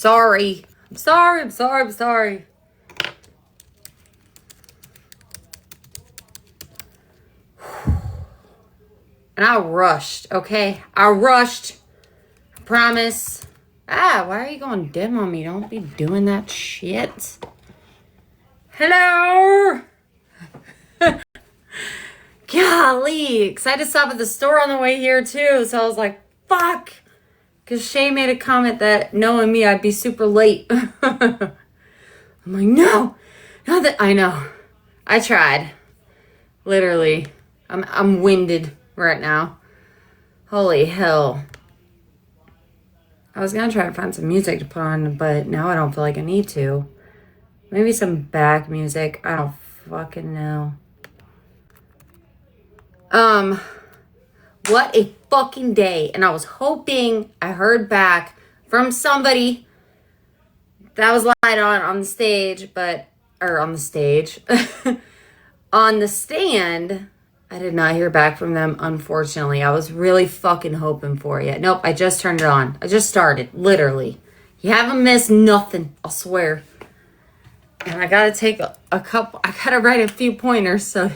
Sorry. I'm sorry. I'm sorry. I'm sorry. And I rushed, okay? I rushed. I promise. Why are you going dim on me? Don't be doing that shit. Hello? Golly. Because I had to stop at the store on the way here, too. So I was like, fuck. Because Shay made a comment that knowing me, I'd be super late. I'm like, no. Not that I know. I tried. Literally. I'm winded right now. Holy hell. I was going to try to find some music to put on, but now I don't feel like I need to. Maybe some back music. I don't fucking know. What a fucking day. And I was hoping I heard back from somebody that was light on the stage, on the stand. I did not hear back from them, unfortunately. I was really fucking hoping for it. Nope, I just turned it on. I just started, literally. You haven't missed nothing, I'll swear. And I gotta take a couple, I gotta write a few pointers so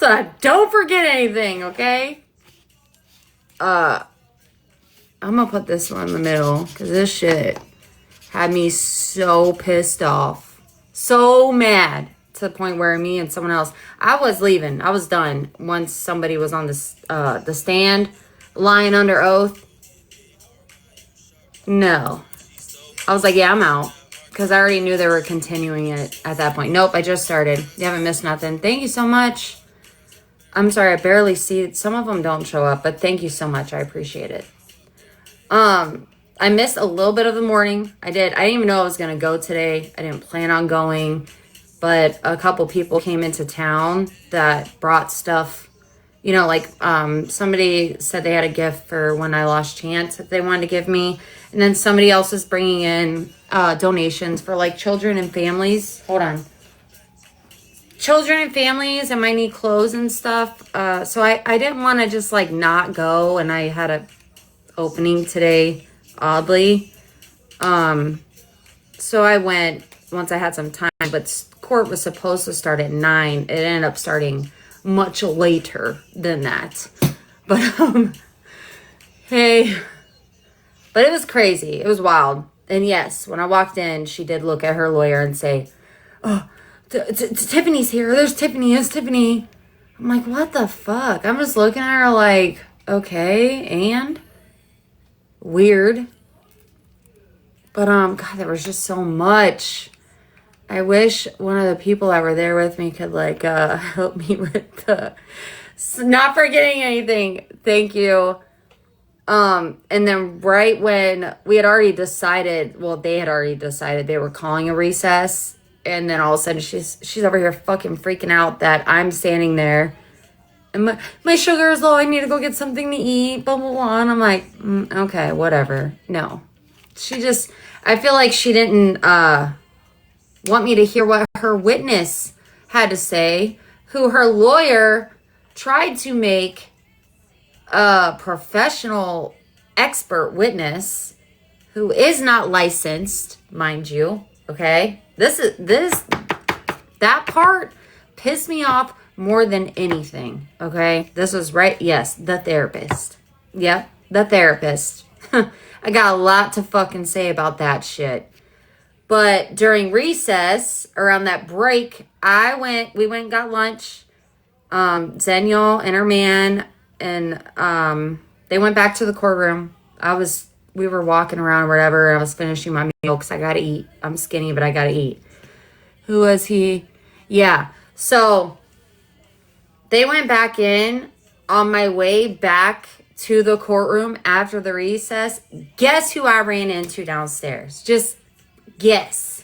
I don't forget anything, okay? I'm gonna put this one in the middle, because this shit had me so pissed off. So mad. To the point where me and someone else, I was leaving. I was done once somebody was on the stand, lying under oath. No. I was like, yeah, I'm out. Because I already knew they were continuing it at that point. Nope, I just started. You haven't missed nothing. Thank you so much. I'm sorry, I barely see it. Some of them don't show up, but thank you so much. I appreciate it. I missed a little bit of the morning. I didn't even know I was going to go today. I didn't plan on going. But a couple people came into town that brought stuff, somebody said they had a gift for when I lost chance that they wanted to give me. And then somebody else was bringing in donations for like children and families. Hold on. Children and families and might need clothes and stuff. So I didn't want to just like not go. And I had a opening today, oddly. So I went once I had some time, but court was supposed to start at 9. It ended up starting much later than that. But hey, but it was crazy. It was wild. And yes, when I walked in, she did look at her lawyer and say, "Oh, Tiffany's here. There's Tiffany. It's Tiffany." I'm like, what the fuck? I'm just looking at her like, okay, and weird. But God, there was just so much. I wish one of the people that were there with me could like help me with the not forgetting anything. Thank you. And then right when we had already decided, well, they had already decided they were calling a recess, and then all of a sudden she's over here fucking freaking out that I'm standing there and my sugar is low. I need to go get something to eat. Blah blah blah. And I'm like, okay, whatever. No, I feel like she didn't want me to hear what her witness had to say, who her lawyer tried to make a professional expert witness who is not licensed, mind you, okay? That part pissed me off more than anything, okay? This was right, yes, the therapist. Yep, the therapist. I got a lot to fucking say about that shit. But during recess, around that break, we went and got lunch. Zenial and her man, and they went back to the courtroom. We were walking around or whatever, and I was finishing my meal because I gotta eat. I'm skinny, but I gotta eat. Who was he? Yeah. So they went back in. On my way back to the courtroom after the recess, guess who I ran into downstairs? Just guess.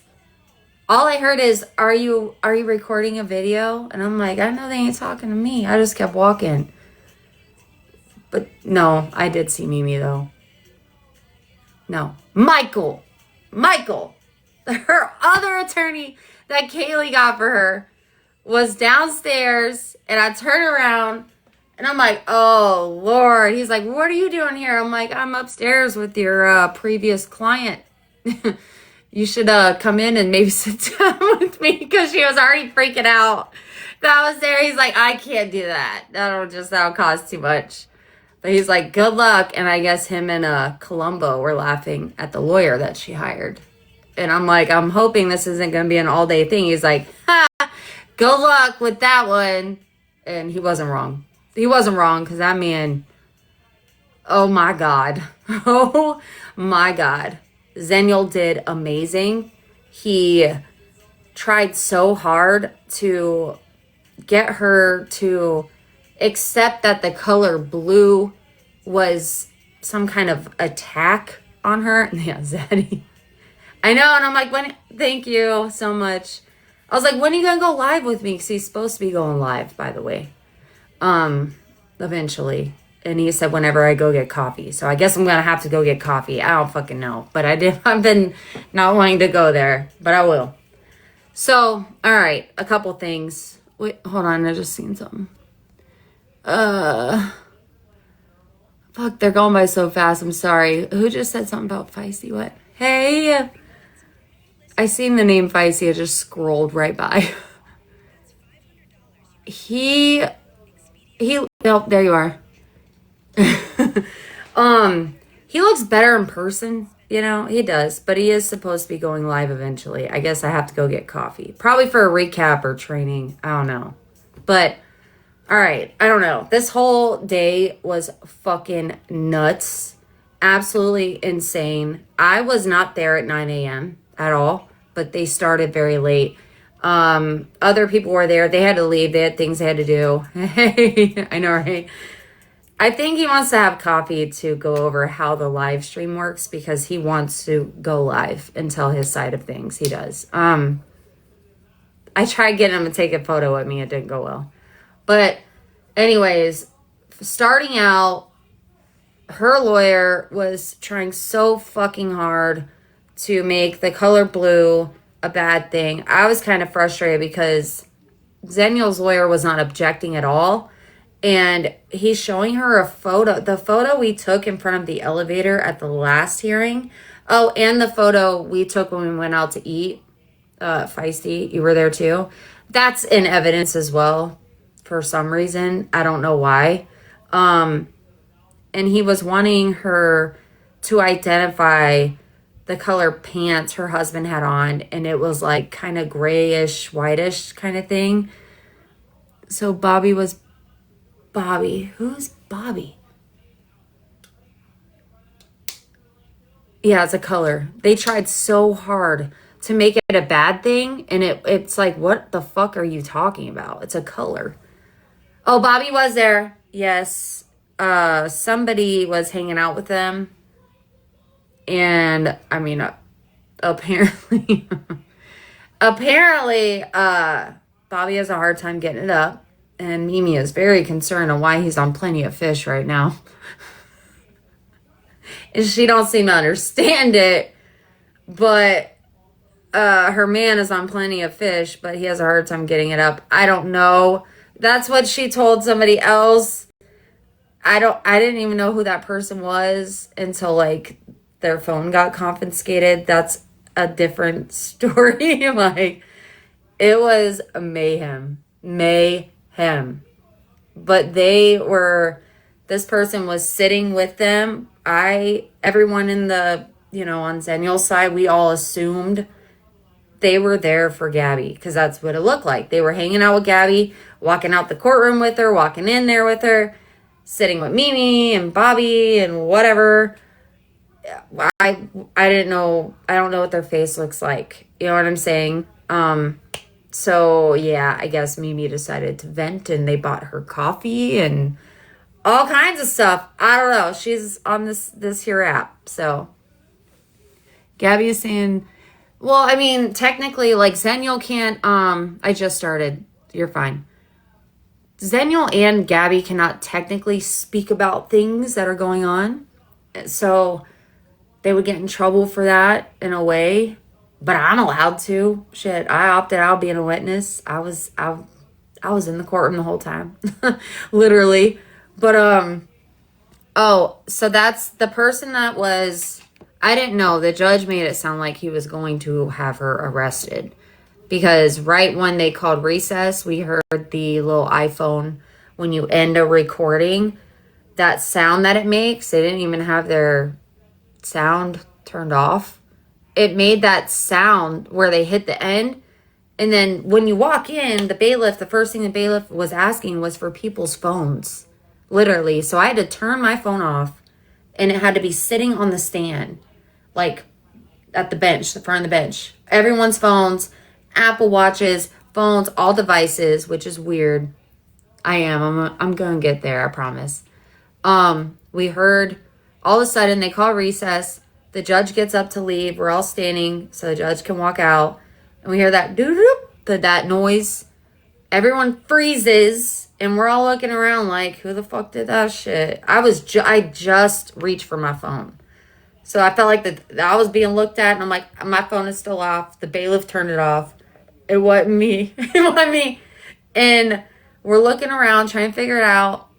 All I heard is, are you recording a video? And I'm like, I know they ain't talking to me. I just kept walking. But no, I did see Mimi though. No. Michael. Her other attorney that Kaylee got for her was downstairs, and I turned around and I'm like, oh Lord. He's like, what are you doing here? I'm like, I'm upstairs with your previous client. You should come in and maybe sit down with me, because she was already freaking out that I was there. He's like, I can't do that. That'll cost too much. But he's like, good luck. And I guess him and Columbo were laughing at the lawyer that she hired. And I'm like, I'm hoping this isn't going to be an all day thing. He's like, ha, good luck with that one. And he wasn't wrong. He wasn't wrong, because that man, oh my God. Oh my God. Zenial did amazing. He tried so hard to get her to accept that the color blue was some kind of attack on her. Yeah, Zaddy. I know, and I'm like, thank you so much. I was like, when are you gonna go live with me? Because he's supposed to be going live, by the way. Eventually. And he said whenever I go get coffee. So I guess I'm going to have to go get coffee. I don't fucking know. But I've been not wanting to go there. But I will. So, all right. A couple things. Wait, hold on. I just seen something. Fuck, they're going by so fast. I'm sorry. Who just said something about Feisty? What? Hey. I seen the name Feisty. I just scrolled right by. Oh, there you are. He looks better in person, he does, but he is supposed to be going live eventually. I guess I have to go get coffee, probably for a recap or training. I don't know, but all right. I don't know. This whole day was fucking nuts. Absolutely insane. I was not there at 9 a.m. at all, but they started very late. Other people were there. They had to leave. They had things they had to do. Hey, I know, right? I think he wants to have coffee to go over how the live stream works, because he wants to go live and tell his side of things. He does. I tried getting him to take a photo with me. It didn't go well. But anyways, starting out, her lawyer was trying so fucking hard to make the color blue a bad thing. I was kind of frustrated because Zenial's lawyer was not objecting at all. And he's showing her a photo. The photo we took in front of the elevator at the last hearing. Oh, and the photo we took when we went out to eat. Feisty, you were there too. That's in evidence as well for some reason. I don't know why. And he was wanting her to identify the color pants her husband had on. And it was like kind of grayish, whitish kind of thing. So Bobby. Who's Bobby? Yeah, it's a color. They tried so hard to make it a bad thing, and it's like, what the fuck are you talking about? It's a color. Oh, Bobby was there. Yes. Somebody was hanging out with them. And, I mean, apparently, Bobby has a hard time getting it up. And Mimi is very concerned on why he's on Plenty of Fish right now. And she don't seem to understand it. But her man is on Plenty of Fish, but he has a hard time getting it up. I don't know. That's what she told somebody else. I didn't even know who that person was until like their phone got confiscated. That's a different story. Like, it was mayhem. But this person was sitting with them. Everyone in the, on Zenial's side, we all assumed they were there for Gabby, because that's what it looked like. They were hanging out with Gabby, walking out the courtroom with her, walking in there with her, sitting with Mimi and Bobby and whatever. I didn't know. I don't know what their face looks like. You know what I'm saying? So yeah, I guess Mimi decided to vent, and they bought her coffee and all kinds of stuff. I don't know. She's on this here app. So Gabby is saying, well, I mean, technically, like, Zenial can't, I just started. You're fine. Zenial and Gabby cannot technically speak about things that are going on. So they would get in trouble for that in a way. But I'm allowed to. Shit, I opted out being a witness. I was in the courtroom the whole time. Literally. But, so that's the person that was, I didn't know. The judge made it sound like he was going to have her arrested. Because right when they called recess, we heard the little iPhone, when you end a recording, that sound that it makes. They didn't even have their sound turned off. It made that sound where they hit the end. And then when you walk in, the bailiff, the first thing the bailiff was asking was for people's phones. Literally. So I had to turn my phone off, and it had to be sitting on the stand, like at the bench, the front of the bench. Everyone's phones, Apple Watches, phones, all devices, which is weird. I'm going to get there, I promise. We heard all of a sudden they call recess. The judge gets up to leave. We're all standing so the judge can walk out. And we hear that doo-doo, that noise. Everyone freezes, and we're all looking around like, who the fuck did that shit? I just reached for my phone. So I felt like I was being looked at, and I'm like, my phone is still off. The bailiff turned it off. It wasn't me. It wasn't me. And we're looking around trying to figure it out.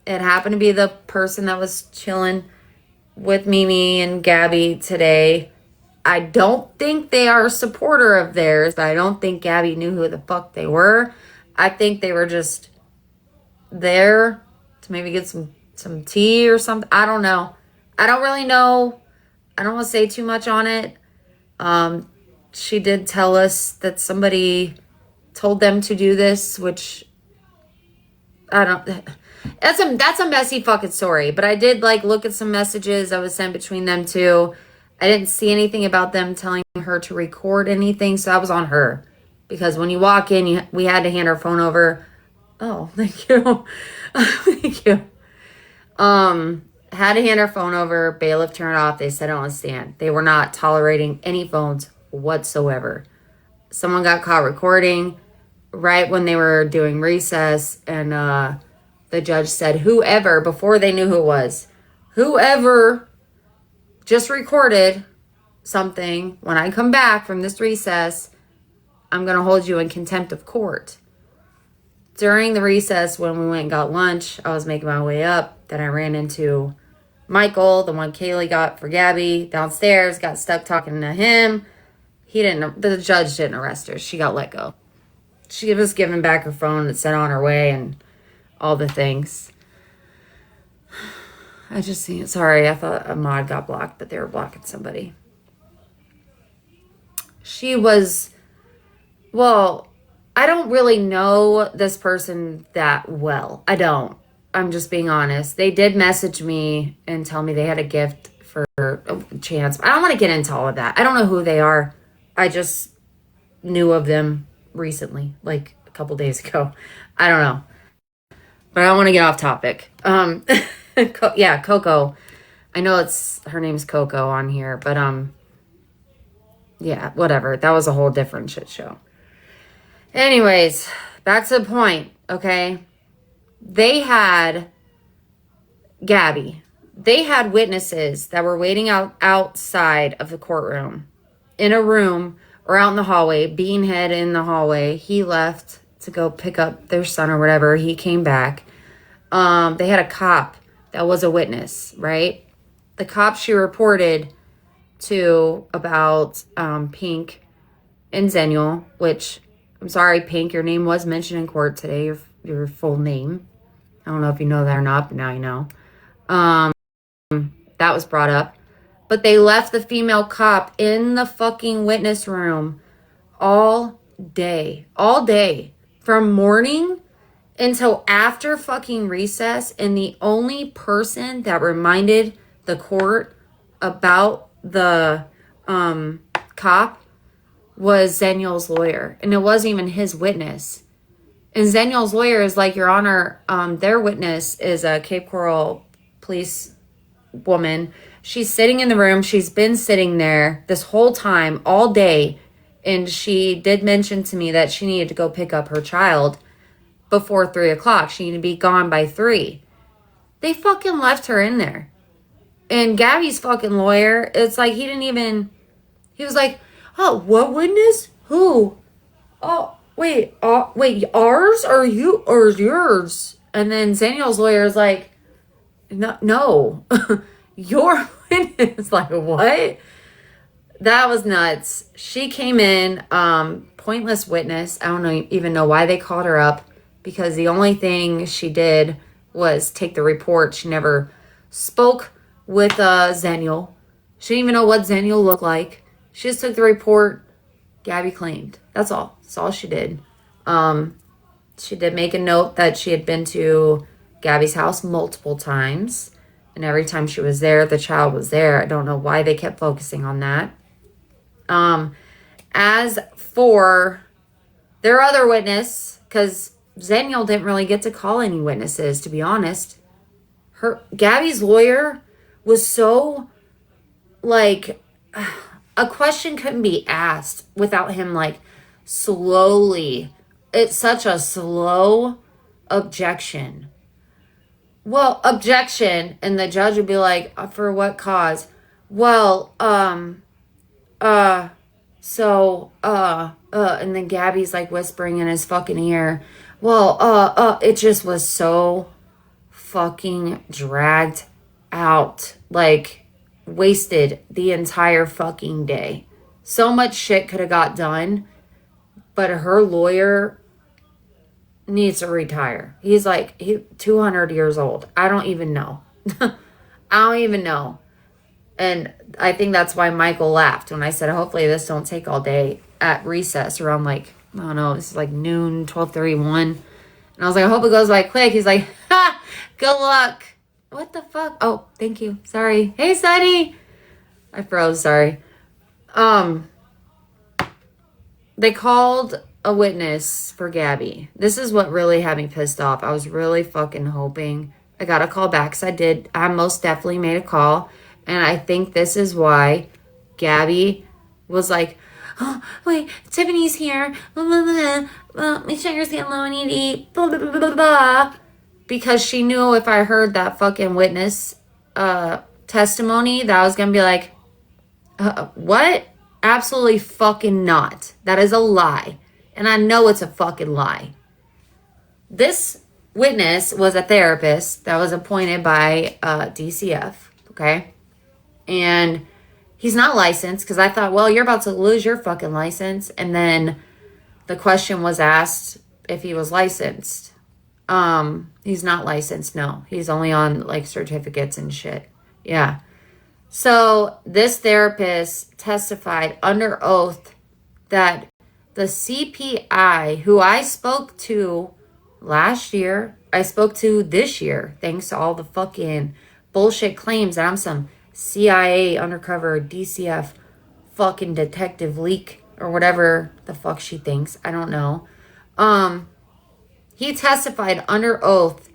It happened to be the person that was chilling with Mimi and Gabby today. I don't think they are a supporter of theirs, but I don't think Gabby knew who the fuck they were. I think they were just there to maybe get some tea or something. I don't know. I don't really know. I don't want to say too much on it. She did tell us that somebody told them to do this, which I don't... That's a messy fucking story. But I did look at some messages that was sent between them two. I didn't see anything about them telling her to record anything, so that was on her. Because when you walk in, we had to hand our phone over. Oh, thank you. Thank you. Had to hand our phone over. Bailiff turned it off. They set it on the stand. They were not tolerating any phones whatsoever. Someone got caught recording right when they were doing recess, and the judge said, whoever, before they knew who it was, whoever just recorded something, when I come back from this recess, I'm going to hold you in contempt of court. During the recess, when we went and got lunch, I was making my way up. Then I ran into Michael, the one Kaylee got for Gabby, downstairs, got stuck talking to him. The judge didn't arrest her. She got let go. She was given back her phone and sent on her way and all the things. I thought a mod got blocked, but they were blocking somebody. I don't really know this person that well. I don't. I'm just being honest. They did message me and tell me they had a gift for a chance. I don't want to get into all of that. I don't know who they are. I just knew of them recently, like a couple days ago. I don't know. But I don't want to get off topic. Yeah, Coco. I know her name's Coco on here, but yeah, whatever. That was a whole different shit show. Anyways, back to the point, okay? They had Gabby. They had witnesses that were waiting outside of the courtroom in a room or out in the hallway, Beanhead in the hallway. He left to go pick up their son or whatever. He came back. They had a cop that was a witness, right? The cop she reported to about Pink and Zenial, which, I'm sorry, Pink, your name was mentioned in court today, your full name. I don't know if you know that or not, but now you know. That was brought up. But they left the female cop in the fucking witness room all day. All day. From morning until after fucking recess. And the only person that reminded the court about the cop was Zenial's lawyer. And it wasn't even his witness. And Zenial's lawyer is like, Your Honor, their witness is a Cape Coral police woman. She's sitting in the room. She's been sitting there this whole time, all day. And she did mention to me that she needed to go pick up her child before 3 o'clock. She needed to be gone by 3. They fucking left her in there. And Gabby's fucking lawyer, it's like he was like, oh, what witness? Who? Oh, wait, ours or yours? And then Zenial's lawyer is like, no. Your witness. Like, what? That was nuts. She came in, pointless witness. I don't even know why they called her up, because the only thing she did was take the report. She never spoke with Zeniel. She didn't even know what Zeniel looked like. She just took the report. Gabby claimed. That's all. That's all she did. She did make a note that she had been to Gabby's house multiple times. And every time she was there, the child was there. I don't know why they kept focusing on that. As for their other witness, because Zeniel didn't really get to call any witnesses, to be honest. Gabby's lawyer was so, like, a question couldn't be asked without him, like, slowly. It's such a slow objection. Well, objection, and the judge would be like, for what cause? Well, and then Gabby's like whispering in his fucking ear. Well, it just was so fucking dragged out. Like, wasted the entire fucking day. So much shit could have got done, but her lawyer needs to retire. He's like 200 years old. I don't even know. I don't even know. And I think that's why Michael laughed when I said, hopefully this don't take all day at recess around, like, I don't know, this is like noon, 12:31. And I was like, I hope it goes by quick. He's like, ha, good luck. What the fuck? Oh, thank you. Sorry. Hey, Sonny. I froze. Sorry. They called a witness for Gabby. This is what really had me pissed off. I was really fucking hoping I got a call back, because I did. I most definitely made a call. And I think this is why Gabby was like, oh, wait, Tiffany's here. Blah, blah, blah. My sugar's getting low. I need to eat. Blah, blah, blah, blah, blah. Because she knew if I heard that fucking witness testimony, that I was going to be like, what? Absolutely fucking not. That is a lie. And I know it's a fucking lie. This witness was a therapist that was appointed by DCF, okay? And he's not licensed, because I thought, well, you're about to lose your fucking license. And then the question was asked if he was licensed. He's not licensed, no. He's only on, like, certificates and shit. Yeah. So this therapist testified under oath that the CPI, who I spoke to last year, I spoke to this year, thanks to all the fucking bullshit claims that I'm some CIA undercover DCF fucking detective leak or whatever the fuck she thinks. I don't know. He testified under oath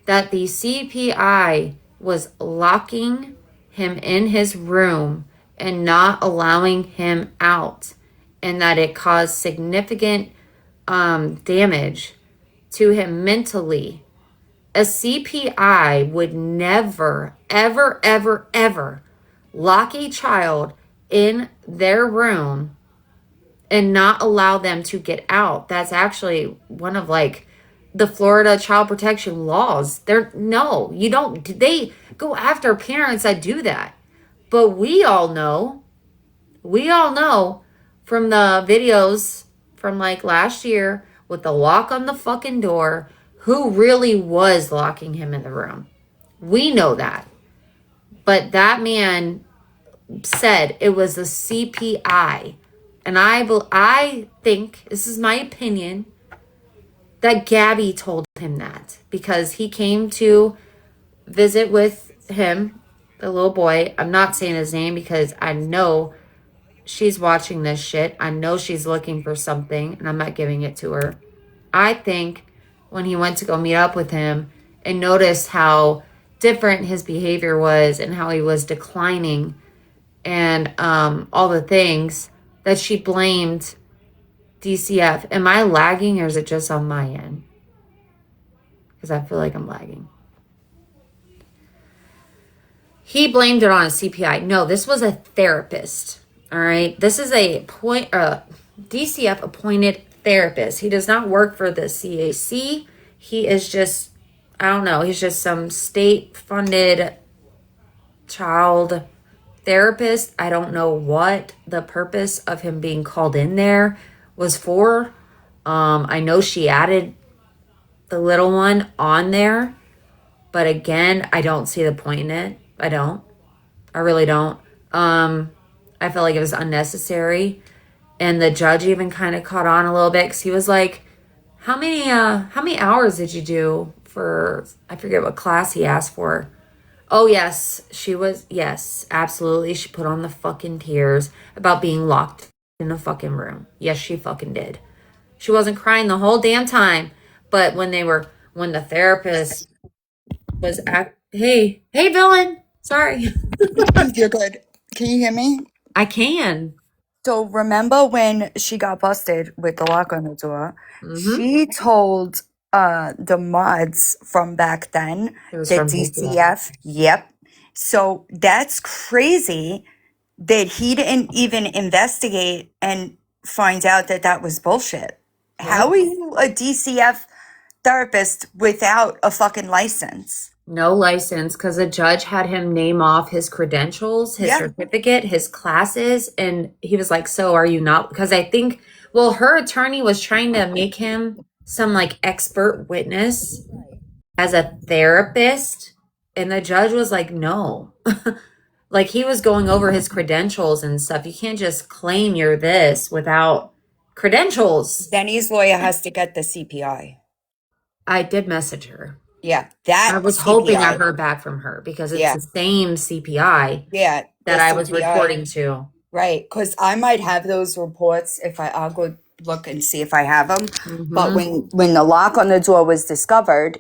that the CPI was locking him in his room and not allowing him out, and that it caused significant damage to him mentally. A CPI would never, ever, ever, ever lock a child in their room and not allow them to get out. That's actually one of, like, the Florida child protection laws. No, you don't. They go after parents that do that. But we all know from the videos from, like, last year with the lock on the fucking door, who really was locking him in the room. We know that. But that man said it was the CPI. And I think, this is my opinion, that Gabby told him that. Because he came to visit with him, the little boy. I'm not saying his name because I know she's watching this shit. I know she's looking for something, and I'm not giving it to her. I think when he went to go meet up with him and noticed how different his behavior was and how he was declining and all the things, that she blamed DCF. Am I lagging, or is it just on my end? Because I feel like I'm lagging. He blamed it on a CPI. No, this was a therapist. All right. This is a DCF appointed therapist. He does not work for the CAC. He is just, I don't know, he's just some state funded child therapist. I don't know what the purpose of him being called in there was for. I know she added the little one on there, but again, I don't see the point in it. I don't. I really don't. I felt like it was unnecessary. And the judge even kind of caught on a little bit because he was like, how many hours did you do for, I forget what class he asked for. Oh, yes, yes, absolutely. She put on the fucking tears about being locked in a fucking room. Yes, she fucking did. She wasn't crying the whole damn time. But when the therapist was hey, villain. Sorry. You're good. Can you hear me? I can. So remember when she got busted with the lock on the door? Mm-hmm. She told the mods from back then It was that from DCF. DCF, yep. So that's crazy that he didn't even investigate and find out that that was bullshit. How Yep. are you a DCF therapist without a fucking license? No license because the judge had him name off his credentials, his Yeah. certificate, his classes. And he was like, so are you not? Because I think, well, her attorney was trying to make him some like expert witness as a therapist. And the judge was like, no. Like he was going over his credentials and stuff. You can't just claim you're this without credentials. Denny's lawyer has to get the CPI. I did message her. Yeah, I that was hoping I CPI. heard back from her because it's Yeah, the same CPI yeah, the that I was CPI. reporting to. Right, because I might have those reports if I'll go look and see if I have them. But Hmm. when the lock on the door was discovered,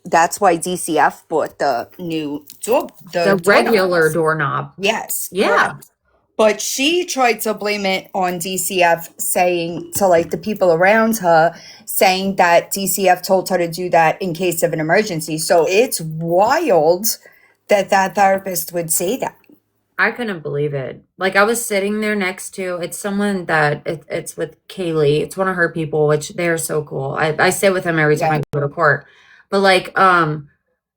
that's why DCF bought the new The doorknob. regular doorknob. Yes, Yeah. correct. But she tried to blame it on DCF, saying to like the people around her, saying that DCF told her to do that in case of an emergency. So it's wild that that therapist would say that. I couldn't believe it. Like I was sitting there next to it's someone that it's with Kaylee. It's one of her people, which they're so cool. I sit with them every time Yeah. I go to court. But like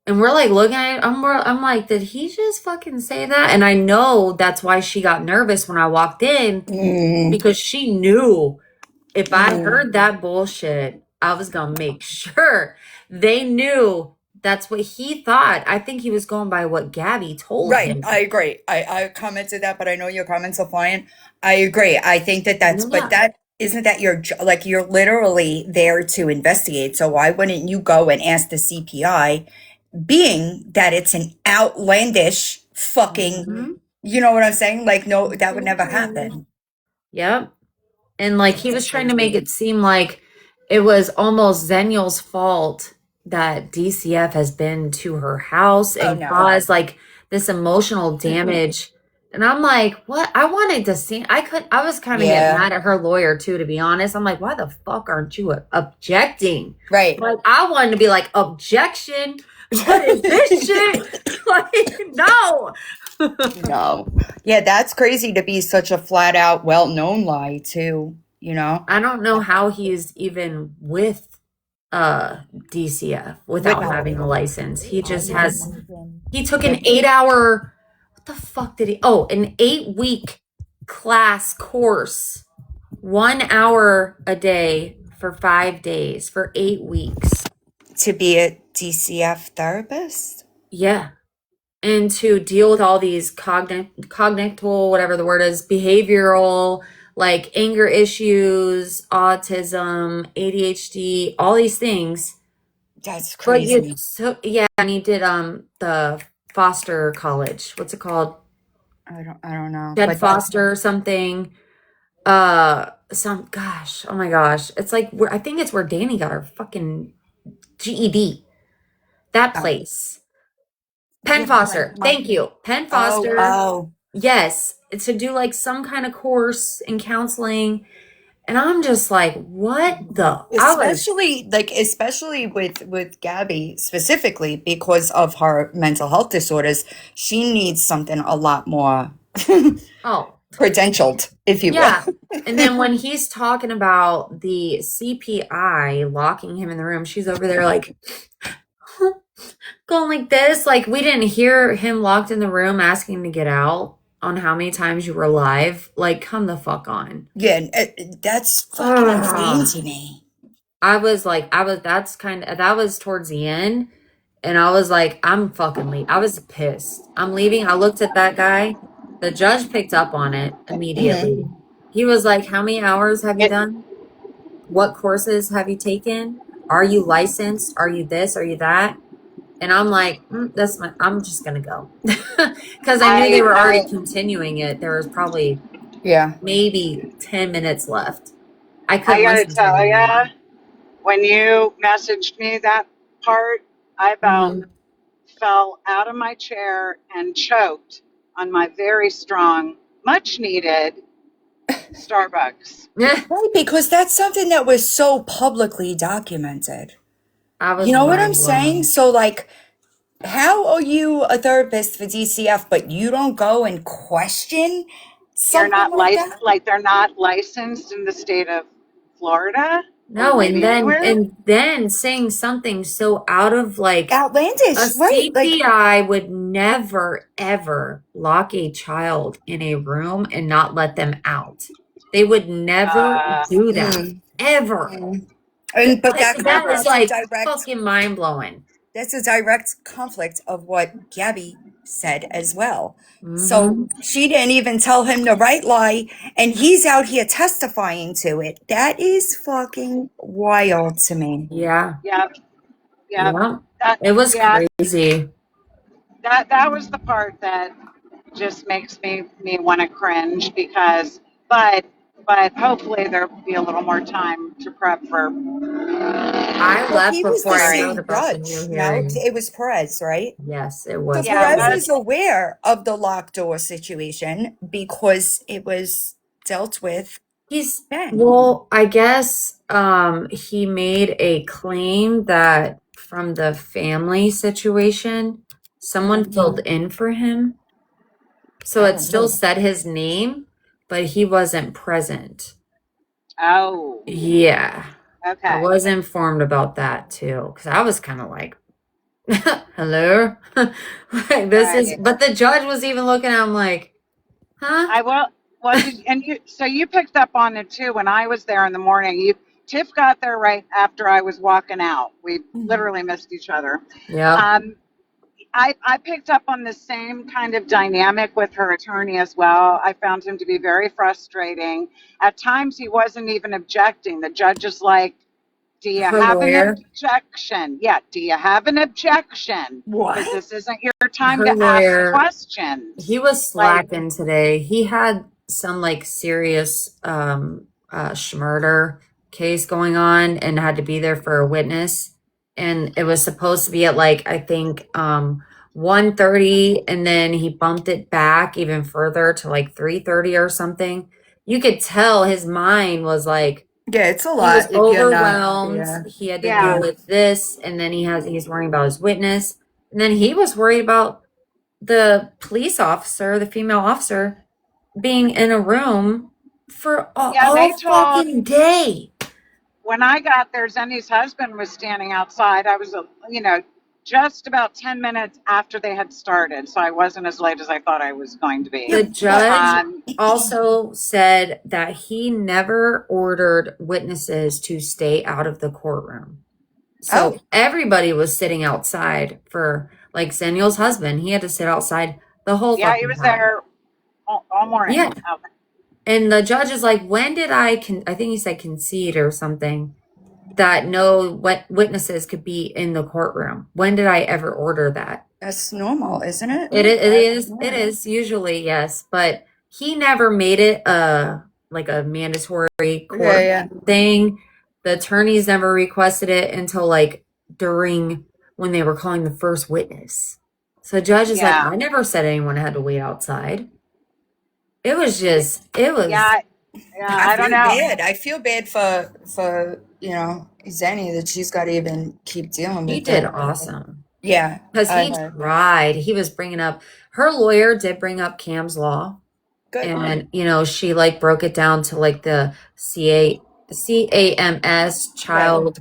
and we're like looking at it. I'm like, did he just fucking say that? And I know that's why she got nervous when I walked in Mm, because she knew if I mm. heard that bullshit, I was gonna make sure they knew that's what he thought. I think he was going by what Gabby told Right, him. I agree. I commented that, but I know your comments are fine. I agree. I think that but Yeah. that isn't that your like you're literally there to investigate. So why wouldn't you go and ask the CPI, being that it's an outlandish fucking, Hmm. you know what I'm saying? Like, no, that would never Absolutely. happen. Yep. And like he That's was trying to make crazy. it seem like it was almost Zeniel's fault that DCF has been to her house Oh and no. caused like this emotional damage. And I'm like, what? I wanted to see. I was kind of getting Yeah. mad at her lawyer too, to be honest. I'm like, why the fuck aren't you objecting? Right. Like, I wanted to be like, objection. What is this shit? Like, no. No. Yeah, that's crazy to be such a flat out well-known lie too, you know? I don't know how he's even with DCF With without having a license. He took an 8 hour, what the fuck did he, an 8 week class course, 1 hour a day for 5 days for 8 weeks. to be a DCF therapist? Yeah. And to deal with all these cognital, whatever the word is, behavioral, like anger issues, autism, ADHD, all these things. That's But you crazy. so yeah, and he did the foster college. What's it called? I don't know. Jed But that's Foster or something. Some gosh, oh my gosh. It's like I think it's where Danny got her fucking GED. That oh, place. Penn yeah, but like Foster. Thank you. Penn Foster. oh. Yes. It's to do like some kind of course in counseling. And I'm just like, what the I was Especially with Gabby specifically because of her mental health disorders, she needs something a lot more oh credentialed, if you will. yeah. And then when he's talking about the CPI locking him in the room, she's over there like, going like this. Like, we didn't hear him locked in the room asking to get out on how many times you were live. Like, come the fuck on. Yeah, that's fucking insane to me. That was towards the end. And I was like, I'm fucking leaving. I was pissed. I'm leaving. I looked at that guy. The judge picked up on it immediately. He was like, how many hours have you It, done? What courses have you taken? Are you licensed? Are you this? Are you that? And I'm like, I'm just going to go. Because I knew they were already continuing it. There was probably maybe 10 minutes left. I I couldn't gotta listen to it tell ya, anymore. when you messaged me that part, I about Mhm. fell out of my chair and choked on my very strong, much needed Starbucks. Yeah, Right, because that's something that was so publicly documented. I You was know what I'm mind saying? blown. So, like, how are you a therapist for DCF, but you don't go and question You're something not like that? like they're not licensed in the state of Florida or No, maybe anywhere. and then saying something so out of like a Outlandish, right? Like, CPI would never ever lock a child in a room and not let them out. They would never Uh, do that. mm, Ever. and but that That is Ever. that's a like direct fucking mind blowing. conflict of what Gabby said as well. So Hmm. she didn't even tell him the right lie, and he's out here testifying to it. That is fucking wild to me. Yeah. Yep, yep. Yeah. That It was yeah, crazy. that was the part that just makes me want to cringe because but hopefully there'll be a little more time to prep for I Well, left he was the before I hearing. heard same about the new judge. No, hearing. it was Perez, right? Yes, it So was Yeah, Perez Perez. is aware of the locked door situation because it was dealt with then. Well, I guess he made a claim that from the family situation, someone filled in for him. So it still Oh, said his name, but he wasn't present. oh, Yeah. I okay. was informed about that too, because I was kind of like, hello? Like this is, Right. but the judge was even looking at him like, huh? I will. Well, did and you? So you picked up on it too when I was there in the morning. Tiff got there right after I was walking out. We mhm. literally missed each other. Yep. Um, I picked up on the same kind of dynamic with her attorney as well. I found him to be very frustrating. At times, he wasn't even objecting. The judge is like, do you Her have an lawyer, objection? Yeah, do you have an objection? Because What? this isn't your time her to ask lawyer questions. He was Like, slacking today. He had some like serious schmurder case going on and had to be there for a witness. And it was supposed to be at like I think 1:30, and then he bumped it back even further to like 3:30 or something. You could tell his mind was like Yeah, it's a he was lot if you're not. overwhelmed. Yeah. He had to deal yeah, with this, and then he's worrying about his witness. And then he was worried about the police officer, the female officer, being in a room for yeah, all they told fucking day. when I got there, Zenny's husband was standing outside. I was, just about 10 minutes after they had started. So I wasn't as late as I thought I was going to Yeah, be. The but judge also said that he never ordered witnesses to stay out of the courtroom. oh, So everybody was sitting outside for like Samuel's husband. He had to sit outside the whole Yeah, he fucking was time. there all morning. Yeah. Okay. And the judge is like, when did I think he said concede or something, that no witnesses could be in the courtroom. When did I ever order that? that's normal, isn't it? It is usually, yes, but he never made it like a mandatory court Yeah, thing. The attorneys never requested it until like during when they were calling the first witness. So the judge is like, Yeah. I never said anyone had to wait outside. It was Yeah. Yeah. I I don't feel know. bad. I feel bad for Zenny that she's got to even keep dealing he with did that. awesome. Yeah, Because I he heard. tried. He was bringing up, her lawyer did bring up Cam's law. Good. And, she like broke it down to like the CAMS child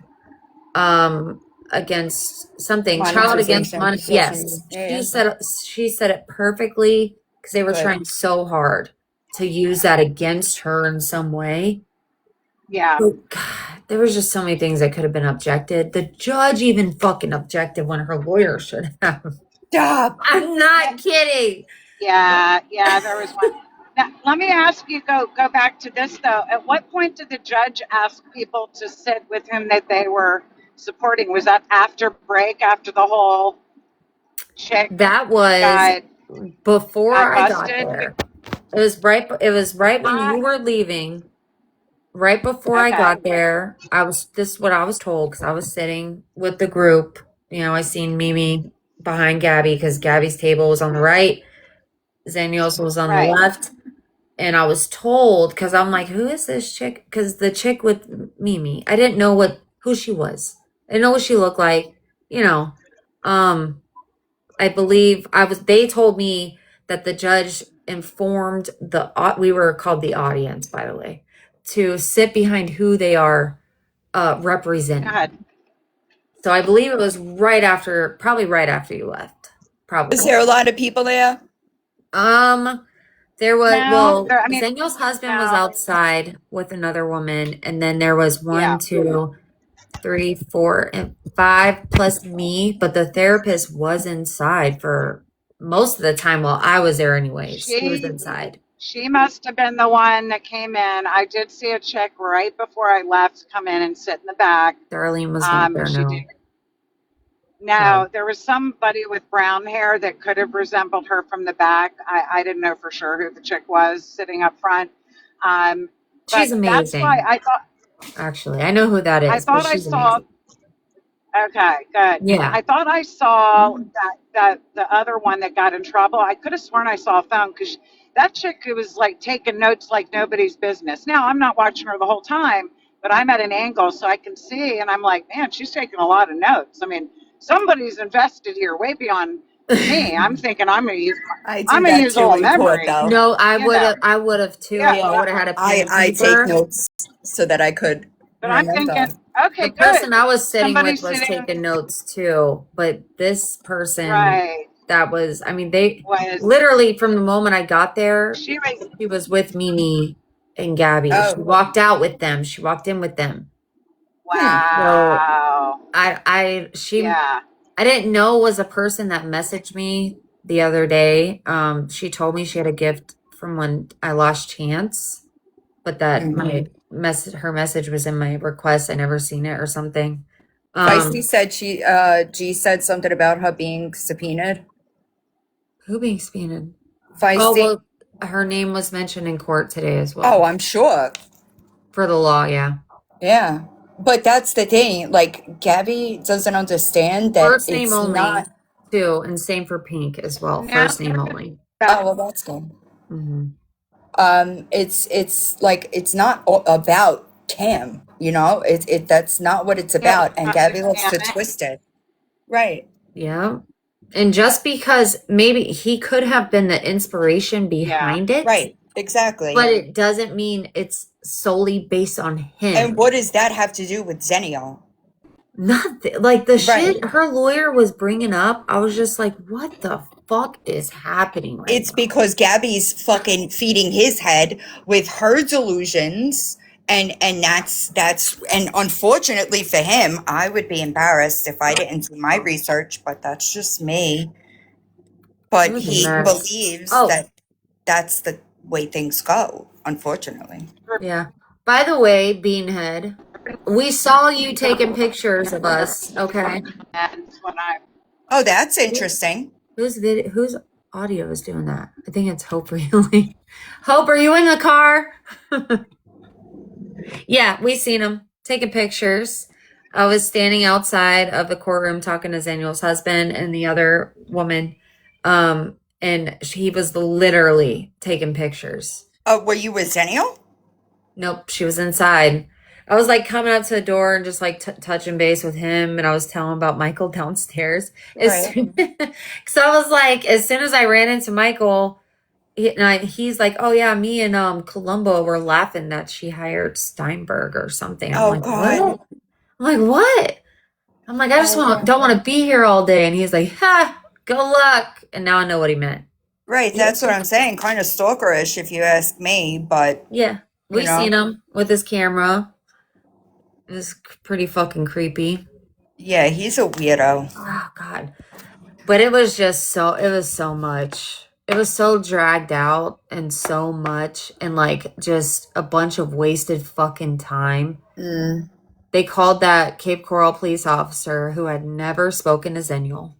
against something. Child against Monetization. money. Yes. Yeah. She said it perfectly because they were Good. trying so hard to use that against her in some way. Yeah. But God, there was just so many things that could have been objected. The judge even fucking objected when her lawyer should have. Stop. I'm not kidding. Yeah, there was one. Now, let me ask you, go back to this though. At what point did the judge ask people to sit with him that they were supporting? Was that after break, after the whole chick That was got before I got busted? there. It was right when you I, were leaving. Right before I okay, got there, this is what I was told because I was sitting with the group. You know, I seen Mimi behind Gabby because Gabby's table was on the right, Zaniel's was on the right. left. And I was told, because I'm like, who is this chick? Because the chick with Mimi, I didn't know who she was. I didn't know what she looked like. You know, I believe they told me that the judge informed we were called the audience, by the way, to sit behind who they are representing. God. So I believe it was probably right after you left. Probably. Is there a lot of people there? There was, No, Zeniel's husband was no, outside with another woman, and then there was yeah. 1, 2, 3, 4, and 5 plus me, but the therapist was inside for most of the time while I was there anyways. He was She inside. she must have been the one that came in. I did see a chick right before I left come in and sit in the back. Darlene was not there, She did. no. No, No. there was somebody with brown hair that could have resembled her from the back. I didn't know for sure who the chick was sitting up front. But She's that's why amazing, actually. I know who that I is, but thought I she's saw. amazing. Okay, good. Yeah. I thought I saw that the other one that got in trouble. I could have sworn I saw a phone because that chick who was like taking notes like nobody's business. Now I'm not watching her the whole time, but I'm at an angle so I can see, and I'm like, man, she's taking a lot of notes. I mean, somebody's invested here way beyond me. I'm thinking I I'm do gonna that use too all in court, memory. though. No, You know, I would have too. yeah. If I would have had a pen and I take paper. notes so that I could But I'm thinking, remember. The okay, person good. I was sitting Somebody with was sitting taking notes too, but this person right they was literally from the moment I got there, she was she was with Mimi and Gabby. She Oh, walked out with them. She walked in with them. hmm. So wow. Yeah. I didn't know was a person that messaged me the other day. She told me she had a gift from when I lost Chance, but that her message was in my request. I never seen it or something. Feisty said G said something about her being subpoenaed. Who being subpoenaed? Oh, Feisty. well, her name was mentioned in court today as Oh, well. I'm sure. For the law, yeah. Yeah. But that's the thing. Like, Gabby doesn't understand that First name it's only, not. too, and same for Pink as well. No, First name only. Oh, well, that's good. Hmm. It's like it's not about Cam, you know. That's not what it's yeah, about, and Gabby likes to damn it. twist it. Right. Yeah. And just because maybe he could have been the inspiration behind it, Right. Exactly. but it doesn't mean it's solely based on him. And what does that have to do with Zenio? Nothing. Like the Right. shit her lawyer was bringing up, I was just like, what the fuck is happening right It's now? because Gabby's fucking feeding his head with her delusions, and that's and unfortunately for him, I would be embarrassed if I didn't do my research, but that's just me. It But was a he mess. believes Oh, that that's the way things go, unfortunately. yeah. By the way, Beanhead, we saw you taking pictures of us. Okay. And when I Oh, that's interesting. Whose audio is doing that? I think it's Hope really. Hope, are you in the car? Yeah, we seen him taking pictures. I was standing outside of the courtroom talking to Daniel's husband and the other woman. And he was literally taking pictures. Were you with Zenio? Nope, she was inside. I was like coming up to the door and just like touching base with him, and I was telling him about Michael downstairs. Right. So I was like, as soon as I ran into Michael, he's like, "Oh yeah, me and Columbo were laughing that she hired Steinberg or something." I'm Oh like, God. "What?" I'm like, "What?" I'm like, I just don't want to be here all day. And he's like, ha, good luck. And now I know what he meant. Right, that's what I'm saying. Kind of stalkerish, if you ask me. But Yeah. you We seen know, him with his camera. It was pretty fucking creepy. yeah, he's a weirdo. Oh, God. But it was just it was so much. It was so dragged out and so much and like just a bunch of wasted fucking time. Mm. They called that Cape Coral police officer who had never spoken to Zenial.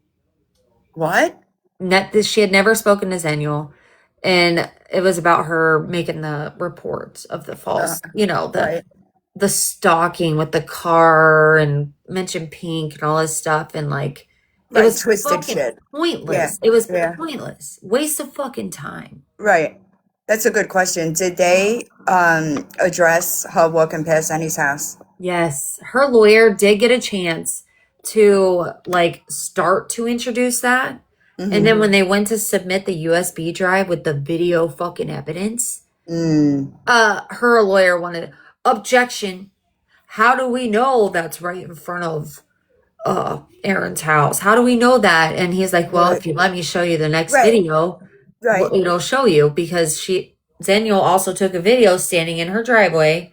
What? She had never spoken to Zenial. And it was about her making the reports of the Uh, false, right, the stalking with the car and mentioned pink and all this stuff. And like, it right. was Twisted fucking shit. Yeah, pointless. It was yeah. pointless. Waste of fucking time. Right. That's a good question. Did they address her walking past Annie's house? Yes. Her lawyer did get a chance to like start to introduce that. And then Mm-hmm. when they went to submit the USB drive with the video fucking evidence, Mm. her lawyer wanted objection. How do we know that's right in front of Aaron's house? How do we know that? And he's like, well, Right, if you let me show you the next right, video, right. it'll show you because Zenial also took a video standing in her driveway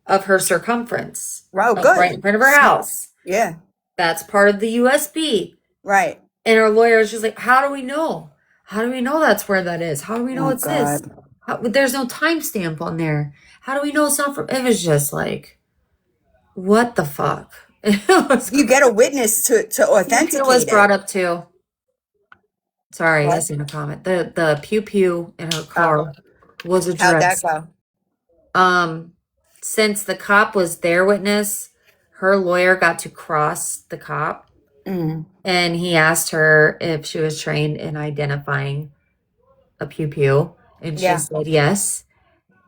of her circumference, Wow, like right good. in front of her Smart. house. Yeah, That's part of the USB. right. And her lawyer is just like, how do we know? How do we know that's where that is? How do we know Oh it's this? God. There's no timestamp on there. How do we know it's not from? It was just like, what the fuck? It was, You get a witness to it was authenticate brought it. up too. Sorry, I What? seen a comment. The pew pew in her Oh, car was how'd that addressed. go? Um, since the cop was their witness, her lawyer got to cross the cop Mm. and he asked her if she was trained in identifying a pew pew, and she Yeah. said yes.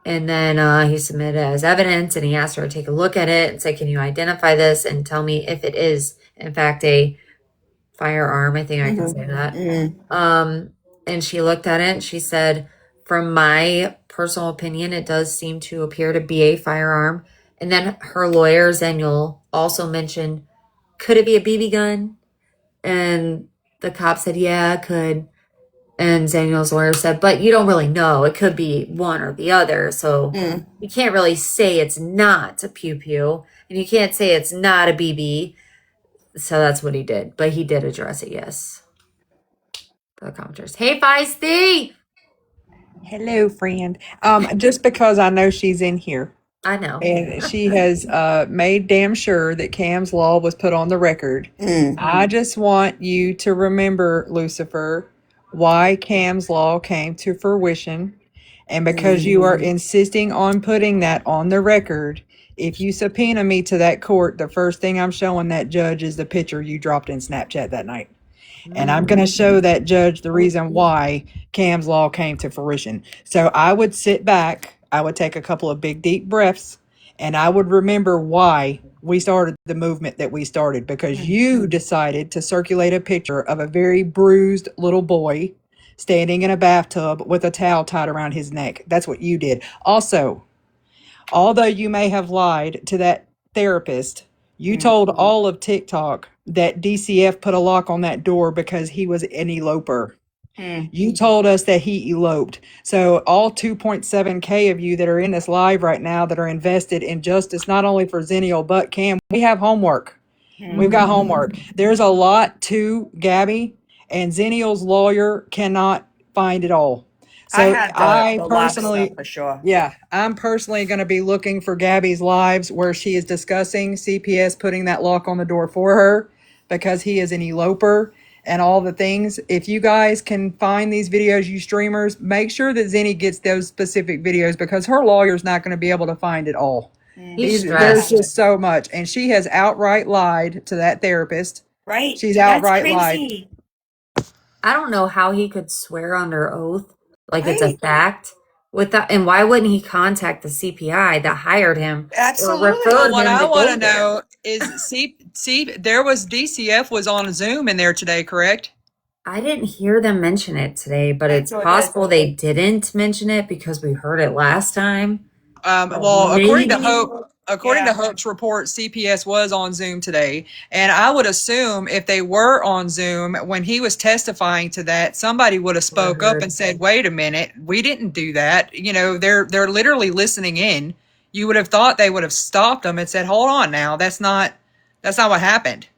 And then he submitted it as evidence, and he asked her to take a look at it and say, "Can you identify this and tell me if it is in fact a firearm?" I think I can Mm-hmm. say that. Mm. And she looked at it and she said, "From my personal opinion, it does seem to appear to be a firearm." And then her lawyer Zenial also mentioned, "Could it be a BB gun?" And the cop said, "Yeah, it could." And Daniel's lawyer said, but you don't really know. It could be one or the other. So Mm. you can't really say it's not a pew pew. And you can't say it's not a BB. So that's what he did. But he did address it, yes. The commenters. Hey, Feisty! Hello, friend. Just because I know she's in here, I know. and she has made damn sure that Cam's law was put on the record. Mm. I just want you to remember, Lucifer, why Cam's law came to fruition, and because Mm. you are insisting on putting that on the record. If you subpoena me to that court, the first thing I'm showing that judge is the picture you dropped in Snapchat that night. And I'm going to show that judge the reason why Cam's law came to fruition. So I would sit back, I would take a couple of big, deep breaths, and I would remember why we started the movement that we started, because you decided to circulate a picture of a very bruised little boy standing in a bathtub with a towel tied around his neck. That's what you did. Also, although you may have lied to that therapist, you told all of TikTok that DCF put a lock on that door because he was an eloper. Mm. You told us that he eloped. So all 2.7K of you that are in this live right now that are invested in justice, not only for Zennial, but Cam, we have homework. We've got homework. There's a lot to Gabby, and Zennial's lawyer cannot find it all. I So have I the lock stuff personally, for sure. yeah, I'm personally going to be looking for Gabby's lives where she is discussing CPS putting that lock on the door for her because he is an eloper and all the things. If you guys can find these videos, you streamers, make sure that Zenny gets those specific videos because her lawyer's not going to be able to find it all. He's There's stressed. just so much. And she has outright lied to that therapist. Right. She's That's outright lied. crazy. I don't know how he could swear under oath like it's a Right. fact with that. And why wouldn't he contact the CPI that hired him or Absolutely. referred What him I to want go to there? know is, there was DCF was on Zoom in there today, correct? I didn't hear them mention it today, but I it's thought possible they didn't mention it because we heard it last time. Well, according to Maybe. Hope, according to Hope's report, CPS was on Zoom today. And I would assume if they were on Zoom, when he was testifying to that, somebody would have spoke up and said, wait a minute, we didn't do that. You know, they're literally listening in. You would have thought they would have stopped them and said, hold on now, that's not what happened.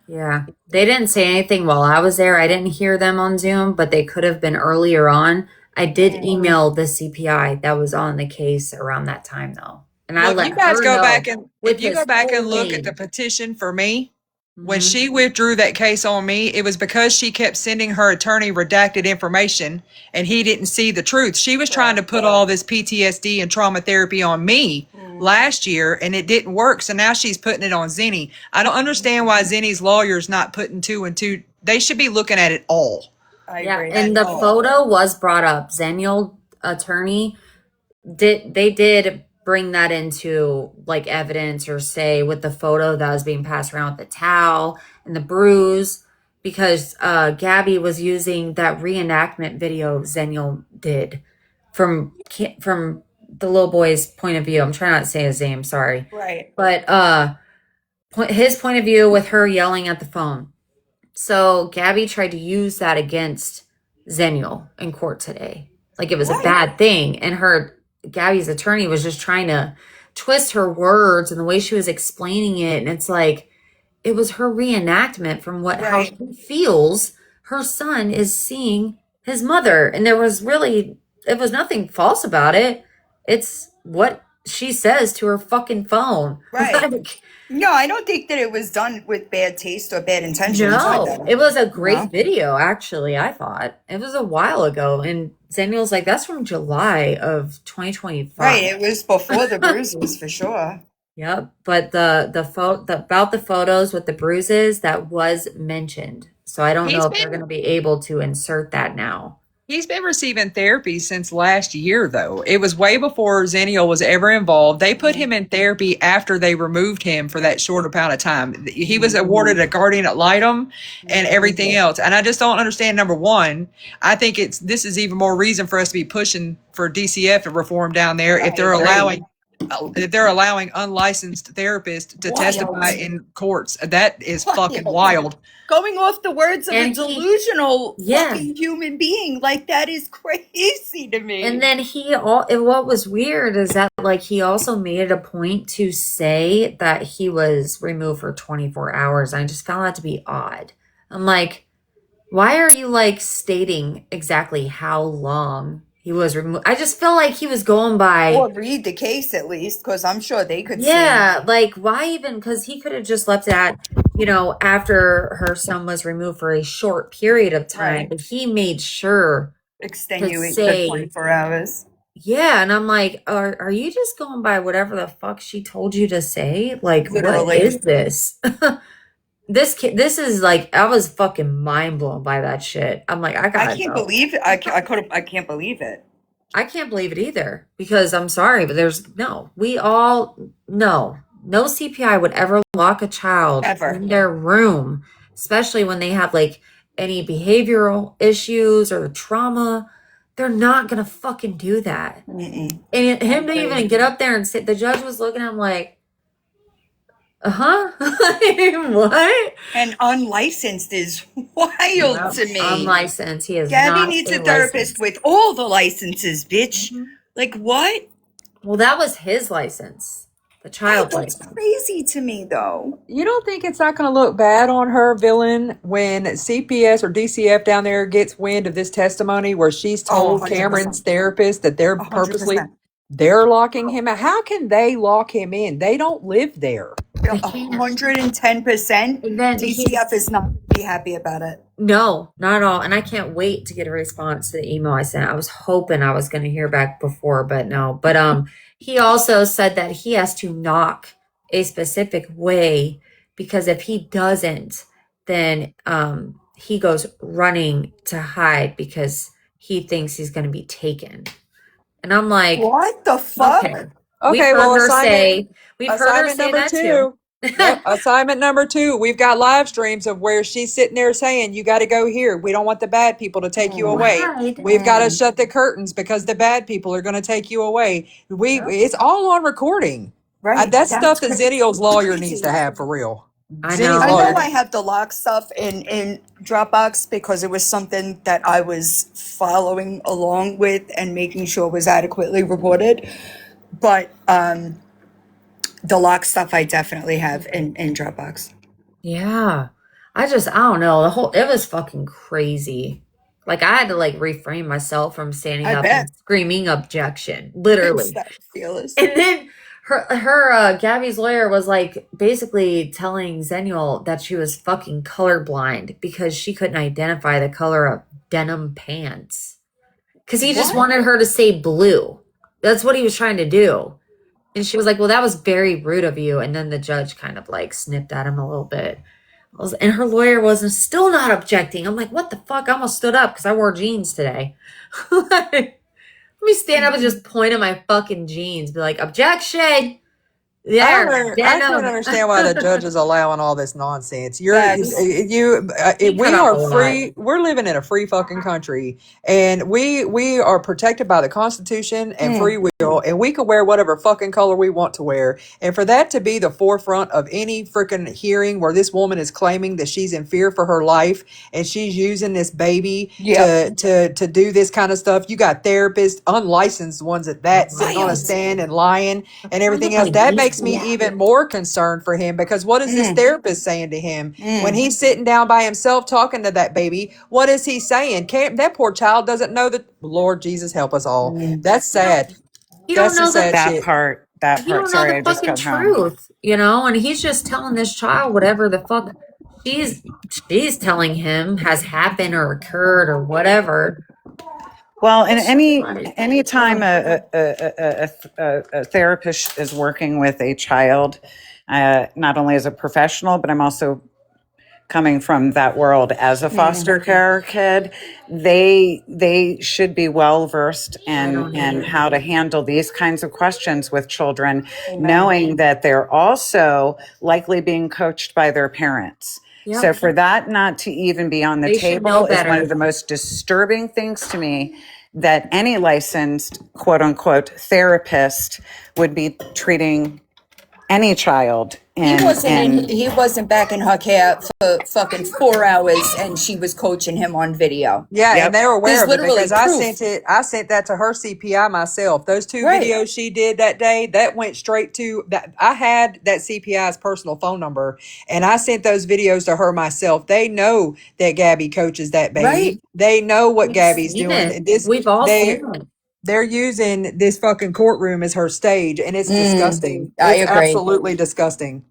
Yeah. They didn't say anything while I was there. I didn't hear them on Zoom, but they could have been earlier on. I did email the CPI that was on the case around that time, though. And I let you guys her go know back and with if you his go back and full look at the name. petition for me, when Mhm. she withdrew that case on me, it was because she kept sending her attorney redacted information and he didn't see the truth. She was trying to put all this PTSD and trauma therapy on me last year and it didn't work. So now she's putting it on Zenny. I don't understand why Zenny's lawyer's not putting two and two. They should be looking at it all. I Yeah, agree. and the photo was brought up. Zenial attorney did bring that into like evidence or say with the photo that was being passed around with the towel and the bruise because Gabby was using that reenactment video Zenial did from the little boy's point of view. I'm trying not to say his name, sorry. Right. But his point of view with her yelling at the phone. So Gabby tried to use that against Zenial in court today. Like it was a bad thing. And Gabby's attorney was just trying to twist her words and the way she was explaining it. And it's like, it was her reenactment from how she feels her son is seeing his mother. And it was nothing false about it. It's what she says to her fucking phone. Right. Like, no, I don't think that it was done with bad taste or bad intentions. no, it was a great video, actually, I thought. It was a while ago. And Zenial's like, that's from July of 2025. Right, it was before the bruises for sure. Yep. But about the photos with the bruises, that was mentioned. So I don't know if they're going to be able to insert that now. He's been receiving therapy since last year, though. It was way before Zenial was ever involved. They put him in therapy after they removed him for that short amount of time. He was awarded a guardian ad litem and everything else. And I just don't understand, number one, I think this is even more reason for us to be pushing for DCF and reform down there if they're allowing unlicensed therapists to testify in courts. That is fucking wild. Going off the words of a delusional fucking human being, like that is crazy to me. And then what was weird is that like he also made it a point to say that he was removed for 24 hours. I just found that to be odd. I'm like, why are you like stating exactly how long he was removed? I just feel like he was going by. Or read the case at least, because I'm sure they could see. Yeah, like why even? Because he could have just left it at, after her son was removed for a short period of time. Right. But he made sure extenuate the 24 hours. Yeah, and I'm like, are you just going by whatever the fuck she told you to say? Like, literally. What is this? This is like, I was fucking mind blown by that shit. I'm like, I can't believe it. I can't believe it. I can't believe it either, because I'm sorry, but no CPI would ever lock a child in their room, especially when they have like any behavioral issues or trauma. They're not going to fucking do that. Mm-mm. And him to even get up there and sit, the judge was looking at him like, what? And unlicensed is wild to me. Unlicensed. He is Gabby not needs a therapist with all the licenses, bitch. Mm-hmm. Like what? Well, that was his license. The child license. That's crazy to me, though. You don't think it's not going to look bad on her, villain, when CPS or DCF down there gets wind of this testimony where she's told Cameron's therapist that they're 100%. They're locking him out? How can they lock him in? They don't live there. 110%. DCF is not going to be happy about it. No, not at all. And I can't wait to get a response to the email I sent. I was hoping I was going to hear back before, but no. But he also said that he has to knock a specific way, because if he doesn't, then he goes running to hide because he thinks he's going to be taken. And I'm like, what the fuck? Okay, well, we've heard her say that too. Yep, assignment number 2. We've got live streams of where she's sitting there saying, you got to go here. We don't want the bad people to take you away. Right. We've got to shut the curtains because the bad people are going to take you away. It's all on recording. Right. That's stuff That's that Zennial's lawyer needs to crazy. have for real. I Zenny's I know. know lawyer. I have the lock stuff in Dropbox because it was something that I was following along with and making sure was adequately reported. But the lock stuff I definitely have in Dropbox. Yeah. I don't know. It was fucking crazy. Like I had to like refrain myself from standing I up bet. and screaming objection, It's literally. that fearless. And then Gabby's lawyer was like basically telling Zenial that she was fucking colorblind because she couldn't identify the color of denim pants. Because he just What? wanted her to say blue. That's what he was trying to do. And she was like, well, that was very rude of you. And then the judge kind of like snipped at him a little bit. And her lawyer wasn't still not objecting. I'm like, what the fuck? I almost stood up because I wore jeans today. Like, let me stand up and just point at my fucking jeans. Be like, objection. There, I don't denim. understand why the judge is allowing all this nonsense. Facts. He We cut off a are lot. free. We're living in a free fucking country, and we are protected by the Constitution and free will, and we can wear whatever fucking color we want to wear. And for that to be the forefront of any freaking hearing where this woman is claiming that she's in fear for her life and she's using this baby Yep. to do this kind of stuff, you got therapists, unlicensed ones at that, sitting on a Wild. stand and lying and everything else. Like, That makes me even more concerned for him, because what is this therapist saying to him when he's sitting down by himself talking to that baby? What is he saying? That poor child doesn't know that. Lord Jesus, help us all. That's sad. you don't That's some know sad That shit. part, that you part. don't know Sorry, the I just fucking got home. truth, and he's just telling this child whatever the fuck she's telling him has happened or occurred or whatever. Well, and Like, any time a therapist is working with a child, not only as a professional, but I'm also coming from that world as a foster care kid, they should be well versed in how to handle these kinds of questions with children, knowing that they're also likely being coached by their parents. Yep. So for that not to even be on the They should know table is one better. of the most disturbing things to me, that any licensed quote unquote therapist would be treating any child He wasn't back in her care for fucking 4 hours, and she was coaching him on video. Yeah, Yep. and they were aware There's of it literally because I proof. sent that to her CPI myself. Those two Right. videos she did that day, that went straight to that. I had that CPI's personal phone number, and I sent those videos to her myself. They know that Gabby coaches that baby. Right. They know what We've Gabby's seen doing. it. We've all seen it. They're using this fucking courtroom as her stage, and it's disgusting. I It's agree. absolutely disgusting.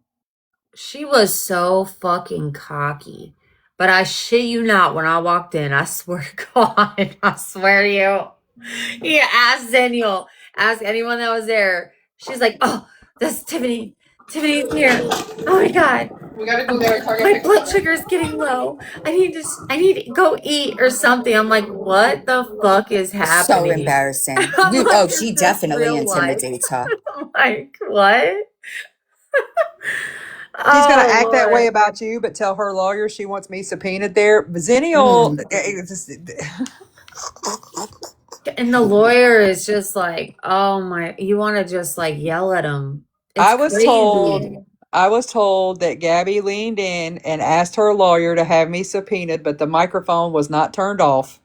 She was so fucking cocky. But I shit you not, when I walked in, I swear to God, I swear to you. Yeah, ask Daniel, ask anyone that was there. She's like, oh, that's Tiffany. Tiffany's here. Oh my God. We gotta go there. My blood sugar is getting low. I need to go eat or something. I'm like, what the fuck is So happening? embarrassing. I'm like, She is this definitely real life? intimidates her. I'm like, what? She's going to act that Lord. way about you, but tell her lawyer she wants me subpoenaed there. Zennial, And the lawyer is just like, oh my, you want to just like yell at him. It's I was crazy. told that Gabby leaned in and asked her lawyer to have me subpoenaed, but the microphone was not turned off.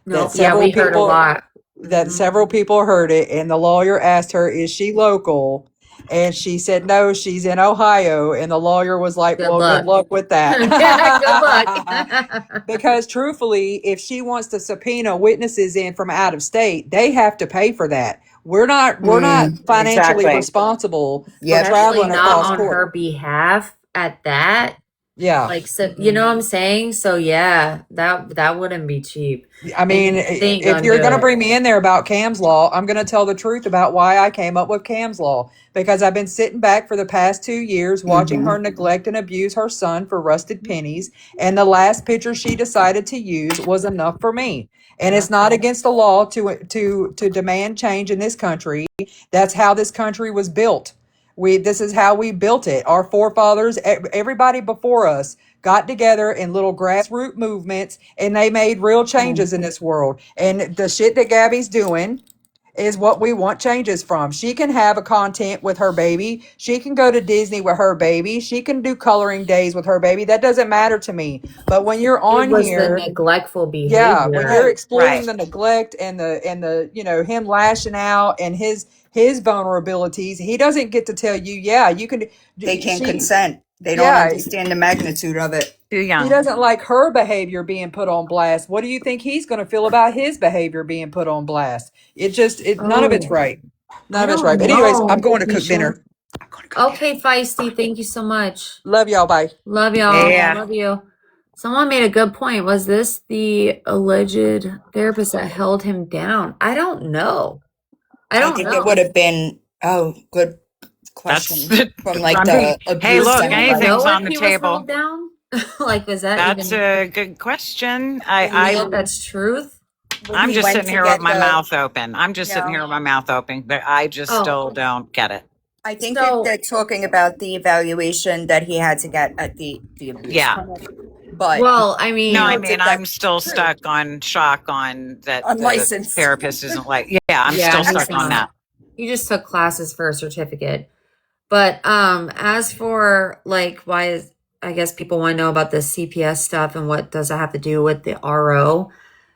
No, yeah, we heard a lot. That several people heard it, and the lawyer asked her, "Is she local?" And she said, "No, she's in Ohio." And the lawyer was like, Good "Well, luck." good luck with that." Yeah, good luck. Because truthfully, if she wants to subpoena witnesses in from out of state, they have to pay for that. We're not financially Exactly. responsible Yeah. for Especially traveling not across on court. her behalf at that. Yeah. Like, so, you know what I'm saying? So yeah, that wouldn't be cheap. I mean, They ain't if gonna you're do going to it. bring me in there about Cam's Law, I'm going to tell the truth about why I came up with Cam's Law. Because I've been sitting back for the past 2 years watching her neglect and abuse her son for rusted pennies. And the last picture she decided to use was enough for me. And it's not against the law to demand change in this country. That's how this country was built. This is how we built it. Our forefathers, everybody before us, got together in little grassroots movements, and they made real changes in this world. And the shit that Gabby's doing is what we want changes from. She can have a content with her baby. She can go to Disney with her baby. She can do coloring days with her baby. That doesn't matter to me. But when you're It on was the here, neglectful yeah, when behavior. you're exploiting Right. the neglect and the him lashing out and his vulnerabilities, he doesn't get to tell you, yeah, you can. They can't She, consent. They don't yeah, understand the magnitude of it. Too he young. doesn't like her behavior being put on blast. What do you think he's going to feel about his behavior being put on blast? None of it's Oh, right. I None of it's right. don't But anyways, I'm know, going to cook Keisha. dinner. I'm going to cook dinner. Okay, Feisty, thank you so much. Love y'all. Bye. Love y'all. Yeah. Love you. Someone made a good point. Was this the alleged therapist that held him down? I don't know. I I don't think it know. would have been, good question, That's from like I the mean, hey, abuse look, Do we center. anything's know on if the he was table. held down? Like, is that That's even, a good question. do we know if I that's truth? When I'm he just went sitting to here with get my the, mouth open. I'm just sitting no, here with my mouth open, but I just Oh, still don't get it. I think so, they're talking about the evaluation that he had to get at the abuse Yeah. clinic. But well, I No, I mean, mean, if I'm that's still true, stuck on shock on that the unlicensed. therapist isn't like, yeah, I'm yeah, still he's stuck on not. that. He just took classes for a certificate. But as for like why is I guess people want to know about the CPS stuff and what does it have to do with the RO.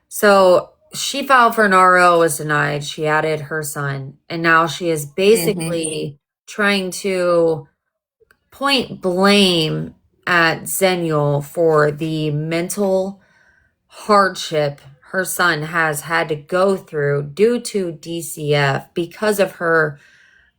So she filed for an RO, was denied. She added her son, and now she is basically trying to point blame at Zenial for the mental hardship her son has had to go through due to DCF because of her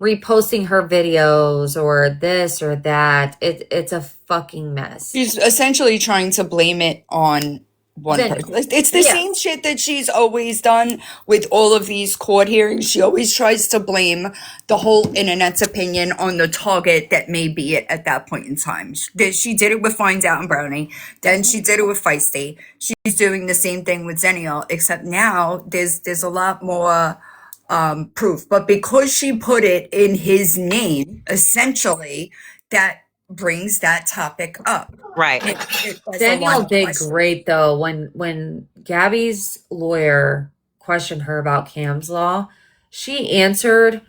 reposting her videos or this or that. It's a fucking mess. She's essentially trying to blame it on one Then, person. It's the yeah, same shit that she's always done with all of these court hearings. She always tries to blame the whole internet's opinion on the target that may be it at that point in time. She did it with Finds Out and Brownie. Then she did it with Feisty. She's doing the same thing with Zenial, except now there's a lot more proof. But because she put it in his name, essentially, that brings that topic up. Right. As a Danielle line of did questioning. great though when Gabby's lawyer questioned her about Cam's law. She answered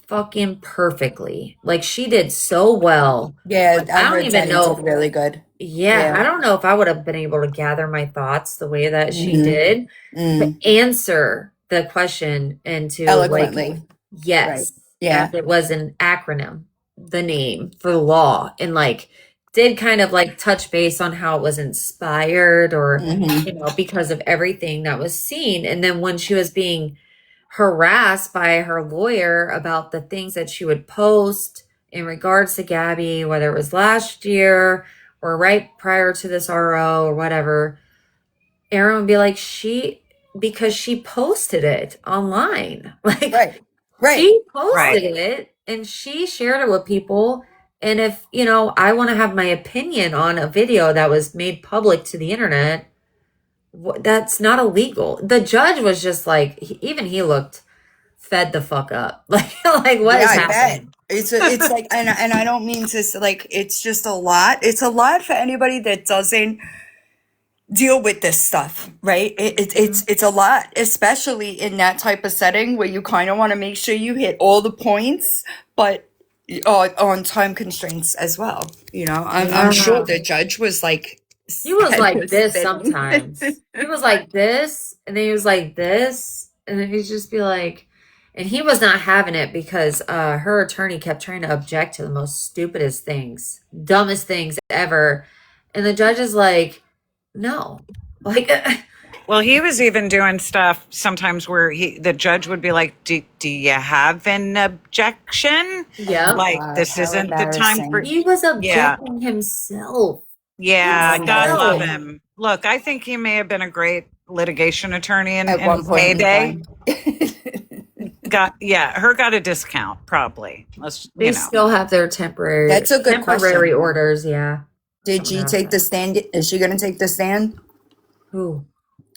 fucking perfectly. Like she did so well. Yeah, Like, I I don't heard even Jenny know. did really good. Yeah, I Yeah. don't know if I would have been able to gather my thoughts the way that she Mhm. did to Mm. answer the question and to like Eloquently. Right. yes, Yeah. as it was an acronym, the name for the law, and like did kind of like touch base on how it was inspired or Mhm. because of everything that was seen. And then when she was being harassed by her lawyer about the things that she would post in regards to Gabby, whether it was last year or right prior to this RO or whatever, Aaron would be like, because she posted it online. Like Right. Right. she Right. posted it and she shared it with people. And if, I want to have my opinion on a video that was made public to the internet, that's not illegal. The judge was just like, even he looked fed the fuck up. Like what Yeah, is I bet. happening? It's like, and I don't mean to like, it's just a lot. It's a lot for anybody that doesn't deal with this stuff, right? It's a lot, especially in that type of setting where you kind of want to make sure you hit all the points, but on time constraints as well. I'm sure the judge was like, He was like this spinning. sometimes. He was like this, and then he was like this, and then he'd just be like, and he was not having it because her attorney kept trying to object to the most stupidest things, dumbest things ever. And the judge is like, no. Like, Well, he was even doing stuff sometimes where the judge would be like, do you have an objection? yeah. Like, this How isn't the time for, embarrassing. He was yeah. objecting himself. Yeah, How God love embarrassing. him. Look, I think he may have been a great litigation attorney in At one his point in heyday. time. Her got a discount, probably. They still have their temporary That's a good question. orders, yeah. Did she take the stand? Is she going to take the stand? Who?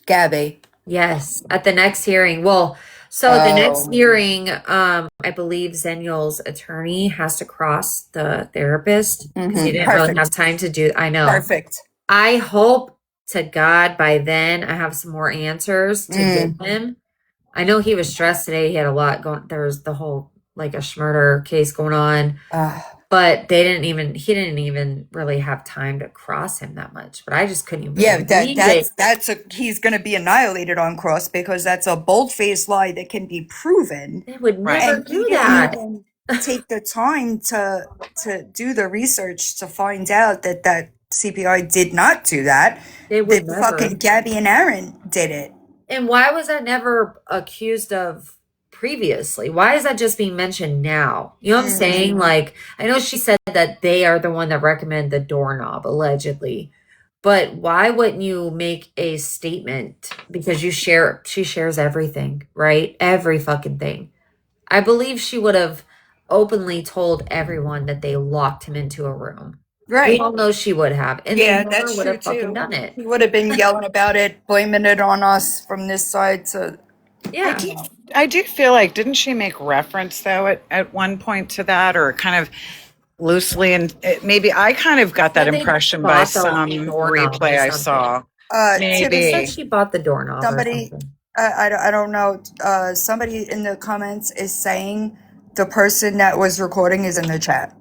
Gabby. Yes, at the next hearing. Well, so the next Oh. hearing, I believe Zenial's attorney has to cross the therapist because he didn't really have time to do. I know. Perfect. I hope to God by then I have some more answers to give him. I know he was stressed today. He had a lot going. There was the whole like a murder case going on, but he didn't even really have time to cross him that much. But I just couldn't even Yeah, believe it. he's going to be annihilated on cross because that's a bold-faced lie that can be proven. They would Right. never And do he that. didn't even take the time to do the research to find out that CPI did not do that. They would That never. fucking Gabby and Aaron did it. And why was that never accused of previously? Why is that just being mentioned now? You know what I'm saying? Like, I know she said that they are the one that recommend the doorknob, allegedly. But why wouldn't you make a statement? Because she shares everything, right? Every fucking thing. I believe she would have openly told everyone that they locked him into a room. Right. We all know she would have. And they Yeah, never that's would true have fucking too. done it. He would have been yelling about it, blaming it on us from this side to Yeah. I do feel like, didn't she make reference though at one point to that, or kind of loosely? And maybe I kind of got that Said they impression by bought the some doorknob replay or I something. saw. She Tiffany, said she bought the doorknob somebody, or something. I don't know, somebody in the comments is saying the person that was recording is in the chat.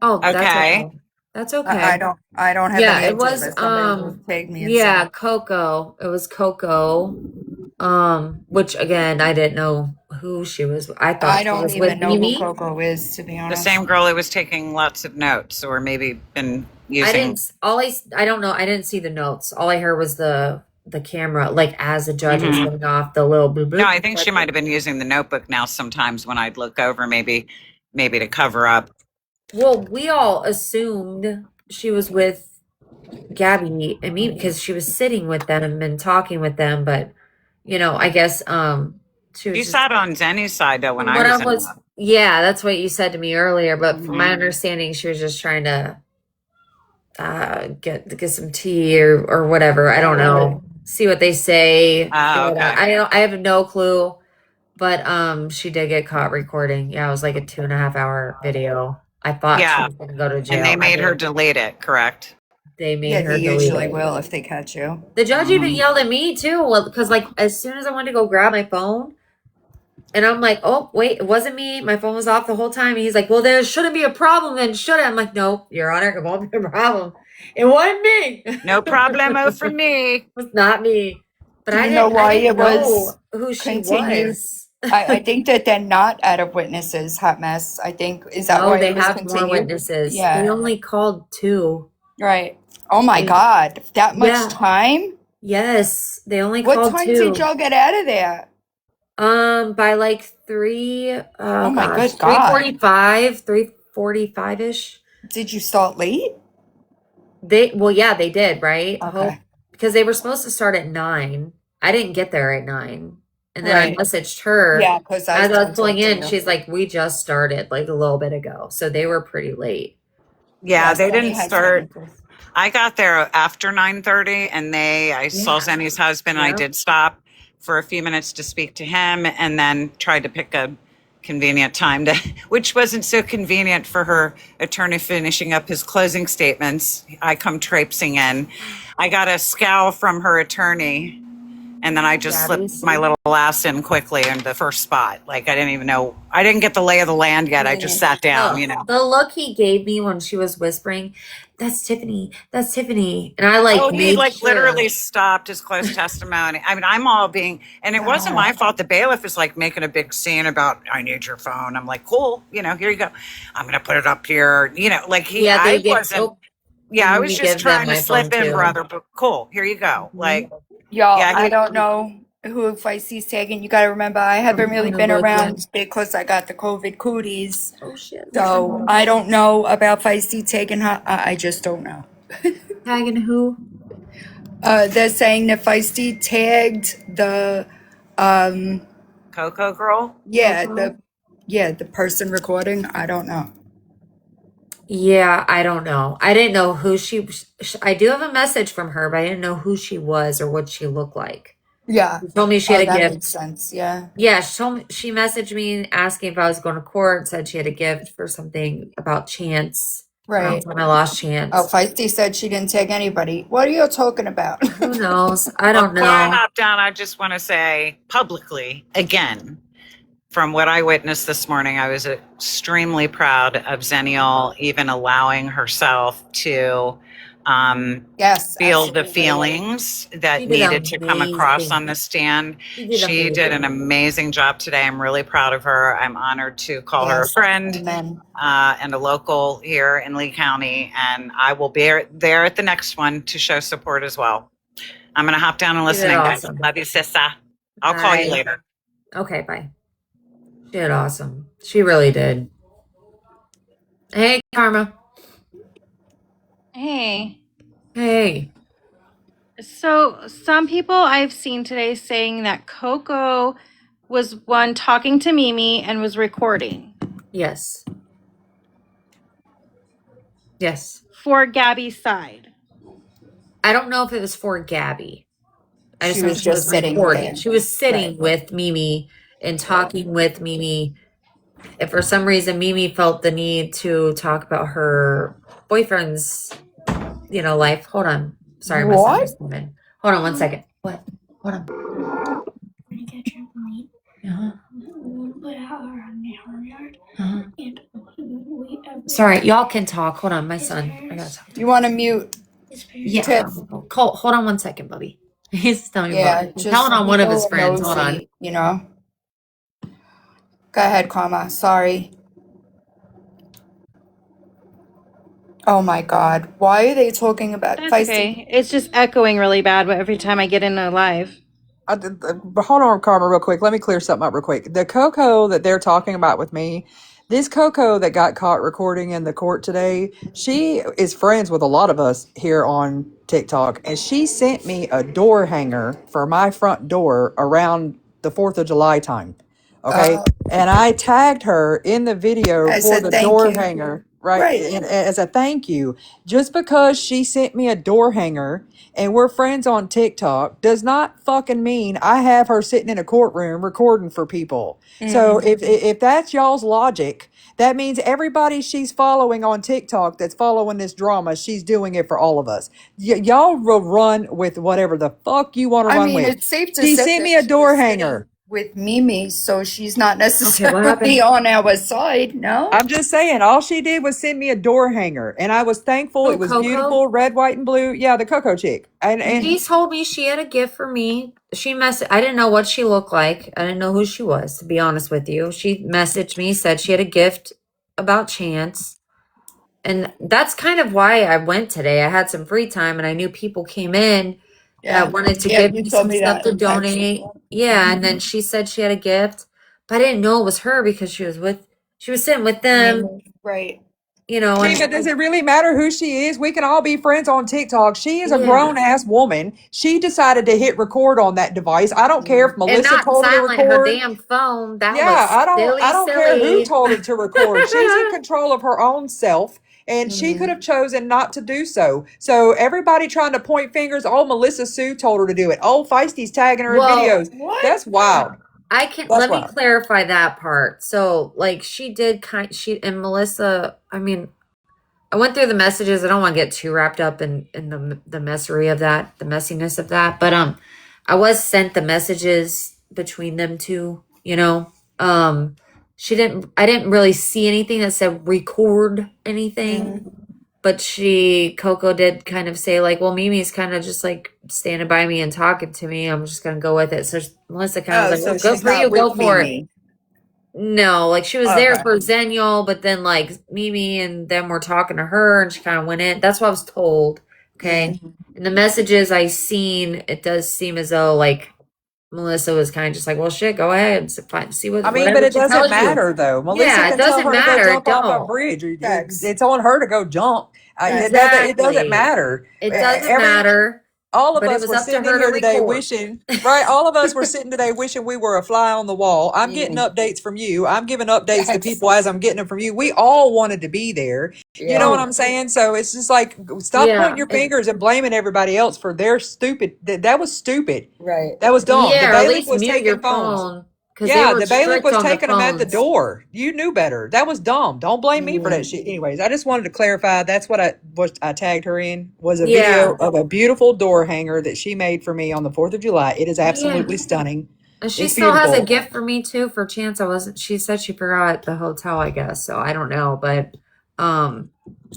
Oh, that's Okay. okay. That's okay. I don't have Yeah, any it idea, was but somebody just tagged me and yeah, said, Coco. It was Coco. Which again, I didn't know who she was. I thought I she don't was with even know who Mimi. Coco is, to be The honest. same girl who was taking lots of notes, or maybe been I using. don't know. I didn't see the notes. All I heard was the camera, like as the judge was going off the little blue. No, I think she might have been using the notebook now sometimes when I'd look over, maybe to cover up. Well, we all assumed she was with Gabby and me because she was sitting with them and talking with them, but I guess she was She just sat on Zenny's side though when from I what was I in. was yeah, that's what you said to me earlier, but from my Mhm. understanding she was just trying to get some tea or whatever. I don't know. See what they say. Oh, okay. I have no clue. But she did get caught recording. Yeah, it was like a 2.5 hour video. I thought she Yeah. was gonna go to jail. And they made her mean, delete it, correct? they made Yeah, her they delete usually it. will if they catch you. The judge even yelled at me too, because like as soon as I wanted to go grab my phone, and I'm like, oh wait, it wasn't me. My phone was off the whole time. And he's like, well, there shouldn't be a problem then, should it? I'm like, no, Your Honor, it won't be a problem. It wasn't me. No problemo for me. It was not me. But Do I you know didn't why I didn't it was know who she continued? was. I think that they're not out of witnesses, Hot Mess. I think, is that No, why they it was have more continued? witnesses. They Yeah, only called 2. right. Oh my And- God, that much Yeah. time? Yes, they only What called time 2. did y'all get out of there? By like 3 Oh my gosh, good God. 3:45 ish. Did you start late? Yeah, they did, right? Okay. Because they were supposed to start at 9. I didn't get there at 9. And then I Right. messaged her Yeah, because as I done was pulling talk to in. you. She's like, we just started like a little bit ago. So they were pretty late. Yeah, they Sunny didn't had start. technicals. I got there after 9:30, and I saw Zenny's husband, and I Yeah. did stop for a few minutes to speak to him, and then tried to pick a convenient time which wasn't so convenient for her attorney finishing up his closing statements. I come traipsing in. I got a scowl from her attorney, and then I just Gabby's? slipped my little ass in quickly in the first spot. Like I didn't get the lay of the land yet. I just sat down, The look he gave me when she was whispering, "That's Tiffany. That's Tiffany," and I like he made like sure. literally stopped his closed testimony. I mean, I'm all being, and it wasn't my fault. The bailiff is like making a big scene about, I need your phone. I'm like, cool, here you go. I'm gonna put it up here. Like Yeah, I they get. wasn't. Oh, Yeah, I you was need to just give them trying to my slip phone, in, too. brother. But cool, here you go. Like, Y'all, Yeah, I don't know who Feisty's tagging. You got to remember, I haven't really been around because I got the COVID cooties. Oh shit! So I don't know about Feisty tagging her. I just don't know. Tagging who? They're saying that Feisty tagged the Coco girl. the person recording. I don't know. Yeah, I don't know. I didn't know who she. I do have a message from her, but I didn't know who she was or what she looked like. Yeah. She told me she had a that gift. makes sense. Yeah. Yeah, she messaged me asking if I was going to court. Said she had a gift for something about Chance. Right. When I lost Oh, chance. Feisty said she didn't take anybody. What are you talking about? Who knows? I Well, don't before I know. hop down, I just want to say publicly again, from what I witnessed this morning, I was extremely proud of Zenial even allowing herself to Yes, feel the absolutely. feelings that She did needed to come across on amazing. the stand. She did She did an amazing. amazing job today. I'm really proud of her. I'm honored to call her a Yes. friend Amen. and a local here in Lee County. And I will be there at the next one to show support as well. I'm going to hop down and She did listen in, guys. awesome. Love you, Sissa. I'll call you Bye. later. Okay, bye. She did awesome. She really did. Hey, Karma. Hey. Hey. So some people I've seen today saying that Coco was one talking to Mimi and was recording Yes. Yes. for Gabby's side. I don't know if it was for Gabby. I just She know was she was just sitting recording. there. She was sitting Right. with Mimi and talking with Mimi. If for some reason Mimi felt the need to talk about her boyfriend's, life. Hold on. Sorry, my son What? just came in. Hold on one second. What? Hold on. We're gonna get a trampoline. Uh-huh. We'll put out around our yard. Uh-huh. And we Sorry, y'all can talk. Hold on, my son. I gotta talk to You want to mute? his parents. Yeah. Tiff. Hold on one second, Bubby. He's telling me Yeah, about he's just telling on one of his little friends. Hold on. nosy, you know. Go ahead, Karma. Sorry. Oh my God. Why are they talking about That's Feisty? okay. It's just echoing really bad every time I get in a live. But hold on, Karma, real quick. Let me clear something up real quick. The Coco that they're talking about with me, this Coco that got caught recording in the court today, she is friends with a lot of us here on TikTok, and she sent me a door hanger for my front door around the 4th of July time. Okay. And I tagged her in the video I for said the thank door you. hanger, right? Right. As a thank you. Just because she sent me a door hanger and we're friends on TikTok does not fucking mean I have her sitting in a courtroom recording for people. So if that's y'all's logic, that means everybody she's following on TikTok that's following this drama, she's doing it for all of us. Y'all will run with whatever the fuck you want to I run mean, with. it's safe to She say sent that me a she door was sitting hanger. with Mimi, so she's not happened? necessarily on our side, no? I'm just saying, all she did was send me a door hanger, and I was thankful. Oh, It was Coco? beautiful, red, white, and blue. Yeah, the Coco chick. And She told me she had a gift for me. I didn't know what she looked like. I didn't know who she was, to be honest with you. She messaged me, said she had a gift about Chance. And that's kind of why I went today. I had some free time and I knew people came in Yeah. that wanted to Yeah, give you me told some me stuff that, to donate. actually. Yeah, and then she said she had a gift, but I didn't know it was her because she was sitting with them, Right. but and does it really matter who she is? We can all be friends on TikTok. She is a yeah. grown ass woman. She decided to hit record on that device. I don't care if And Melissa not told her to silent her record. damn phone. That Yeah, was I don't care who silly. told her to record. She's in control of her own self, and she could Mhm. have chosen not to do so. So everybody trying to point fingers, oh, Melissa Sue told her to do it. Oh, Feisty's tagging her in Well, videos. What? That's wild. That's let me wild. clarify that part. So, like, she and Melissa, I mean, I went through the messages. I don't want to get too wrapped up in the messery of that, the messiness of that. But I was sent the messages between them two. I didn't really see anything that said record anything. But Coco did kind of say like, well, Mimi's kind of just like standing by me and talking to me. I'm just gonna go with it. So Melissa kind of Oh, was like, so well, go she's for you, not go with for it. Mimi. No, like she was there Okay. for Zenial, but then like Mimi and them were talking to her and she kind of went in. That's what I was told. Okay. In the messages I seen, it does seem as though like Melissa was kind of just like, well, shit, go ahead. See what, I mean, but whatever it she doesn't tells you. matter though. Melissa Yeah, it can tell doesn't her to go matter. It jump off a don't. bridge. Facts. It's on her to go jump. It Exactly. doesn't matter. It doesn't matter. All of But it us was were up to sitting her in to here today record. wishing, right? All of us were sitting today wishing we were a fly on the wall. I'm getting updates from you. I'm giving updates to Yes. people as I'm getting them from you. We all wanted to be there. You know what I'm saying? So it's just like, stop Yeah, pointing your fingers and blaming everybody else for their stupid. That was stupid. Right. That was dumb. The Yeah, or at bailiff least was mute your taking phones. phone. because they Yeah, were the bailiff strict was on the taking them at the phones. door. You knew better. That was dumb. Don't blame me for that shit. Anyways, I just wanted to clarify. That's what I tagged her in was a video Yeah. of a beautiful door hanger that she made for me on the 4th of July. It is Yeah. absolutely stunning. And she It's still has a beautiful. gift for me too for chance I wasn't she said she forgot the hotel, I guess. So I don't know, but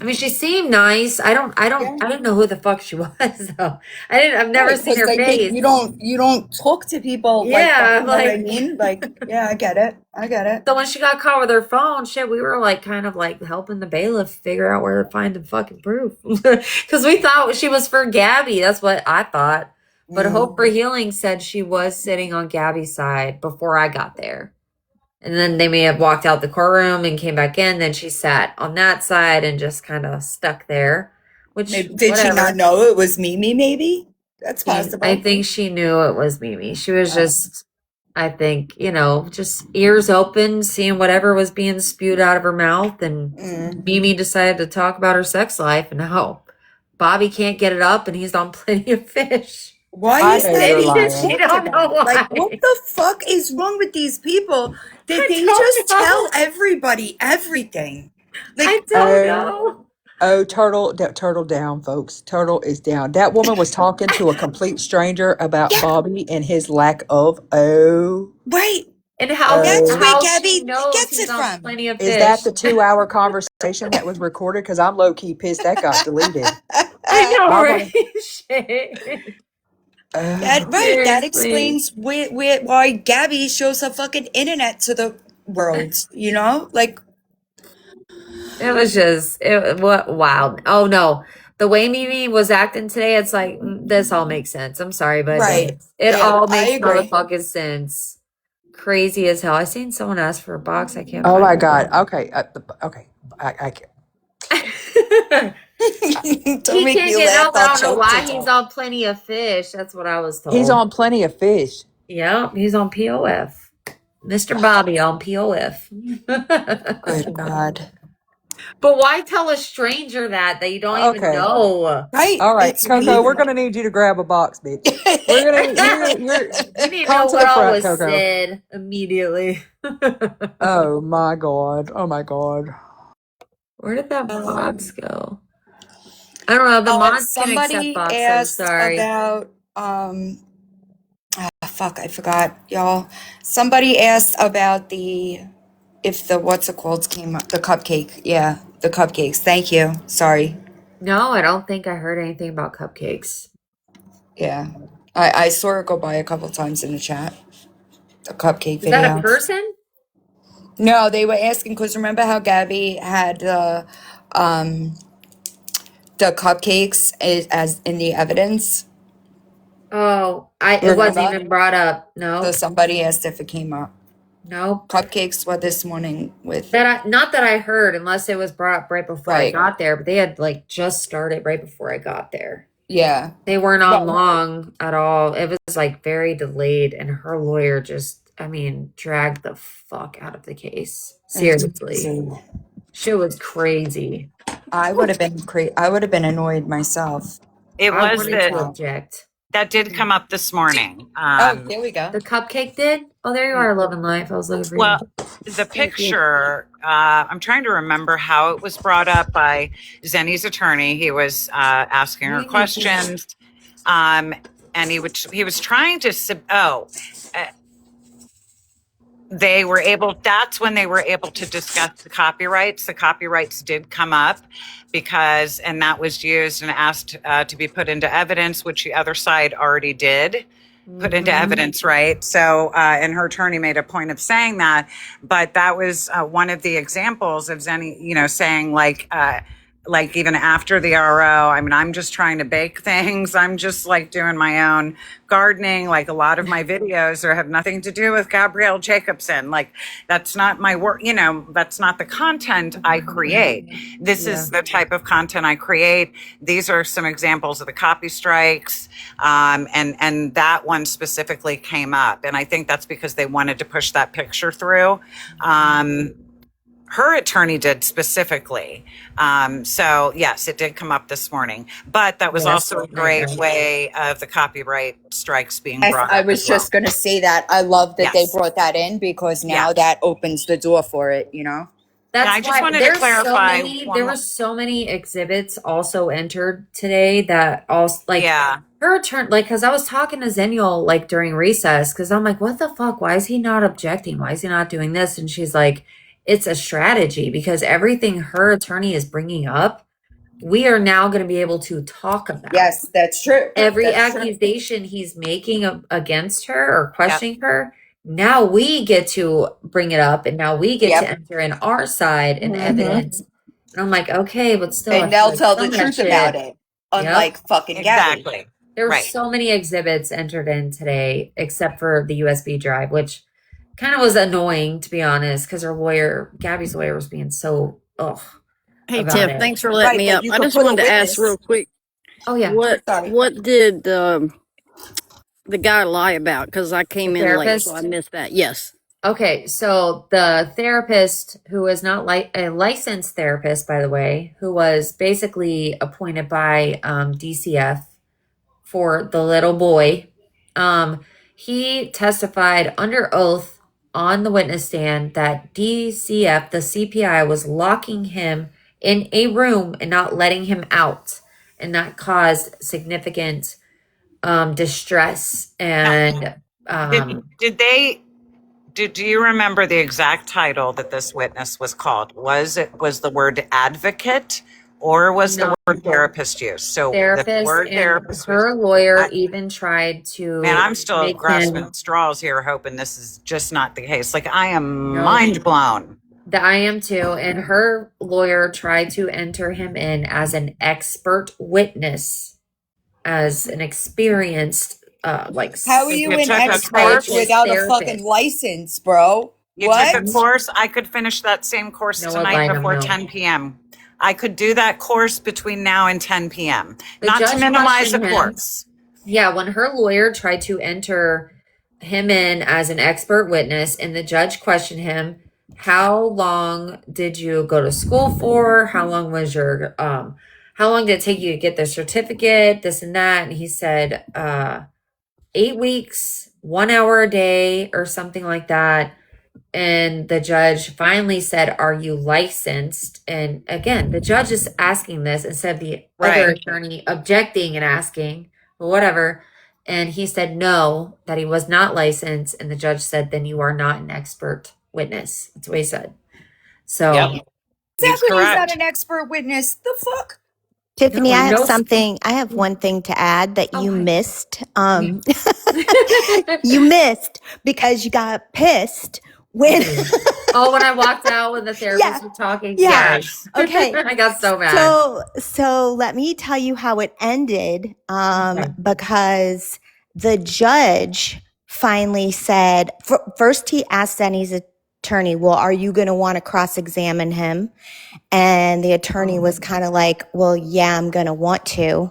I mean she seemed nice. Yeah. I didn't know who the fuck she was though. I've never Right, seen because her like face. you don't talk to people like that. Yeah, You know what I like mean? Like, yeah, I get it. I get it. so when she got caught with her phone, shit, we were like kind of like helping the bailiff figure out where to find the fucking proof. Because we thought she was for Gabby. That's what I thought. But Hope for Healing said she was sitting on Gabby's side before I got there. And then they may have walked out the courtroom and came back in. Then she sat on that side and just kind of stuck there, which, Maybe did she not whatever. know it was Mimi? Maybe that's I possible. think she knew it was Mimi. She was Oh. just, I think, just ears open, seeing whatever was being spewed out of her mouth. And Mimi decided to talk about her sex life and how Bobby can't get it up and he's on plenty of fish. Why I is know that you're even She lying. talked don't know about? Like, why. what the fuck is wrong with these people that I they don't just know. tell everybody everything? I Like, don't Oh, know. oh, turtle down, folks. Turtle is down. That woman was talking to a complete stranger about yeah, Bobby and his lack of. Oh, right. And That's where how oh. she Gabby knows gets he's it on from. plenty of Is that fish. the 2 hour conversation that was recorded? Because I'm low key pissed that got deleted. I know, I right? want Shit. That to. right. That Seriously. explains why Gabby shows her fucking internet to the world. You know, like It was just what wow. Oh no. The way Mimi was acting today, it's like this all makes sense. I'm sorry, but it right. does. It Yeah, all I makes agree. motherfucking sense. Crazy as hell. I seen someone ask for a box. I can't Oh find my it. God. Okay. Okay. I can't. Don't He make can't me get laugh. up. I I'll don't know choke to why he's death. on plenty of fish. That's what I was He's told. on plenty of fish. Yep, he's on POF. Mr. Bobby on POF. Good God. But why tell a stranger that you don't even Okay. know? Right. All right, It's Coco, we're weird. gonna need you to grab a box, bitch. We're gonna you're We need to come know to what the all front, was Coco. said immediately. Oh my God. Oh my God. Where did that box go? I don't know. The mods can accept Somebody boxes. asked Sorry. about fuck, I forgot, y'all. Somebody asked about if the what's it called came up, the cupcake. Yeah, the cupcakes. Thank you. Sorry. No, I don't think I heard anything about cupcakes. Yeah. I saw it go by a couple times in the chat. The cupcake Is that a video. person? No, they were asking because remember how Gabby had um the cupcakes as in the evidence? Oh, it wasn't Remember? even brought up. So Nope. somebody asked if it came up. Nope. Cupcakes were this morning with Not that I heard, unless it was brought up right before I right. got there. But they had like just started right before I got there. Yeah. They weren't on Well, long at all. It was like very delayed, and her lawyer just, I mean, dragged the fuck out of the case. Seriously, shit was crazy. I would have been I would have been annoyed myself. It I was wanted to the object. that did come up this morning. Oh, there we go. The cupcake did. Oh, there you are, Love and Life. I was looking for you. Well, the picture, I'm trying to remember how it was brought up by Zenny's attorney. He was asking her questions, and he was trying to they were able, that's when they were able to discuss the copyrights. The copyrights did come up and that was used and asked to be put into evidence, which the other side already did put into evidence, right? So, and her attorney made a point of saying that, but that was one of the examples of Zenny, saying like even after the RO, I mean, I'm just trying to bake things. I'm just like doing my own gardening. Like a lot of my videos have nothing to do with Gabrielle Jacobson. Like that's not my work. That's not the content I create. This is the type of content I create. These are some examples of the copy strikes. And that one specifically came up. And I think that's because they wanted to push that picture through. her attorney did specifically. So yes, it did come up this morning, but that was Yeah, also a that's great nightmare. way of the copyright strikes being Yes, brought I up was as well. just going to say that. I love that they Yes. brought that in because now Yes. that opens the door for it, you know? That's I just why wanted to clarify there were so many exhibits also entered today that also like Yeah. her turn, like, because I was talking to Zenial like during recess because I'm like, what the fuck? Why is he not objecting? Why is he not doing this? And she's like, it's a strategy because everything her attorney is bringing up, we are now going to be able to talk about. Yes, that's true. Every That's true. accusation he's making against her or questioning her, now we get to bring it up and now we get to Yep. enter in our side and evidence. And I'm like, okay, but still, I And feel they'll like tell some the of that truth about shit- it. Unlike fucking Gabby. Exactly. There were Right. so many exhibits entered in today, except for the USB drive, which kind of was annoying, to be honest, because her lawyer, Gabby's lawyer, was being so, Hey about Tiff, it. thanks for letting Right, me but up. you I could just put a wanted to ask witness. real quick, Oh, yeah. Sorry. what did the guy lie about? Because I came The in late, so therapist? I missed that. Yes. Okay, so the therapist, who is not like a licensed therapist, by the way, who was basically appointed by DCF for the little boy, he testified under oath on the witness stand that DCF, the CPI, was locking him in a room and not letting him out, and that caused significant distress and Do you remember the exact title that this witness was called? Was the word advocate or was No. the word therapist used? So the therapist word and therapist her was, lawyer even tried to man, I'm still make grasping him at straws here, hoping this is just not the case. Like I am No. mind blown. the I am too, and her lawyer tried to enter him in as an expert witness, as an experienced like How are you You an took a expert course? without a Therapist. fucking license, bro? You What? took a course. I could finish that same course No, tonight Elena, before no. 10 p.m. I could do that course between now and 10 p.m. The Not to judge minimize the questioned him. course. Yeah, when her lawyer tried to enter him in as an expert witness, and the judge questioned him, how long did you go to school for? How long was your how long did it take you to get the certificate? This and that. And he said 8 weeks, 1 hour a day, or something like that. And the judge finally said, are you licensed? And again, the judge is asking this instead of the other Right. attorney objecting and asking, or whatever. And he said no, that he was not licensed. And the judge said, then you are not an expert witness. That's what he said. So Yep. He's Exactly, he's not correct. an expert witness. The fuck? Tiffany, No, I have no- something. I have one thing to add that Oh, you hi. missed. You missed because you got pissed when. Oh, when I walked out when the therapist was talking. Yeah. Yes. Okay. I got so mad. So let me tell you how it ended. Okay. Because the judge finally said, first he asked Zenny's attorney, well, are you going to want to cross-examine him? And the attorney was kind of like, well, yeah, I'm going to want to.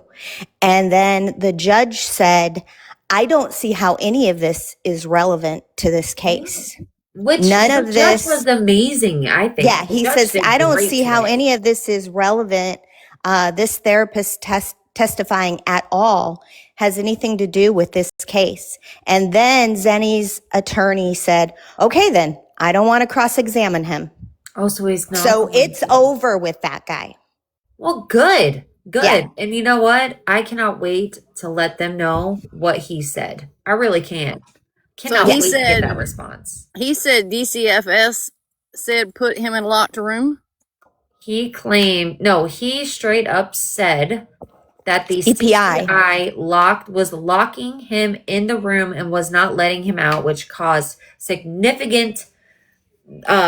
And then the judge said, I don't see how any of this is relevant to this case. Which None the of judge this was amazing, I think. Yeah, The he judge says, did I don't great see how today. any of this is relevant. This therapist testifying at all has anything to do with this case. And then Zenny's attorney said, okay, then I don't want to cross-examine him. Oh, so he's not. So going it's to. over with that guy. Well, good. Good. Yeah. And you know what? I cannot wait to let them know what he said. I really can't. Cannot he wait to get said- that response. He said DCFS said put him in a locked room. He claimed, no, he straight up said that the CPI. CPI was locking him in the room and was not letting him out, which caused significant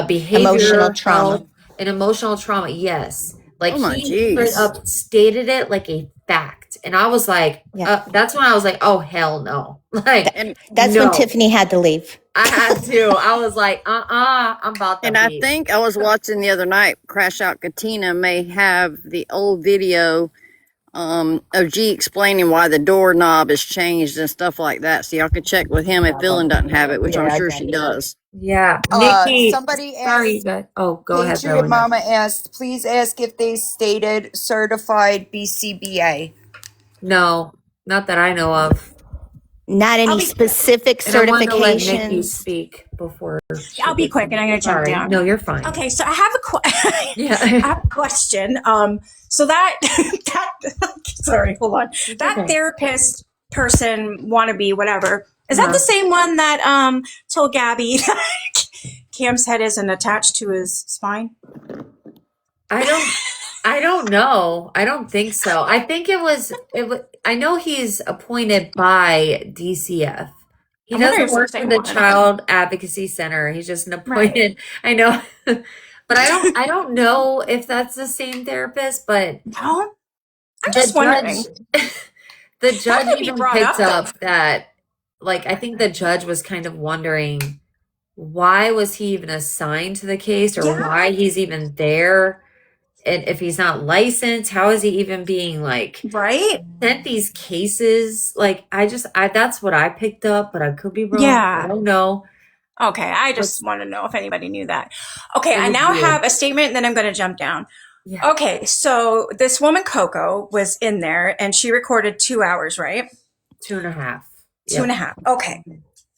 behavior, Emotional trauma. health, and emotional trauma. Yes. Like Oh my he geez. straight up stated it like a fact. And I was like, Yeah. that's when I was like, oh, hell no. Like, And That's no. when Tiffany had to leave. I had to. I was like, I'm about to and I leave. think I was watching the other night, Crash Out Katina may have the old video OG explaining why the doorknob is changed and stuff like that. So y'all can check with him if Dylan doesn't have it, which I'm sure she does. Yeah. Nikki, Somebody sorry, asked, but go ahead, Patriot Rowan. Mama asked, please ask if they stated certified BCBA. No, not that I know of. Not any specific And I wanted to let Nikki certifications. speak before. I'll be quick and I'm going to jump Sorry. down. No, you're fine. Okay, so I have I Yeah. have a question. So that sorry, hold on. That okay. therapist person, wannabe, whatever, is that the same one that told Gabby that Cam's head isn't attached to his spine? I don't know. I don't think so. I think it was I know he's appointed by DCF. He doesn't work for the Child Advocacy Center. He's just an appointed. Right. I know. But I don't know if that's the same therapist, but no. I'm just wondering. The judge even picked up that, like, I think the judge was kind of wondering why was he even assigned to the case, or why he's even there. And if he's not licensed, how is he even being sent these cases? Like, that's what I picked up, but I could be wrong. Yeah. I don't know. Okay. I just want to know if anybody knew that. Okay. I now have a statement, then I'm going to jump down. Yeah. Okay. So this woman, Coco, was in there and she recorded 2 hours, right? 2.5. 2.5. Okay.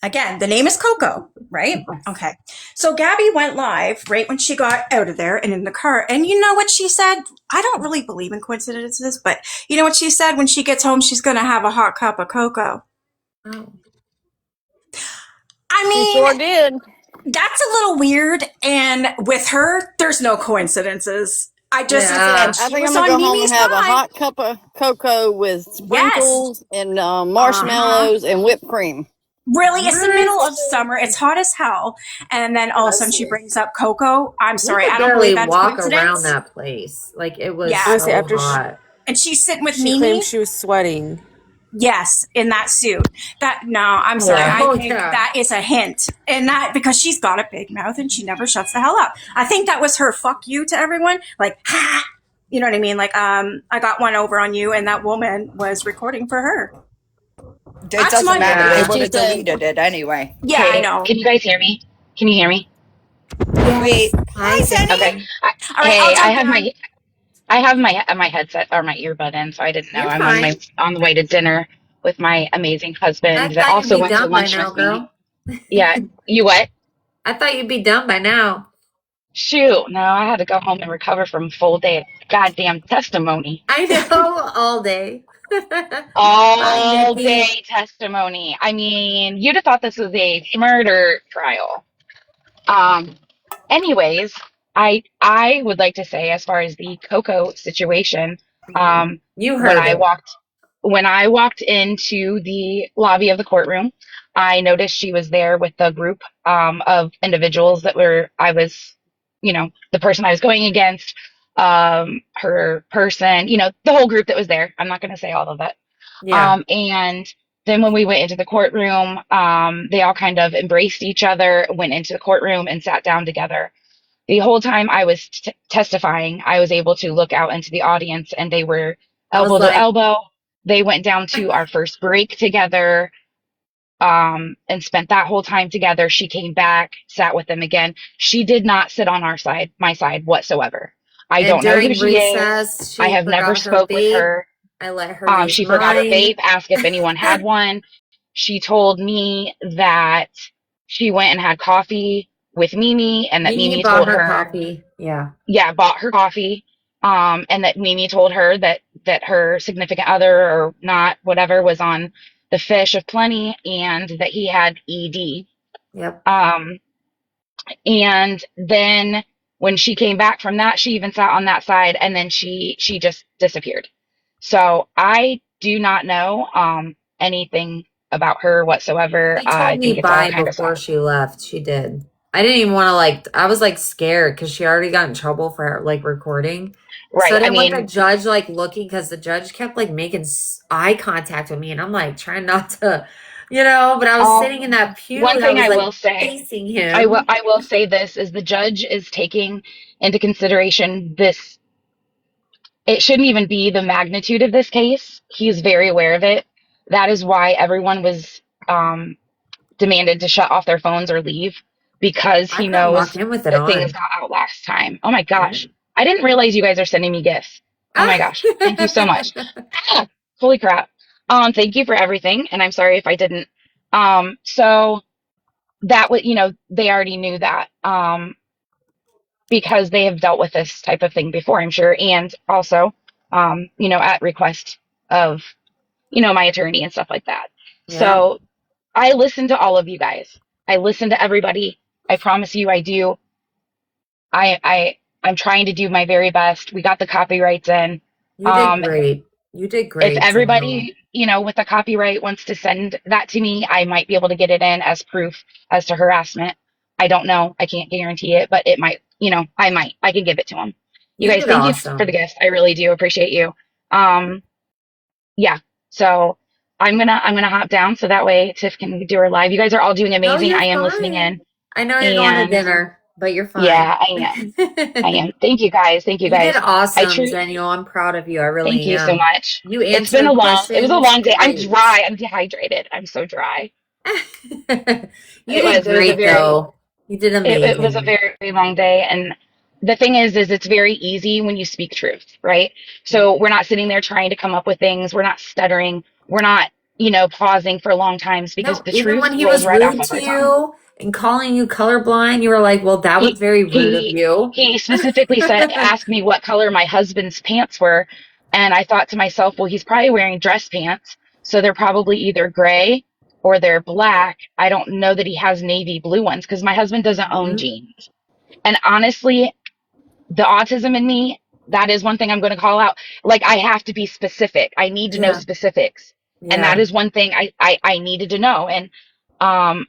Again, the name is Coco, right? Okay. So Gabby went live right when she got out of there and in the car. And you know what she said? I don't really believe in coincidences, but you know what she said? When she gets home, she's going to have a hot cup of cocoa. Oh. I mean, she sure did. That's a little weird. And with her, there's no coincidences. I think I'm going to go home and have a hot cup of cocoa with sprinkles and marshmallows and whipped cream. Really, it's the middle of summer. It's hot as hell, and then all of a sudden she brings up cocoa. I'm sorry, I don't believe that's walk coincidence. Around that place, like it was so after hot. And she's sitting with She Mimi. claimed she was sweating. Yes, in that suit. I'm sorry. I think that is a hint, and that because she's got a big mouth and she never shuts the hell up. I think that was her fuck you to everyone. Like, ha! You know what I mean? Like, I got one over on you, and that woman was recording for her. It doesn't matter. They would have deleted it anyway. Yeah, hey, I know. Can you guys hear me? Can you hear me? Yes. Wait. Hi, Zenny. Okay. I have my headset or my earbud in, so I didn't know. I'm on the way to dinner with my amazing husband that also went to lunch with me. Yeah. You what? I thought you'd be done by now. Shoot, no, I had to go home and recover from a full day of goddamn testimony. I know, all day. All day testimony. I mean, you'd have thought this was a murder trial. Anyways, I would like to say, as far as the Coco situation, you heard when I walked into the lobby of the courtroom, I noticed she was there with the group of individuals that I was, the person I was going against, her person, the whole group that was there. I'm not going to say all of it. Yeah. And then when we went into the courtroom, they all kind of embraced each other, went into the courtroom and sat down together. The whole time I was testifying, I was able to look out into the audience and they were elbow to elbow. They went down to our first break together, and spent that whole time together. She came back, sat with them again. She did not sit on my side whatsoever. I don't know who she is. I have never spoke with her. I let her she forgot her vape, asked if anyone had one. She told me that she went and had coffee with Mimi, and that Mimi told her coffee. Yeah, bought her coffee. And that Mimi told her that her significant other or not, whatever, was on the fish of plenty and that he had ED. Yep. And then when she came back from that, she even sat on that side and then she just disappeared. So I do not know anything about her whatsoever. She told me bye before she left. She did. I didn't even want to I was scared because she already got in trouble for recording. Right. So I didn't want the judge looking, because the judge kept making eye contact with me, and I'm trying not to, but I was sitting in that pew. One thing I will say, facing him. I will say this is the judge is taking into consideration this it shouldn't even be the magnitude of this case. He's very aware of it. That is why everyone was demanded to shut off their phones or leave, because I he couldn't walk knows in with it that things on. got out last time. Oh my Yeah. gosh. I didn't realize you guys are sending me gifts. Oh my gosh. Thank you so much. Ah, holy crap. Thank you for everything. And I'm sorry if I didn't. So that would, they already knew that. Because they have dealt with this type of thing before, I'm sure. And also, at request of, my attorney and stuff like that. Yeah. So I listen to all of you guys. I listen to everybody. I promise you I do. I'm trying to do my very best. We got the copyrights in. You did Um, great. You did if great, Daniel. everybody, with the copyright wants to send that to me, I might be able to get it in as proof as to harassment. I don't know. I can't guarantee it, but it might, I might. I can give it to them. You You guys, did thank you for the awesome. gift. I really do appreciate you. Um, yeah. So I'm gonna hop down so that way Tiff can do her live. You guys are all doing No, amazing. you're I am listening fine. in. I know you're going to And dinner, but you're fine. yeah, I am. I am. Thank you guys. Thank you You did guys. I awesome, truly Daniel. I'm proud of you. I thank really you so am. much. You It answered was a questions long day. I'm great. dry. I'm dehydrated. I'm so dry. You did It was a great, very though. You did it was a amazing. very long day. And the thing is it's very easy when you speak truth, right? So we're not sitting there trying to come up with things. We're not stuttering. We're not, pausing for long times, because No, the even truth when he rolls was right off rude of to our tongue. you and calling you colorblind, you were like, well, that was He very rude of he you. he specifically asked me what color my husband's pants were, and I thought to myself, well, he's probably wearing dress pants, so they're probably either gray or they're black. I don't know that he has navy blue ones, because my husband doesn't own Mhm. jeans. And honestly, the autism in me, that is one thing I'm going to call out. Like, I have to be specific. I need to know Yeah. specifics. And that Yeah. is one thing I needed to know. And um,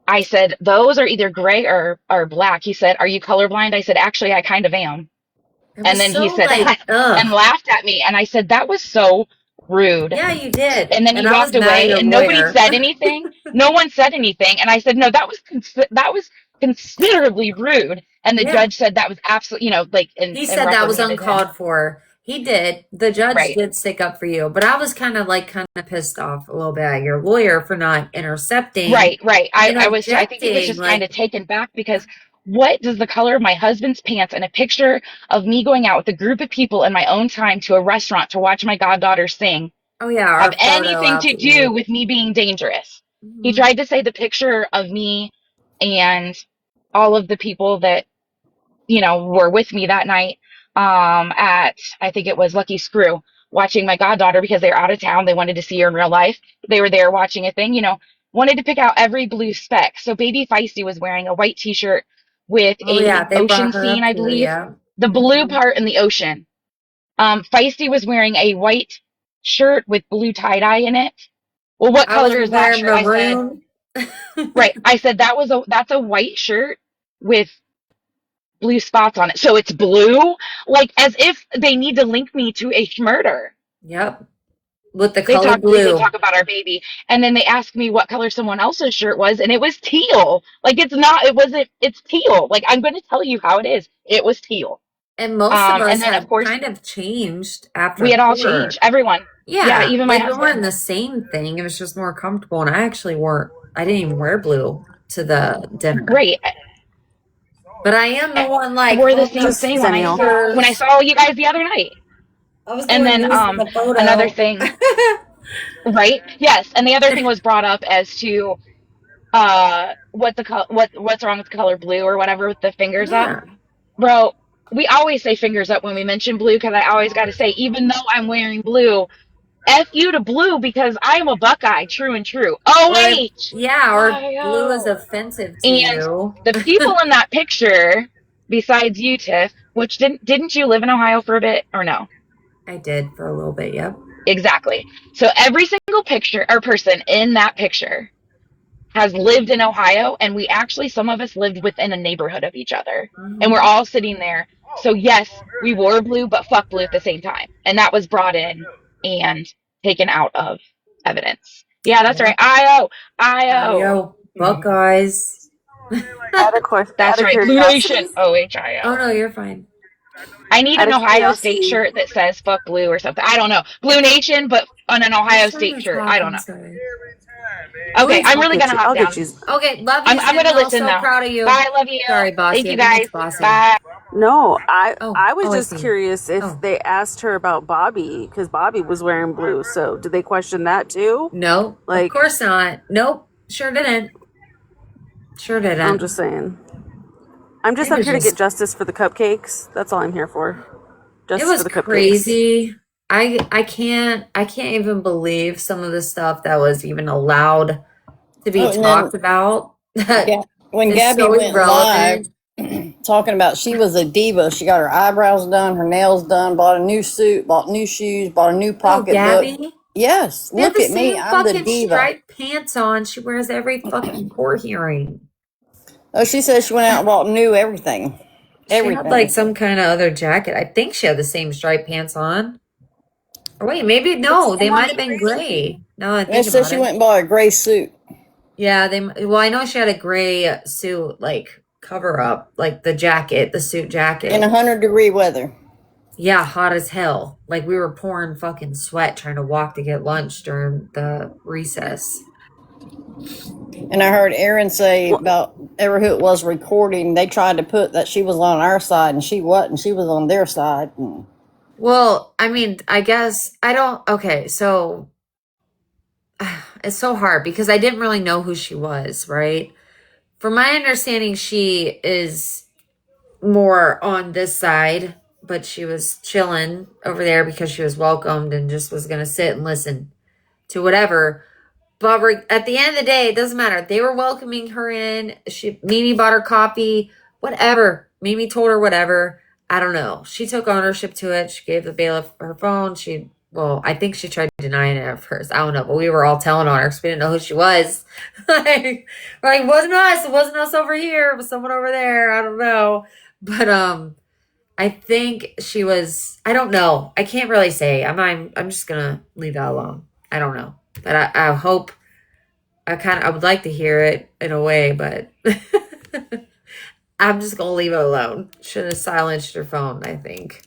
I said, those are either gray or black. He said, are you colorblind? I said, actually, I kind of am. It And was then he so said, like, and ugh. laughed at me. And I said, that was so rude. Yeah, you did. And then he And I was walked mad at away, your and nobody lawyer. said anything. No one said anything. And I said, no, that was considerably rude. And the Yeah. judge said that was absolutely, like, He and said that was reprimanded him. uncalled for. He did. The judge Right. did stick up for you, but I was kind of pissed off a little bit at your lawyer for not intercepting Right. and I think he was objecting. just kind Like, of taken back, because what does the color of my husband's pants and a picture of me going out with a group of people in my own time to a restaurant to watch my goddaughter sing oh yeah, have our photo anything out to to do eat. with me being dangerous? He Mhm. tried to say the picture of me and all of the people that, were with me that night, at, I think it was Lucky Screw, watching my goddaughter, because they were out of town. They wanted to see her in real life. They were there watching a thing, wanted to pick out every blue speck. So Baby Feisty was wearing a white t-shirt with Oh yeah, a they ocean brought her scene, up I here. believe. Yeah. The blue Mhm. part in the ocean. Feisty was wearing a white shirt with blue tie-dye in it. Well, what I was color is that wearing shirt? I said, maroon. right. I said that's a white shirt with blue spots on it. So it's blue? Like, as if they need to link me to a murder. Yep, with the color They blue. talk about our baby. And then they asked me what color someone else's shirt was, and it was teal. Like, it's teal. Like, I'm going to tell you how it is. It was teal. And most of And us then, of had course, kind of changed after we had all changed. court. Everyone. Yeah, Yeah, even my like we weren't husband. the same thing. It was just more comfortable. And I actually wore, I didn't even wear blue to the dinner. Right. But I am the one I like, wore the oh, no same thing when Daniel. I sisters. saw you guys the other night. I was the And one then used in the another photo. thing, right? Yes, and the other thing was brought up as to what's wrong with the color blue or whatever with the fingers up. Yeah. Bro, we always say fingers up when we mention blue, because I always got to say, even though I'm wearing blue, F you to blue, because I am a Buckeye, true and true. Or if, OH! yeah, or if blue is I-O. offensive to And you. the people in that picture, besides you, Tiff, which didn't you live in Ohio for a bit, or no? I did for a little bit, yep. Exactly. So every single picture or person in that picture has lived in Ohio, and some of us lived within a neighborhood of each other, and we're Hmm. all sitting there. So yes, we wore blue, but fuck blue at the same time, and that was brought in and taken out of evidence. Yeah, that's Yeah. right. IO. Yo, Buckeyes. Out of course, out That's of right. Blue Nation. curiosity, Oh OHIO. no, you're fine. I need Out an of Ohio State curiosity, shirt that says "fuck blue" or something. I don't know, Blue Nation, but on an Who's Ohio trying State to shirt. talk? I don't I'm know. sorry. who Okay, is? I'm really gonna hop I'll get down. you. Okay, love you, I'm gonna Chanel. listen So though. proud of you. Bye, love you. Sorry, Bossy. Thank I you think it's guys. Bossy. Bye. No, Oh, I was I just see. curious if Oh, they asked her about Bobby because Bobby was wearing blue. So did they question that too? no, of Like, course not. Nope, sure didn't. Sure I'm didn't. just saying. I'm just It up was here to get just, justice for the cupcakes. That's all I'm here for. it Justice for was the cupcakes. crazy. I can't even believe some of the stuff that was even allowed to be Oh, and then talked about. That when is Gabby so went live irrelevant. talking about she was a diva, she got her eyebrows done, her nails done, bought a new suit, bought new shoes, bought a new Oh, pocketbook. Gabby. Yes, She had look the at me, same I'm the fucking diva. striped pants on. She wears every fucking court hearing. Oh, she said she went out and bought new everything. She had like Everything. some kind of other jacket. I think she had the same striped pants on. Or wait, maybe It's no, they might have been crazy. gray. Now that I It think said about she it. went and bought a gray suit Yeah, well, I know she had a gray suit, like cover up, like the jacket, the suit in jacket. 100-degree weather. Yeah, hot as hell. Like we were pouring fucking sweat trying to walk to get lunch during the recess. And I heard Aaron say Well, about ever who it was recording, they tried to put that she was on our side and she wasn't. She was on their side. And Well, I mean, I guess I don't. Okay, so it's so hard because I didn't really know who she was, right? From my understanding, she is more on this side, but she was chilling over there because she was welcomed and just was going to sit and listen to whatever. But at the end of the day, it doesn't matter. They were welcoming her in. Mimi bought her coffee, whatever. Mimi told her whatever. I don't know. She took ownership to it. She gave the bailiff her phone. Well, I think she tried denying it at first. I don't know, but we were all telling on her because we didn't know who she was. like, it wasn't us. It wasn't us over here. It was someone over there. I don't know. But I think she was. I don't know. I can't really say. I'm just gonna leave that alone. I don't know, but I hope. I would like to hear it in a way, but I'm just gonna leave it alone. Should have silenced your phone. I think.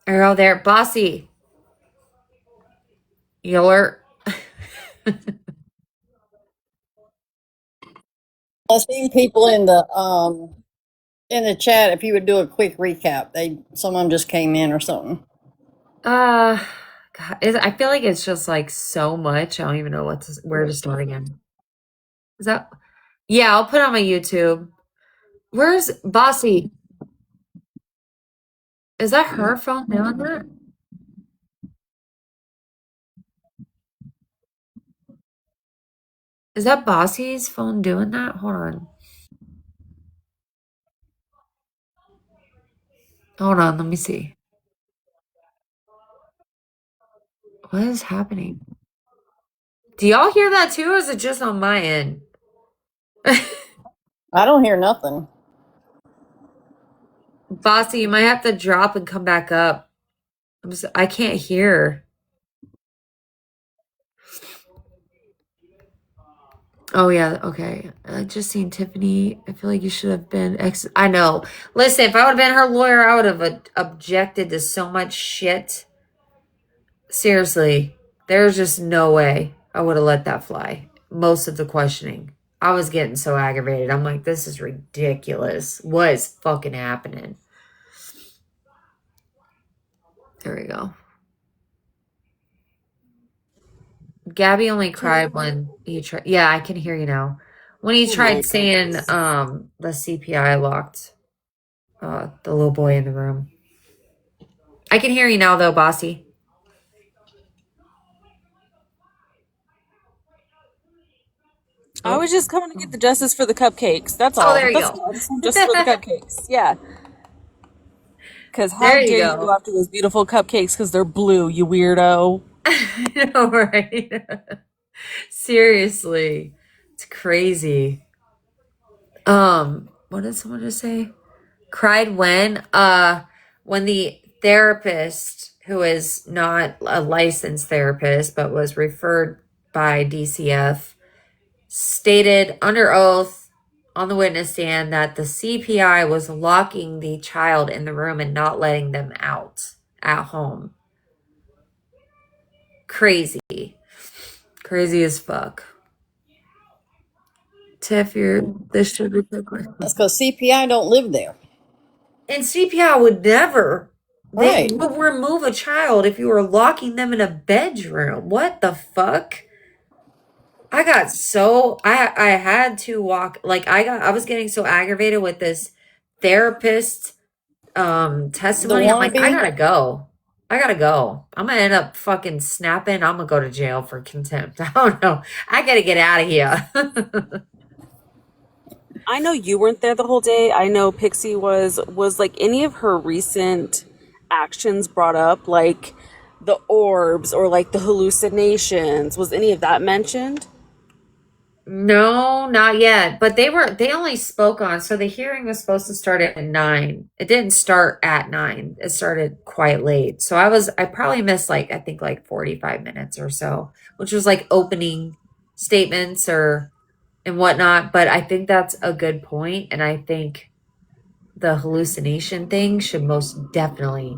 Are you all there, Bossy? You alert? I seen people in the chat. If you would do a quick recap, some of them just came in or something. God, I feel like it's just like so much. I don't even know where to start again. Is that? Yeah, I'll put it on my YouTube. Where's Bossy? Is that her phone doing that? Is that Bossy's phone doing that? Hold on. Hold on. Let me see. What is happening? Do y'all hear that too, or is it just on my end? I don't hear nothing. Bossy, you might have to drop and come back up. I can't hear. Oh yeah, okay. I just seen Tiffany. I feel like you should have been I know. Listen, if I would have been her lawyer, I would have objected to so much shit. Seriously, there's just no way I would have let that fly. Most of the questioning. I was getting so aggravated. I'm like, this is ridiculous. What is fucking happening? There we go. Gabby only cried when he tried. Yeah, I can hear you now. When he oh my tried saying goodness. the CPI locked the little boy in the room. I can hear you now though, Bossy. I Oh, was just coming to get the justice for the cupcakes. That's oh, all. there you That's go. all. Just justice for the cupcakes. Yeah. Because how There you dare you go go. after those beautiful cupcakes because they're blue, you weirdo. I know, right? Seriously, it's crazy. What did someone just say? Cried when the therapist, who is not a licensed therapist but was referred by DCF, stated under oath on the witness stand that the CPI was locking the child in the room and not letting them out at home. Crazy. Crazy as fuck. Tiff, this should be the question. That's because CPI don't live there. And CPI would never. They Right. would remove a child if you were locking them in a bedroom. What the fuck? I had to walk, like I was getting so aggravated with this therapist testimony. I'm like, I wannabe? gotta go. I gotta go. I'm gonna end up fucking snapping. I'm gonna go to jail for contempt. I don't know. I gotta get out of here. I know you weren't there the whole day. I know Pixie was like any of her recent actions brought up, like the orbs or like the hallucinations. Was any of that mentioned? No, not yet. But they only spoke on, so the hearing was supposed to start at 9. It didn't start at 9. It started quite late. So I probably missed I think 45 minutes or so, which was like opening statements and whatnot. But I think that's a good point, and I think the hallucination thing should most definitely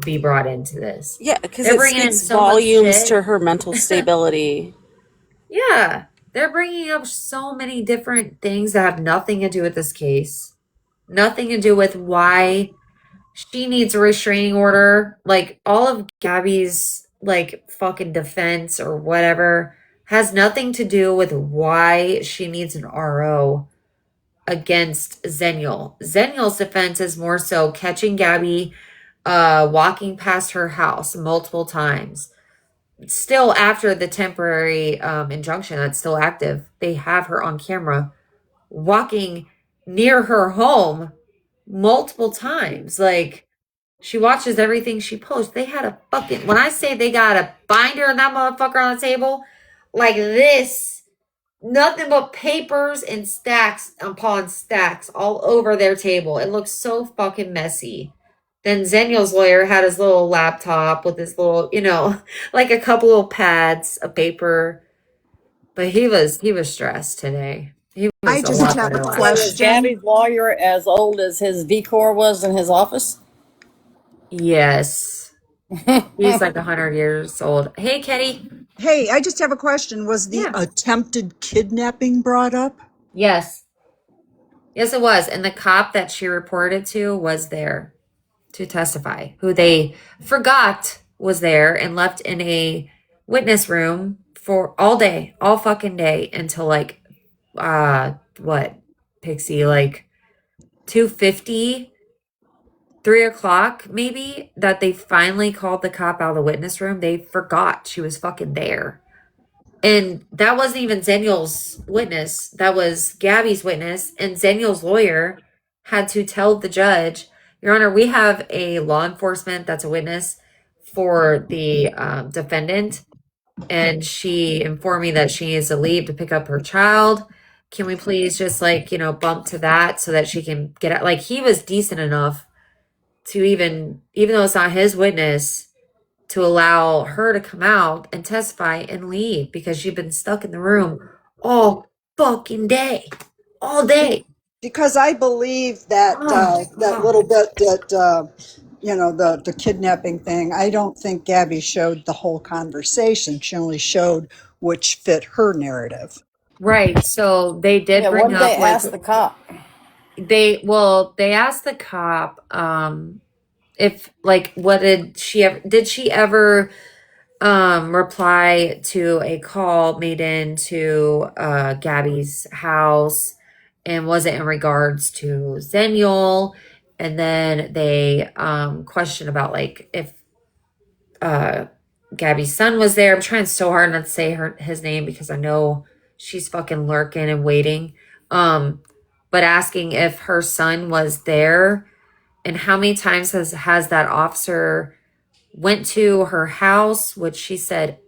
be brought into this. Yeah, because They're it bringing in speaks so much volumes shit. to her mental stability. Yeah, they're bringing up so many different things that have nothing to do with this case. Nothing to do with why she needs a restraining order. Like all of Gabby's fucking defense or whatever has nothing to do with why she needs an RO against Zenial. Zenial's defense is more so catching Gabby walking past her house multiple times. Still after the temporary injunction that's still active, they have her on camera walking near her home multiple times. Like she watches everything she posts. They had when I say they got a binder and that motherfucker on the table like this, nothing but papers and stacks upon stacks all over their table. It looks so fucking messy. Then Zenial's lawyer had his little laptop with his little, like a couple of pads of paper. But he was stressed today. He was I a just lot have a better last So night. was question. Gabby's lawyer as old as his VCOR was in his office? Yes. He's like 100 years old. Hey, Kenny. Hey, I just have a question. Was the Yeah. attempted kidnapping brought up? Yes. Yes, it was. And the cop that she reported to was there to testify, who they forgot was there and left in a witness room for all day, all fucking day until what, Pixie, 2:50, 3 o'clock maybe, that they finally called the cop out of the witness room. They forgot she was fucking there. And that wasn't even Zenial's witness. That was Gabby's witness. And Zenial's lawyer had to tell the judge, Your Honor, we have a law enforcement that's a witness for the defendant. And she informed me that she needs to leave to pick up her child. Can we please just bump to that so that she can get out? Like he was decent enough to even though it's not his witness, to allow her to come out and testify and leave because she'd been stuck in the room all fucking day. All day. Because I believe that that little bit that the kidnapping thing. I don't think Gabby showed the whole conversation. She only showed which fit her narrative. Right. So they did Yeah, bring what did they up ask the cop? they asked the cop if what did she ever reply to a call made into Gabby's house, and was it in regards to Zenial? And then they questioned about if Gabby's son was there. I'm trying so hard not to say his name because I know she's fucking lurking and waiting. But asking if her son was there and how many times has that officer went to her house, which she said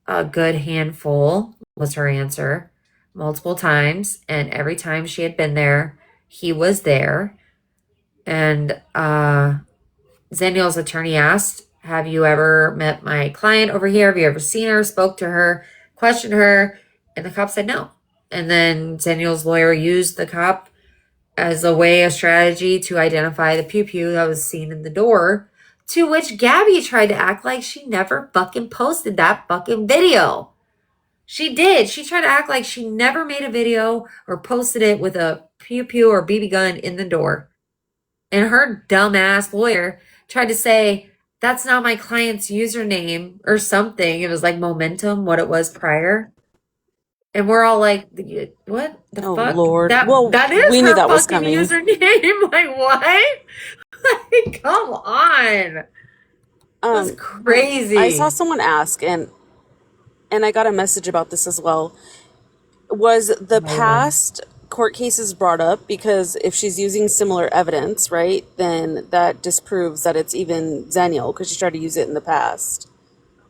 a good handful was her answer, multiple times. And every time she had been there, he was there. And Zenial's attorney asked, have you ever met my client over here? Have you ever seen her, spoke to her, questioned her? And the cop said no. And then Zenial's lawyer used the cop as a strategy to identify the pew pew that was seen in the door, to which Gabby tried to act like she never fucking posted that fucking video. She did. She tried to act like she never made a video or posted it with a pew pew or BB gun in the door. And her dumbass lawyer tried to say, that's not my client's username or something. It was like Momentum, what it was prior. And we're all like, what the Oh fuck? Lord. Well, That is we knew her that was fucking coming. username. Like, what? Like, come on. That was crazy. I saw someone ask, and I got a message about this as well. Was the past court cases brought up? Because if she's using similar evidence, right, then that disproves that it's even Zenial, because she tried to use it in the past.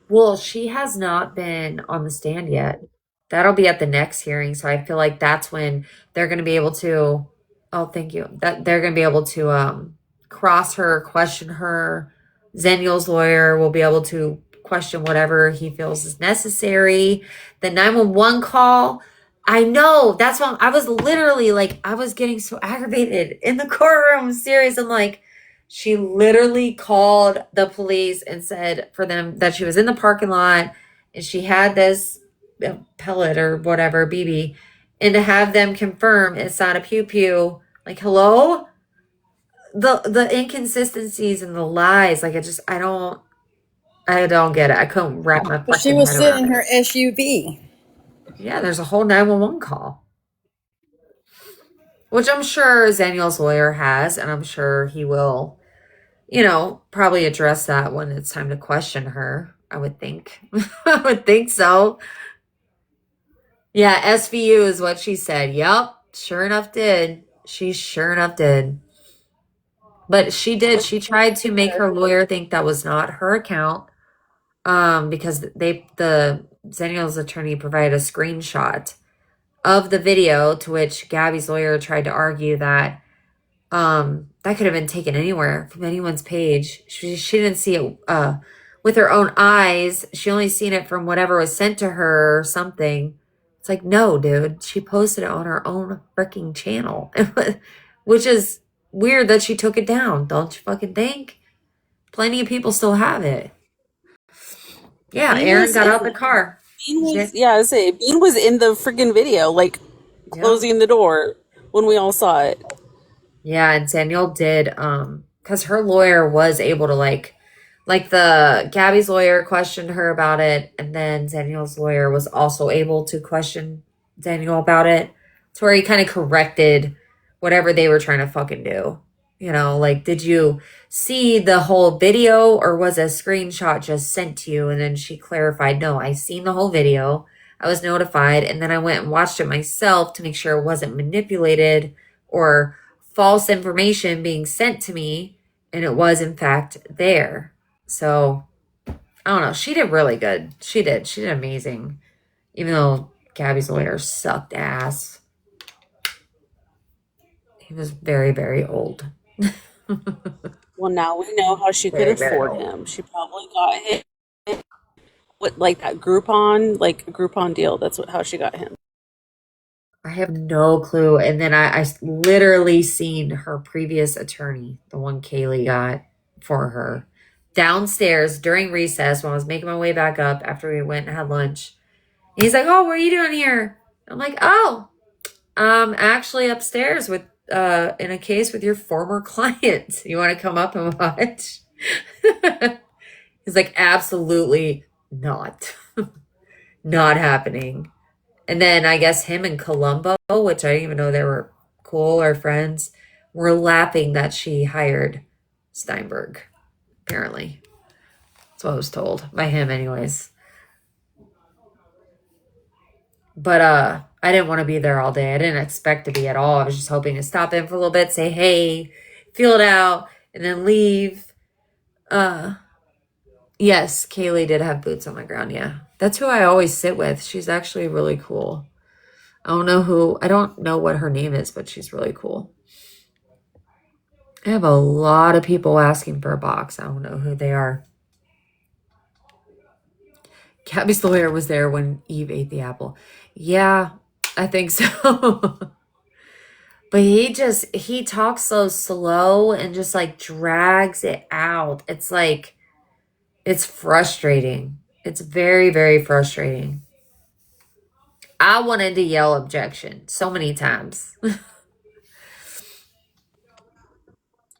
Well, she has not been on the stand yet. That'll be at the next hearing. So I feel like that's when they're going to be able to, oh, thank you. That they're going to be able to cross her, question her. Zenial's lawyer will be able to question whatever he feels is necessary. The 911 call, I know. That's why I was literally like, I was getting so aggravated in the courtroom. Serious. I'm like, she literally called the police and said for them that she was in the parking lot and she had this pellet or whatever, BB, and to have them confirm it's not a pew pew. Like, hello? The inconsistencies and the lies, like I don't get it. I couldn't wrap my But she fucking was head sitting around in it. her SUV. Yeah, there's a whole 911 call. Which I'm sure Zaniel's lawyer has, and I'm sure he will, probably address that when it's time to question her. I would think. I would think so. Yeah, SVU is what she said. Yep. Sure enough did. She sure enough did. But she did. She tried to make her lawyer think that was not her account. Because the Zaniel's attorney provided a screenshot of the video, to which Gabby's lawyer tried to argue that that could have been taken anywhere from anyone's page. She didn't see it with her own eyes. She only seen it from whatever was sent to her or something. It's like, no, dude. She posted it on her own freaking channel. Which is weird that she took it down. Don't you fucking think? Plenty of people still have it. Yeah, Bean Aaron was got in, out the car. Bean was, yeah, I say, Bean was in the freaking video, like, closing the door when we all saw it. Yeah, and Danielle did, because her lawyer was able to like the Gabby's lawyer questioned her about it, and then Danielle's lawyer was also able to question Danielle about it, to where he kind of corrected whatever they were trying to fucking do. Like, did you see the whole video or was a screenshot just sent to you? And then she clarified, no, I seen the whole video. I was notified, and then I went and watched it myself to make sure it wasn't manipulated or false information being sent to me, and it was in fact there. So I don't know. She did really good. She did amazing, even though Gabby's lawyer sucked ass. He was very, very old. Well, now we know how she could afford him. She probably got him with like that Groupon deal. That's how she got him. I have no clue. And then I literally seen her previous attorney, the one Kaylee got for her, downstairs during recess when I was making my way back up after we went and had lunch. And he's like, oh, what are you doing here? I'm like, oh, I'm actually upstairs with in a case with your former client. You want to come up and watch? He's like, absolutely not. Not happening. And then I guess him and Columbo, which I didn't even know they were cool or friends, were laughing that she hired Steinberg, apparently. That's what I was told by him anyways. But I didn't want to be there all day. I didn't expect to be at all. I was just hoping to stop in for a little bit, say hey, feel it out, and then leave. Yes, Kaylee did have boots on the ground, yeah. That's who I always sit with. She's actually really cool. I don't know what her name is, but she's really cool. I have a lot of people asking for a box. I don't know who they are. Gabby's lawyer was there when Eve ate the apple. Yeah, I think so. But he talks so slow and just like drags it out. It's like, it's frustrating. It's very, very frustrating. I wanted to yell objection so many times.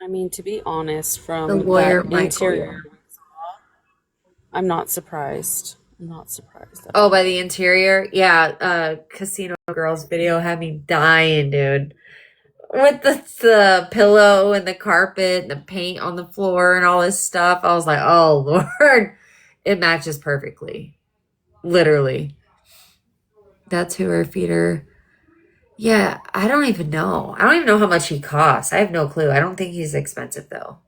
I mean, to be honest, The from lawyer, that Michael, yeah. interior, I'm not surprised. I'm not surprised at Oh, all. by the interior? Yeah, Casino Girls video had me dying, dude. With the pillow and the carpet and the paint on the floor and all this stuff. I was like, oh, Lord. It matches perfectly. Literally. That's who her feeder. Yeah, I don't even know. I don't even know how much he costs. I have no clue. I don't think he's expensive, though.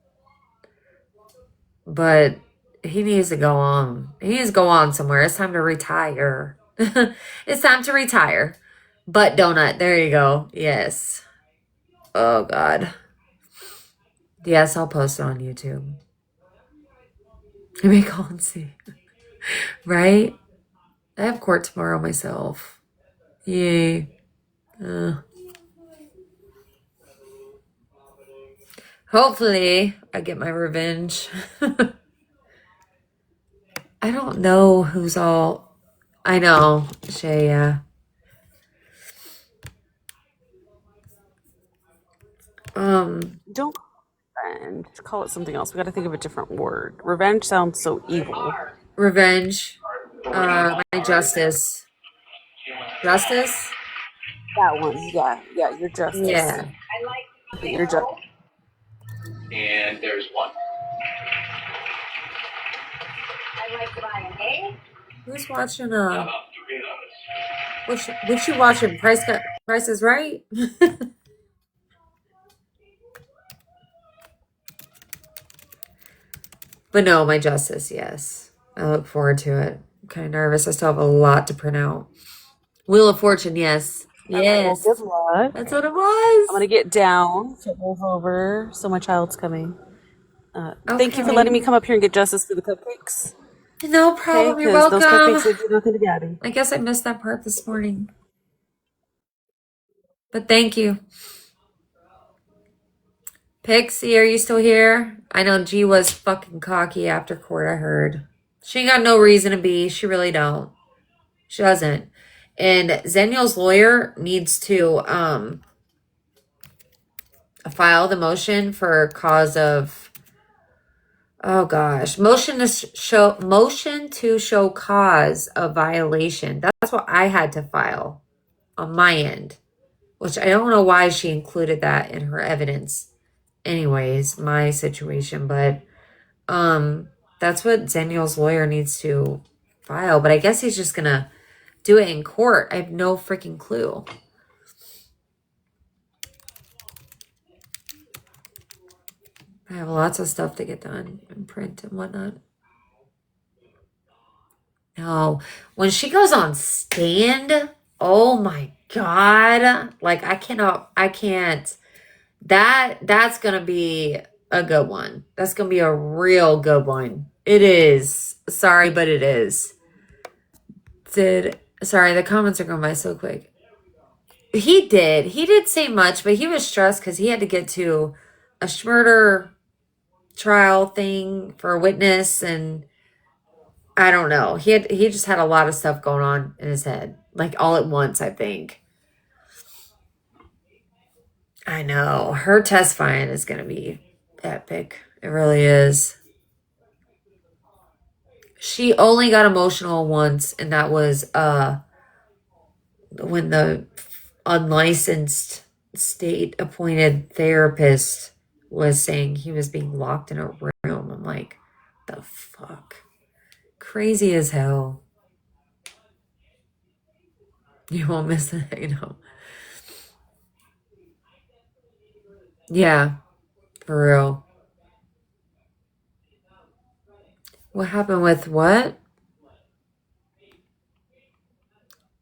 But he needs to go on. He needs to go on somewhere. It's time to retire. It's time to retire. Butt donut. There you go. Yes. Oh, God. Yes, I'll post it on YouTube. Make all and see. Right? I have court tomorrow myself. Yay. Hopefully, I get my revenge. I don't know who's all. I know, Shay, yeah. Don't call it revenge. Call it something else. We got to think of a different word. Revenge sounds so evil. Revenge. My justice. Justice? That one. Yeah. Yeah. Your justice. Yeah. Your justice. And there's one. Who's watching, what you watching? Price is Right? But no, my justice, yes. I look forward to it. I'm kind of nervous. I still have a lot to print out. Wheel of Fortune, yes. Yes. Well, good luck. That's what it was. I'm going to get down to move over. So my child's coming. Thank you for letting me come up here and get justice for the cupcakes. No problem. You're Those cupcakes welcome. did do nothing to Gabby. I guess I missed that part this morning. But thank you. Pixie, are you still here? I know G was fucking cocky after court, I heard. She ain't got no reason to be. She really don't. She doesn't. And Zeniel's lawyer needs to file the motion for cause of, oh gosh, motion to show cause of violation. That's what I had to file on my end, which I don't know why she included that in her evidence. Anyways, my situation, but that's what Zeniel's lawyer needs to file. But I guess he's just gonna do it in court. I have no freaking clue. I have lots of stuff to get done and print and whatnot. No, when she goes on stand, oh my God. Like I can't. That's gonna be a good one. That's gonna be a real good one. It is. Sorry, but it is. Sorry, the comments are going by so quick. He did say much, but he was stressed because he had to get to a murder trial thing for a witness, and I don't know. He just had a lot of stuff going on in his head, like all at once, I think. I know. Her testifying is going to be epic. It really is. She only got emotional once, and that was when the unlicensed state appointed therapist was saying he was being locked in a room. I'm like, the fuck? Crazy as hell. You won't miss it, you know. Yeah, for real. What happened with what?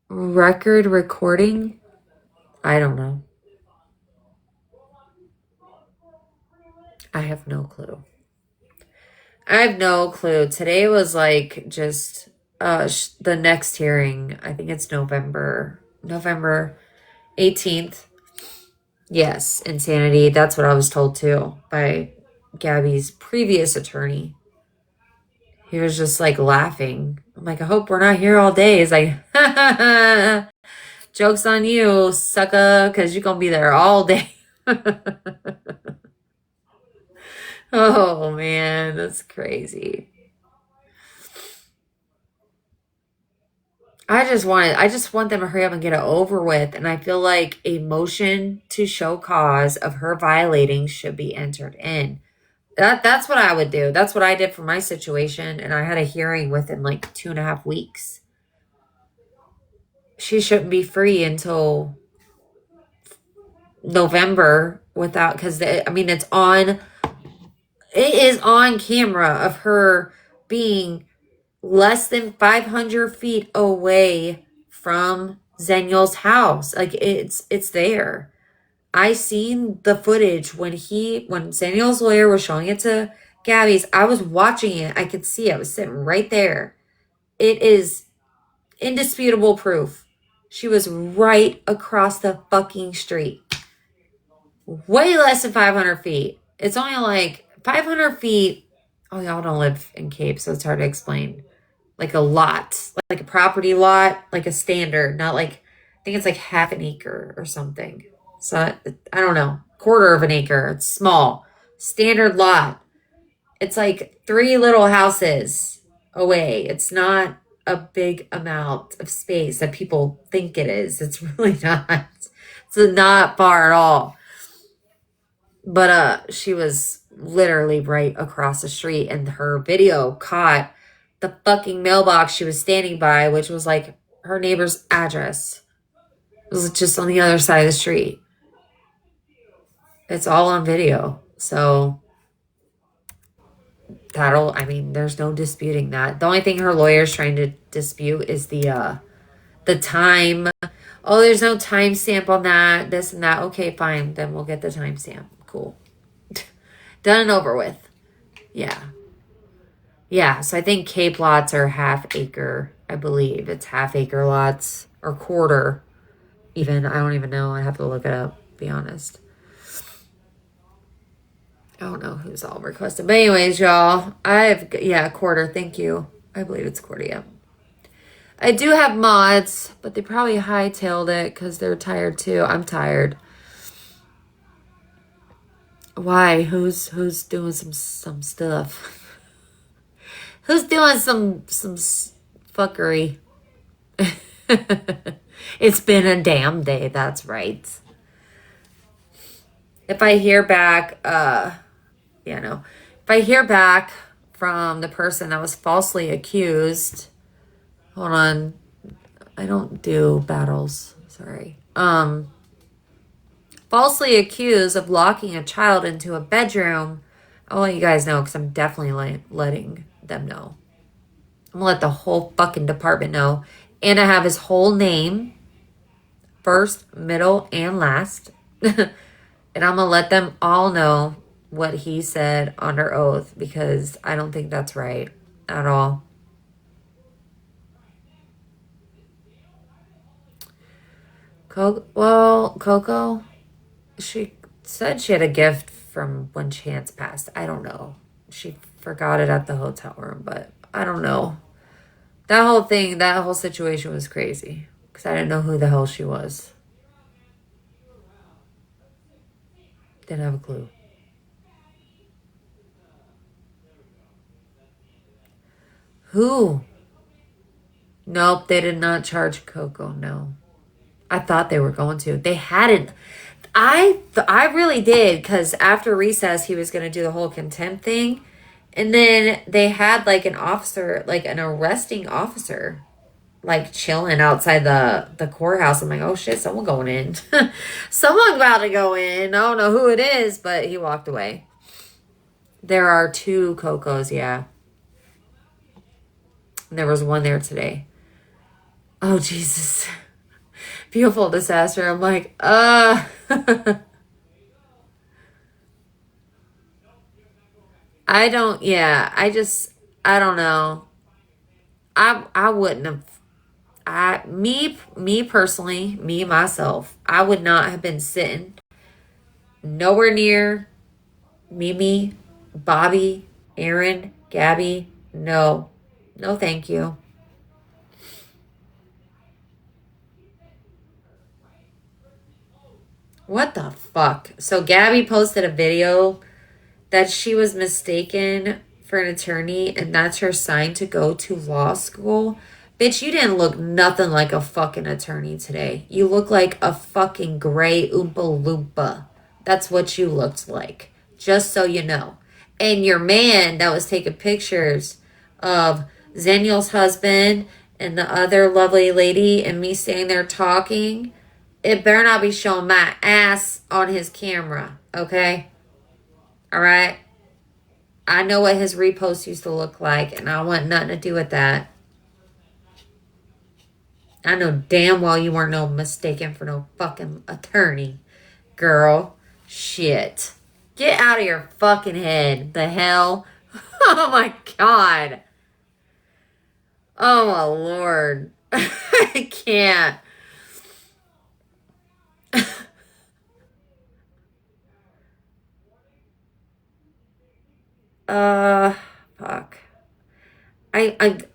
Record recording? I don't know. I have no clue. I have no clue. Today was like just the next hearing. I think it's November 18th. Yes, insanity. That's what I was told too by Gabby's previous attorney. He was just like laughing. I'm like, I hope we're not here all day. He's like, joke's on you, sucker, because you're going to be there all day. Oh, man, that's crazy. I just want them to hurry up and get it over with. And I feel like a motion to show cause of her violating should be entered in. That's what I would do. That's what I did for my situation. And I had a hearing within like 2.5 weeks. She shouldn't be free until November without, because it is on camera of her being less than 500 feet away from Zeniel's house. Like it's there. I seen the footage when Zeniel's lawyer was showing it to Gabby's. I was watching it. I could see it. I was sitting right there. It is indisputable proof. She was right across the fucking street. Way less than 500 feet. It's only like 500 feet. Oh, y'all don't live in Cape, so it's hard to explain. Like a lot, like a property lot, like a standard, not like, I think it's like half an acre or something. So I don't know, quarter of an acre. It's small, standard lot. It's like 3 little houses away. It's not a big amount of space that people think it is. It's really not. It's not far at all. But she was literally right across the street, and her video caught the fucking mailbox she was standing by, which was like her neighbor's address. It was just on the other side of the street. It's all on video. So there's no disputing that. The only thing her lawyer's trying to dispute is the time. Oh, there's no timestamp on that, this and that. Okay, fine. Then we'll get the timestamp. Cool. Done and over with. Yeah. Yeah, so I think Cape lots are half acre. I believe it's half acre lots or quarter. Even, I don't even know. I have to look it up, be honest. I don't know who's all requested. But anyways, y'all, quarter. Thank you. I believe it's quarter, yeah. I do have mods, but they probably hightailed it because they're tired too. I'm tired. Why? Who's doing some stuff? Who's doing some fuckery? It's been a damn day, that's right. If I hear back, if I hear back from the person that was falsely accused, hold on, I don't do battles, sorry. Falsely accused of locking a child into a bedroom, I'll let you guys know because I'm definitely letting them know. I'm gonna let the whole fucking department know. And I have his whole name, first, middle, and last. And I'm gonna let them all know what he said under oath because I don't think that's right at all. Coco, she said she had a gift from when Chance passed. I don't know. She forgot it at the hotel room, but I don't know. That whole situation was crazy because I didn't know who the hell she was. Didn't have a clue. Who? Nope, they did not charge Coco, no. I thought they were going to. They hadn't. I really did because after recess, he was going to do the whole contempt thing. And then they had like an officer, like an arresting officer, like chilling outside the courthouse. I'm like, oh shit, someone going in. Someone about to go in. I don't know who it is, but he walked away. There are 2 Cocos, yeah. There was one there today. Oh, Jesus. Beautiful disaster. I'm like, I don't know. I wouldn't have, me personally, myself, I would not have been sitting Nowhere near Mimi, Bobby, Aaron, Gabby. No. No, thank you. What the fuck? So Gabby posted a video that she was mistaken for an attorney and that's her sign to go to law school. Bitch, you didn't look nothing like a fucking attorney today. You look like a fucking gray Oompa Loompa. That's what you looked like. Just so you know. And your man that was taking pictures of Zeniel's husband and the other lovely lady and me standing there talking, it better not be showing my ass on his camera, okay? All right? I know what his repost used to look like, and I want nothing to do with that. I know damn well you weren't no mistaken for no fucking attorney, girl. Shit. Get out of your fucking head. The hell? Oh my god. Oh my lord. I can't. Fuck.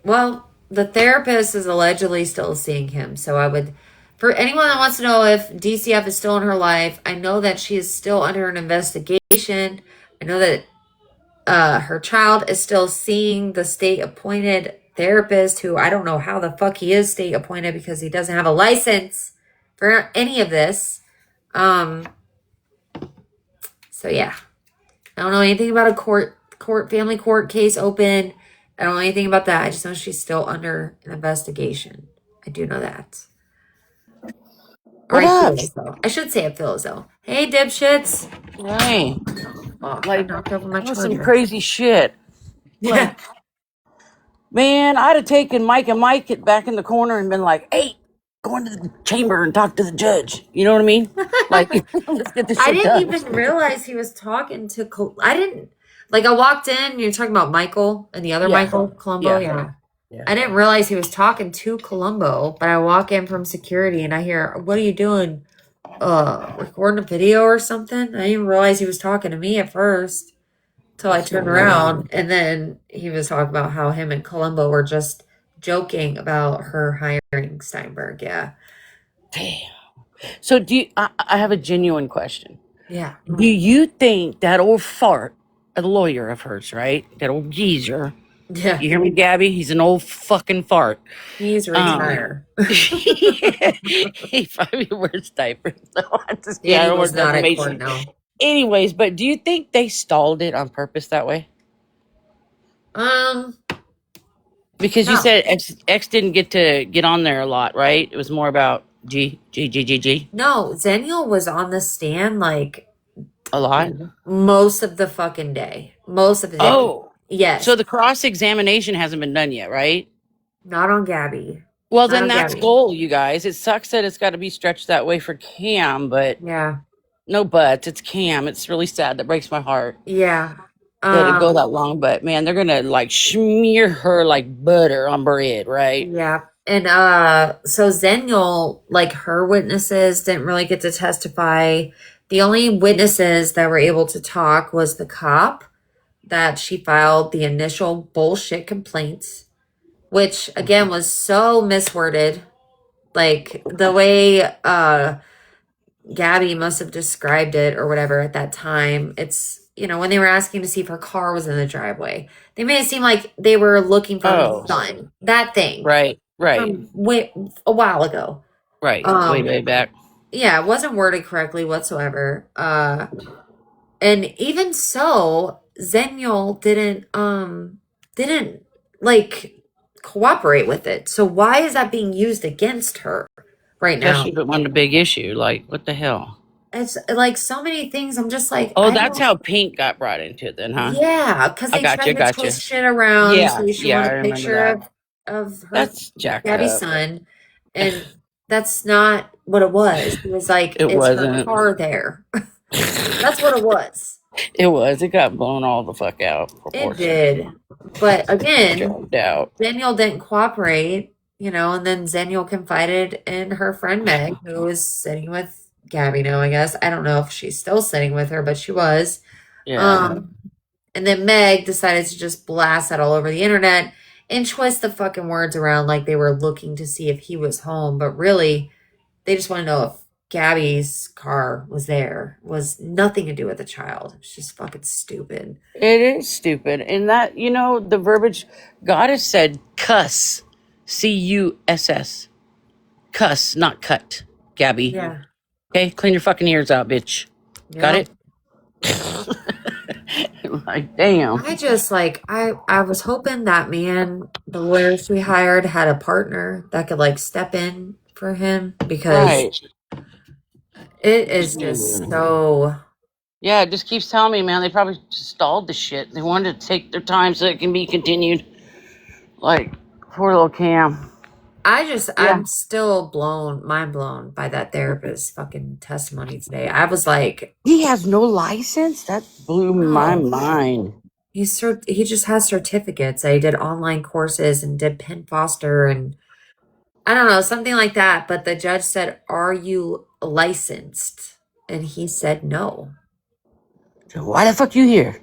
Well, the therapist is allegedly still seeing him. So I would, for anyone that wants to know if DCF is still in her life, I know that she is still under an investigation. I know that her child is still seeing the state appointed therapist who I don't know how the fuck he is state appointed because he doesn't have a license for any of this. So yeah, I don't know anything about a family court case open. I don't know anything about that. I just know she's still under an investigation. I do know that. Or What I up? feel as though. I should say it feels though. Hey, dipshits. Right. Oh, I Like, knocked over my that was some charger. crazy shit. Yeah. Like, man, I'd have taken Mike and Mike it back in the corner and been like, hey, go into the chamber and talk to the judge. You know what I mean? Like, let's get this I shit didn't done. even realize he was talking to. I didn't. Like, I walked in, you're talking about Michael and the other Yeah. Michael, Colombo. Yeah. Yeah. I didn't realize he was talking to Colombo, but I walk in from security and I hear, what are you doing? Recording a video or something? I didn't even realize he was talking to me at first till I turned around. And then he was talking about how him and Colombo were just joking about her hiring Steinberg. Yeah. Damn. So, I have a genuine question. Yeah. Do you think that old fart, a lawyer of hers, right? That old geezer. Yeah. You hear me, Gabby? He's an old fucking fart. He's retired. He probably wears diapers. So I just, And I he don't was want not at court defamation. now. Anyways, but do you think they stalled it on purpose that way? Because you No. said X didn't get on there a lot, right? It was more about G. No, Zeniel was on the stand like A lot. most of the fucking day. Most of the day. Oh, Yes. so the cross examination hasn't been done yet, right? Not on Gabby. Well, Not then on that's Gabby. goal, you guys. It sucks that it's got to be stretched that way for Cam, but Yeah. no buts. It's Cam. It's really sad. That breaks my heart Yeah. that it go that long. But man, they're gonna like smear her like butter on bread, right? Yeah. And so Zeniel, like her witnesses didn't really get to testify. The only witnesses that were able to talk was the cop that she filed the initial bullshit complaints, which again was so misworded. Like the way Gabby must have described it or whatever at that time. It's, when they were asking to see if her car was in the driveway, they made it seem like they were looking for her son. That thing. Right. From a while ago. Right. Way back. Yeah, it wasn't worded correctly whatsoever. And even so, Zeniel didn't like cooperate with it. So why is that being used against her right now? Especially if it wasn't a big issue. Like, what the hell? It's like so many things. I'm just like, Oh, that's how Pink got brought into it then, huh? Yeah, because they tried to twist shit around. Yeah, So she I wanted a remember picture that. of her That's jacked Gabby's up. son. And that's not what it was. It was like, It it's wasn't. her car there. That's what it was. It was. It got blown all the fuck out. It did. But again, Dragged out. Zeniel didn't cooperate, and then Zeniel confided in her friend Meg, who was sitting with Gabby know, I guess. I don't know if she's still sitting with her, but she was. Yeah. And then Meg decided to just blast that all over the internet and twist the fucking words around like they were looking to see if he was home. But really, they just want to know if Gabby's car was there. It was nothing to do with the child. It's just fucking stupid. It is stupid. And that, the verbiage, God has said cuss. Cuss. Cuss, not cut, Gabby. Yeah. Okay, clean your fucking ears out, bitch. Got Yep. it? Like, damn. I just I was hoping that the lawyers we hired had a partner that could step in for him because Right. it is just so. Yeah, it just keeps telling me, man, they probably just stalled the shit. They wanted to take their time so it can be continued. Like, poor little Cam. I'm still mind blown by that therapist's fucking testimony today. I was like, he has no license? That blew my mind. He just has certificates. He did online courses and did Penn Foster and I don't know, something like that. But the judge said, "Are you licensed?" And he said no. So why the fuck you here?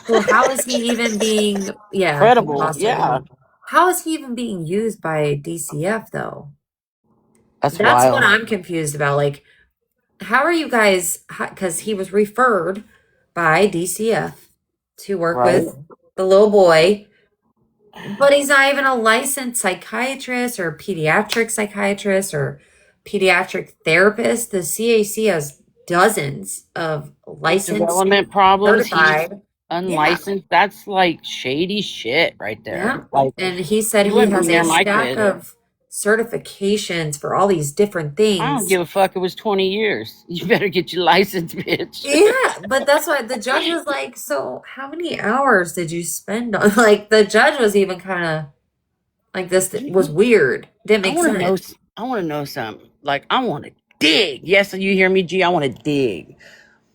So how is he even being credible? Yeah. How is he even being used by DCF though? That's what wild. I'm confused about. Like, how are you guys? Because he was referred by DCF to work with the little boy, but he's not even a licensed psychiatrist or pediatric psychiatrist or pediatric therapist. The CAC has dozens of licensed Development problems. certified. He's unlicensed. That's like shady shit right there. Yeah. Like, And he said he wouldn't has be near a my stack kid. of certifications for all these different things. I don't give a fuck. It was 20 years. You better get your license, bitch. Yeah, but that's why the judge was like, so how many hours did you spend on? Like, the judge was even kind of like, this was weird. Didn't make sense. I want to know something. Like, I want to dig. Yes, you hear me, G? I want to dig.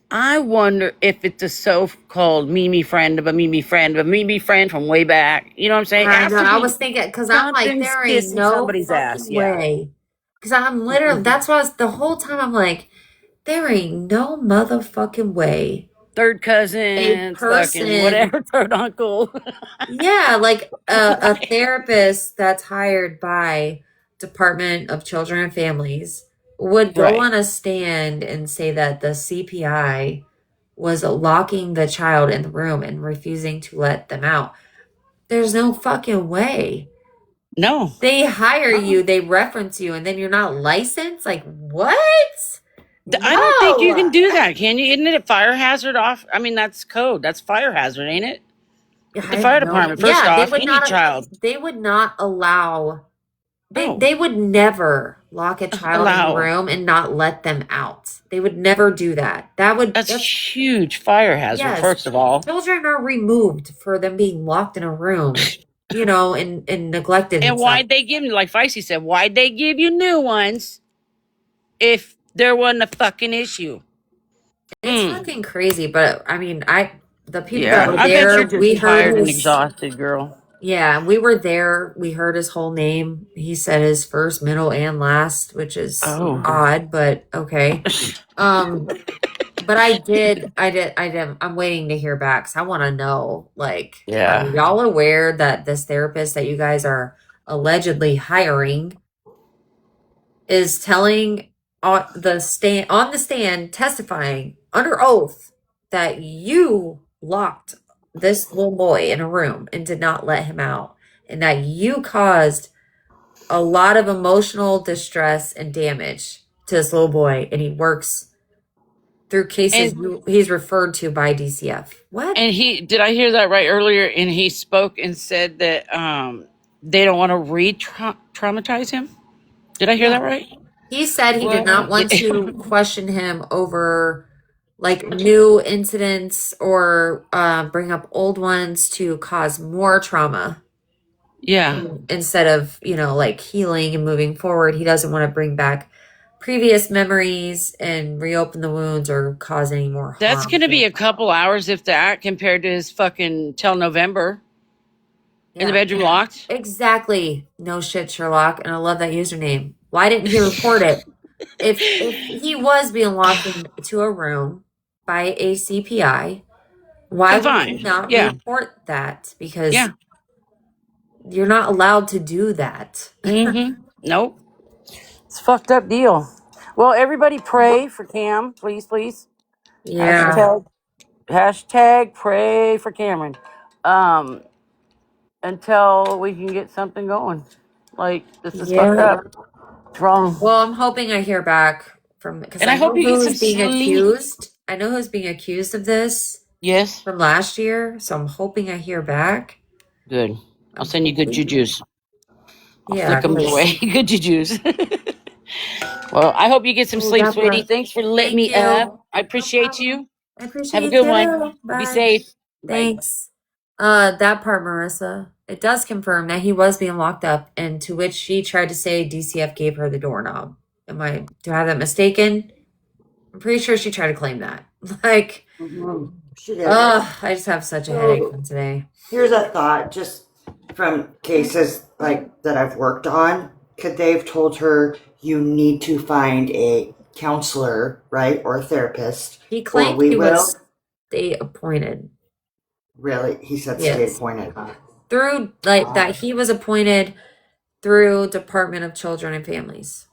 I wonder if it's a so-called Mimi friend of a Mimi friend of a Mimi friend from way back. You know what I'm saying? I was thinking, because I'm like, something's there ain't kissing no somebody's fucking ass, yeah. way. Because I'm literally, that's why the whole time I'm like, there ain't no motherfucking way. Third cousin, fucking whatever, third uncle. Yeah, like a therapist that's hired by Department of Children and Families would go on a stand and say that the CPI was locking the child in the room and refusing to let them out. There's no fucking way. No. They hire you, they reference you, and then you're not licensed? Like, what? I don't think you can do that, can you? Isn't it a fire hazard off? I mean, that's code. That's fire hazard, ain't it? The fire department, first off, any child. They would not allow... They would never lock a child in the room and not let them out. They would never do that. That's a huge fire hazard, first of all. Children are removed for them being locked in a room, and neglected. And why'd they give, like Feisty said, why'd they give you new ones if there wasn't a fucking issue? It's fucking crazy, but I mean, the people that were there, I bet you're we just tired heard and exhausted, girl. Yeah, we were there. We heard his whole name. He said his first, middle, and last, which is odd, but okay. But I'm waiting to hear back. So I want to know, like, are y'all aware that this therapist that you guys are allegedly hiring is telling on the stand, testifying under oath that you locked this little boy in a room and did not let him out, and that you caused a lot of emotional distress and damage to this little boy, and he works through cases he's referred to by DCF. What? And did I hear that right earlier? And he spoke and said that they don't want to re-traumatize him. Did I hear that right? He said he did not want to question him over like new incidents or bring up old ones to cause more trauma. Yeah. Instead of, like healing and moving forward, he doesn't want to bring back previous memories and reopen the wounds or cause any more harm. That's going to be a couple hours, if that, compared to his fucking till November in the bedroom locked. Exactly. No shit, Sherlock. And I love that username. Why didn't he report it? if he was being locked into a room by a CPI, why would he Confined. not Yeah. report that? Because Yeah. you're not allowed to do that. Mm-hmm. Nope. It's a fucked up deal. Well, everybody pray for Cam, please, please. Yeah. Hashtag pray for Cameron. Um, until we can get something going. Like, this is fucked Yeah. up. It's wrong. Well, I'm hoping I hear back from because And I I hope know you get some who's being sleep. accused. I know who's being accused of this Yes. from last year, so I'm hoping I hear back. Good. I'll I'm send you good hoping. jujus. I'll Yeah, flick them your way. Good jujus. Well, I hope you get some oh, sleep, that sweetie. part. Thanks for letting Thank me up. you. I No appreciate problem. you. I Have a appreciate you good one. too. Be Bye. safe. Bye. Thanks. That part, Marissa. It does confirm that he was being locked up, and to which she tried to say DCF gave her the doorknob. Do I have that mistaken? I'm pretty sure she tried to claim that. Like, She did. I just have such a headache from So today. here's a thought, just from cases like that I've worked on. Could they have told her you need to find a counselor, right, or a therapist, He or claimed we he will? was state appointed. Really, he said state Yes. appointed, huh? Through that he was appointed through Department of Children and Families.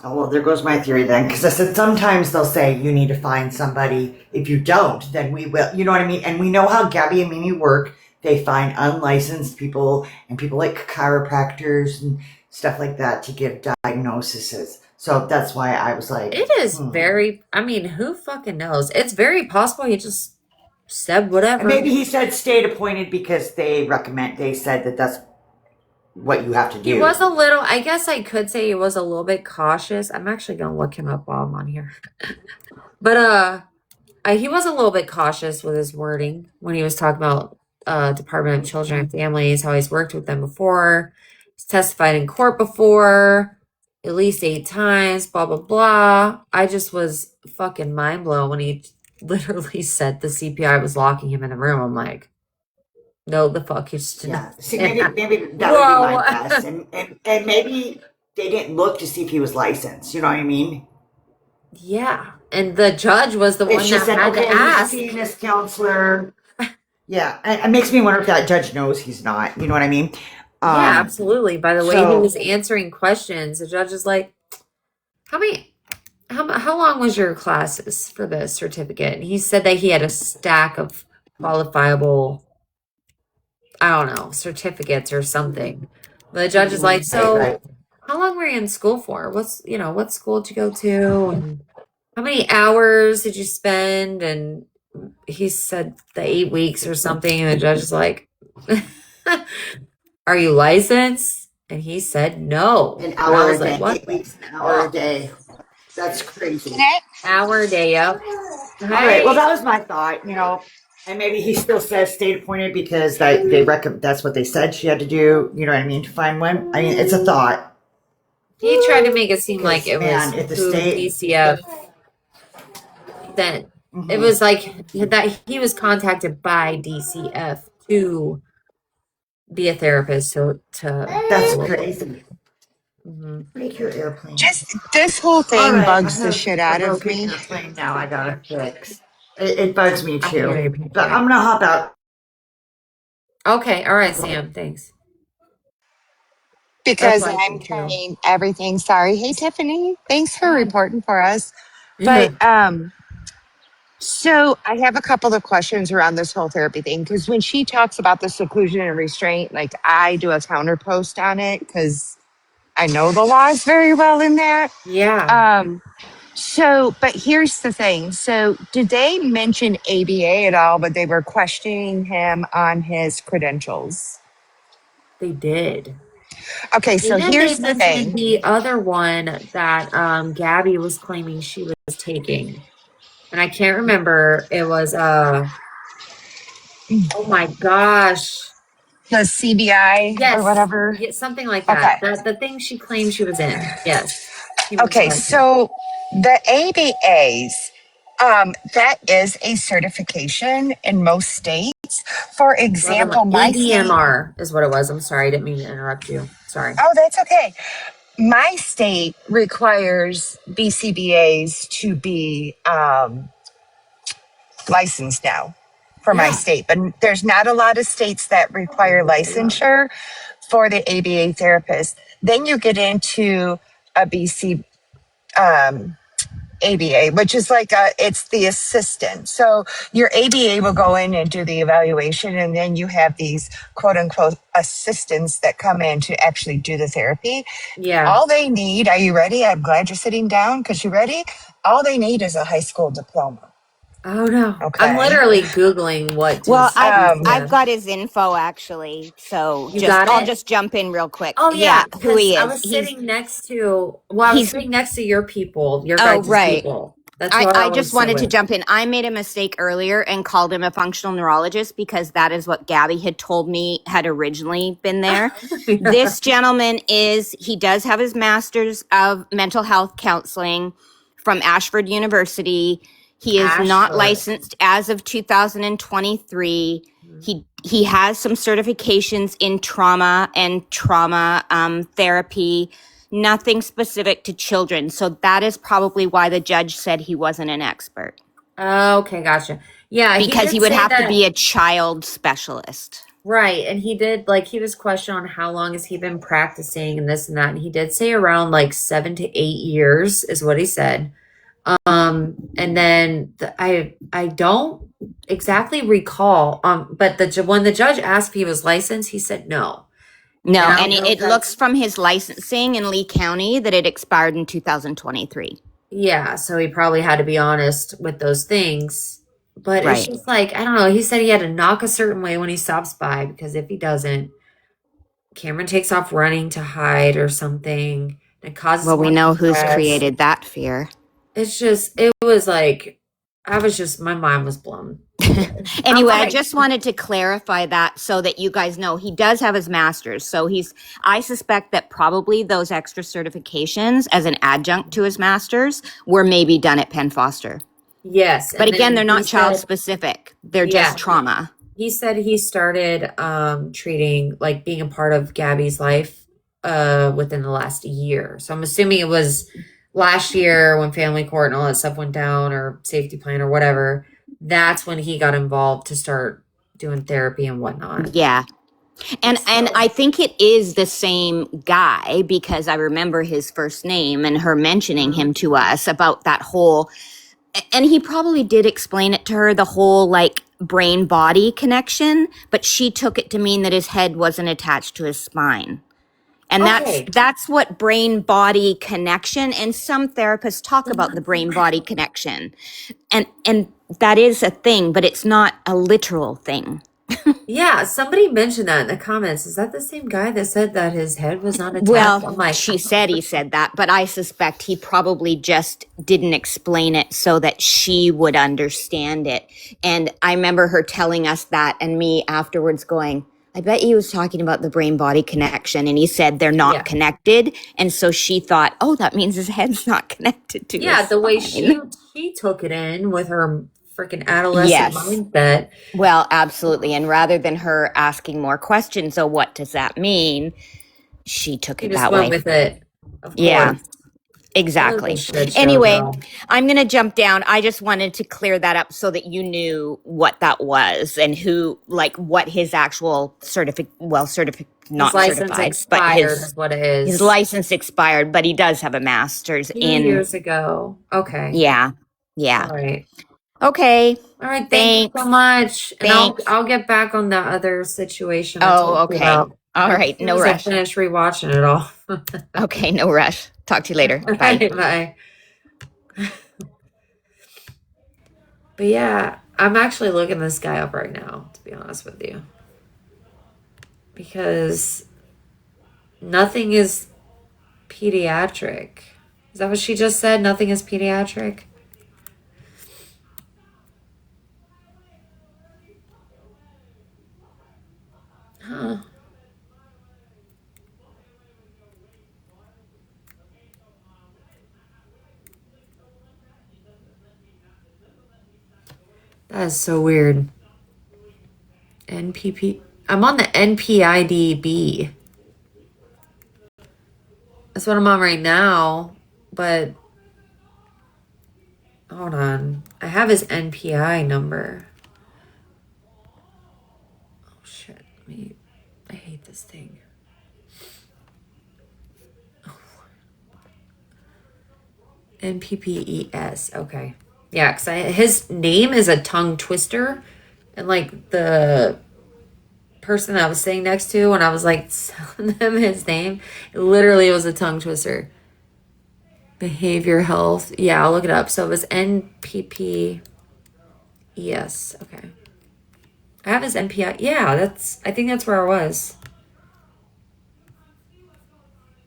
Oh, well, there goes my theory then, because I said sometimes they'll say you need to find somebody. If you don't, then we will. You know what I mean? And we know how Gabby and Mimi work. They find unlicensed people and people like chiropractors and stuff like that to give diagnoses. So that's why I was like, It is very, I mean, who fucking knows? It's very possible he just said whatever. And maybe he said state appointed because they said that that's what you have to do. He was a little, I guess I could say he was a little bit cautious. I'm actually going to look him up while I'm on here. But he was a little bit cautious with his wording when he was talking about Department of Children and Families, how he's worked with them before. He's testified in court before, at least 8 times, blah, blah, blah. I just was fucking mind blown when he literally said the CPI was locking him in the room. I'm like, no, the fuck, he's just Yeah. See, maybe that would be my guess. And maybe they didn't look to see if he was licensed. You know what I mean? Yeah. And the judge was the one that had to ask. He's seen this counselor. Yeah. And it makes me wonder if that judge knows he's not. You know what I mean? Yeah, absolutely. By the way he was answering questions, the judge is like, how long was your classes for the certificate? And he said that he had a stack of qualifiable, I don't know, certificates or something. But the judge is like, so how long were you in school for? What school did you go to? And how many hours did you spend? And he said the 8 weeks or something. And the judge is like, are you licensed? And he said no. An hour a day. Like, what? 8 weeks, an hour a day. That's crazy. Hour a day, yep. All right. Well, that was my thought, And maybe he still says state appointed because that's what they said she had to do, you know what I mean, to find one. I mean, it's a thought. He tried to make it seem like it was if the who state DCF. Then it was like that he was contacted by DCF to be a therapist. That's crazy. Break your airplane. Just this whole thing bugs the shit out of me. Airplane now I gotta fix. It bugs me too. But I'm gonna hop out. Okay, all right, Sam. Thanks. Because I'm carrying everything. Sorry. Hey, Tiffany. Thanks for reporting for us. But so I have a couple of questions around this whole therapy thing. Because when she talks about the seclusion and restraint, like I do a counter post on it because I know the laws very well in that. Yeah. So, but here's the thing. So, did they mention ABA at all? But they were questioning him on his credentials. They did. Okay, so here's the thing. The other one that Gabby was claiming she was taking, and I can't remember. It was oh my gosh, the CBI or whatever. Yes, something like that. The thing she claimed she was in. Yes. Okay, so the ABAs, that is a certification in most states. For example, my EDMR is what it was. I'm sorry, I didn't mean to interrupt you. Sorry. Oh, that's okay. my state requires BCBAs to be licensed now for my Yeah. state, but there's not a lot of states that require licensure for the ABA therapist. Then you get into a BC ABA, which is like it's the assistant. So your ABA will go in and do the evaluation, and then you have these quote unquote assistants that come in to actually do the therapy. Yeah. All they need, are you ready? I'm glad you're sitting down because you're ready. All they need is a high school diploma. Oh no. I'm Okay. literally Googling what Well, does I've DCF. got his info actually. So You got I'll it? just jump in real quick. Oh Yeah, yeah, who because he I is. was sitting next to I was He's sitting next to your people, your oh guys' right. people. That's what I I just was sitting wanted to with. jump in. I made a mistake earlier and called him a functional neurologist because that is what Gabby had told me had originally been there. Yeah. This gentleman he does have his master's of mental health counseling from Ashford University. He is not Ashford. licensed as of 2023. He has some certifications in trauma and trauma therapy, nothing specific to children. So that is probably why the judge said he wasn't an expert Okay, gotcha. Yeah, he because he did would say have to that. be a child specialist. Right, and he did like he was questioned on how long has he been practicing and this and that, and he did say around like 7 to 8 years is what he said. And then I don't exactly recall. But when the judge asked if he was licensed, he said no. And No, I and don't know if it looks that's from his licensing in Lee County that it expired in 2023. yeah. So he probably had to be honest with those things. But it's Right. just like I don't know. He said he had to knock a certain way when he stops by because if he doesn't, Cameron takes off running to hide or something. It causes Well, we more know who's stress. created that fear. It's just it was like I was just my mind was blown. I'm Anyway, I like, just wanted to clarify that so that you guys know he does have his master's. So I suspect that probably those extra certifications as an adjunct to his master's were maybe done at Penn Foster. yes. But And again, they're then he not child said, specific. They're just yeah, trauma. he said he started treating like being a part of Gabby's life within the last year. So I'm assuming it was last year when family court and all that stuff went down or safety plan or whatever. That's when he got involved to start doing therapy and whatnot. Yeah. And I think it is the same guy because I remember his first name and her mentioning him to us about that whole and he probably did explain it to her, the whole like brain body connection, but she took it to mean that his head wasn't attached to his spine. And Okay. that's what brain body connection, and some therapists talk about the brain body connection. And that is a thing, but it's not a literal thing. Yeah, somebody mentioned that in the comments. Is that the same guy that said that his head was not attached? I'm Well, like, she said he said that, but I suspect he probably just didn't explain it so that she would understand it. And I remember her telling us that and me afterwards going, I bet he was talking about the brain body connection. And he said they're not yeah. connected. And so she thought, oh, that means his head's not connected to Yeah, his the way spine. she took it in with her freaking adolescent Yes. mindset. Well, absolutely. And rather than her asking more questions, so what does that mean? She took She it just that went way. with it. Of Yeah. course. Exactly. It was a shit show, Anyway, girl. I'm going to jump down. I just wanted to clear that up so that you knew what that was and who, like, what his actual His not license certified, but expired is what it his is. license expired, but he does have a master's 2 in, years ago. Okay. yeah. All right. Okay. All right. Thank you so Thanks. much. And Thanks. I'll get back on the other situation I Oh, told you okay. about All as right. soon No as I rush. finish rewatching it all. Okay. No rush. Talk to you later. All Bye. right, bye. But yeah, I'm actually looking this guy up right now, to be honest with you. Because nothing is pediatric. Is that what she just said? Nothing is pediatric? Huh. That is so weird. NPP. I'm on the NPIDB. That's what I'm on right now. But hold on. I have his NPI number. Oh shit. I hate this thing. NPPES. Okay. Yeah, because his name is a tongue twister. And like the person I was sitting next to when I was like telling them his name, it literally was a tongue twister. Behavior health. Yeah, I'll look it up. So it was NPPES. Okay. I have his NPI. Yeah, I think that's where I was.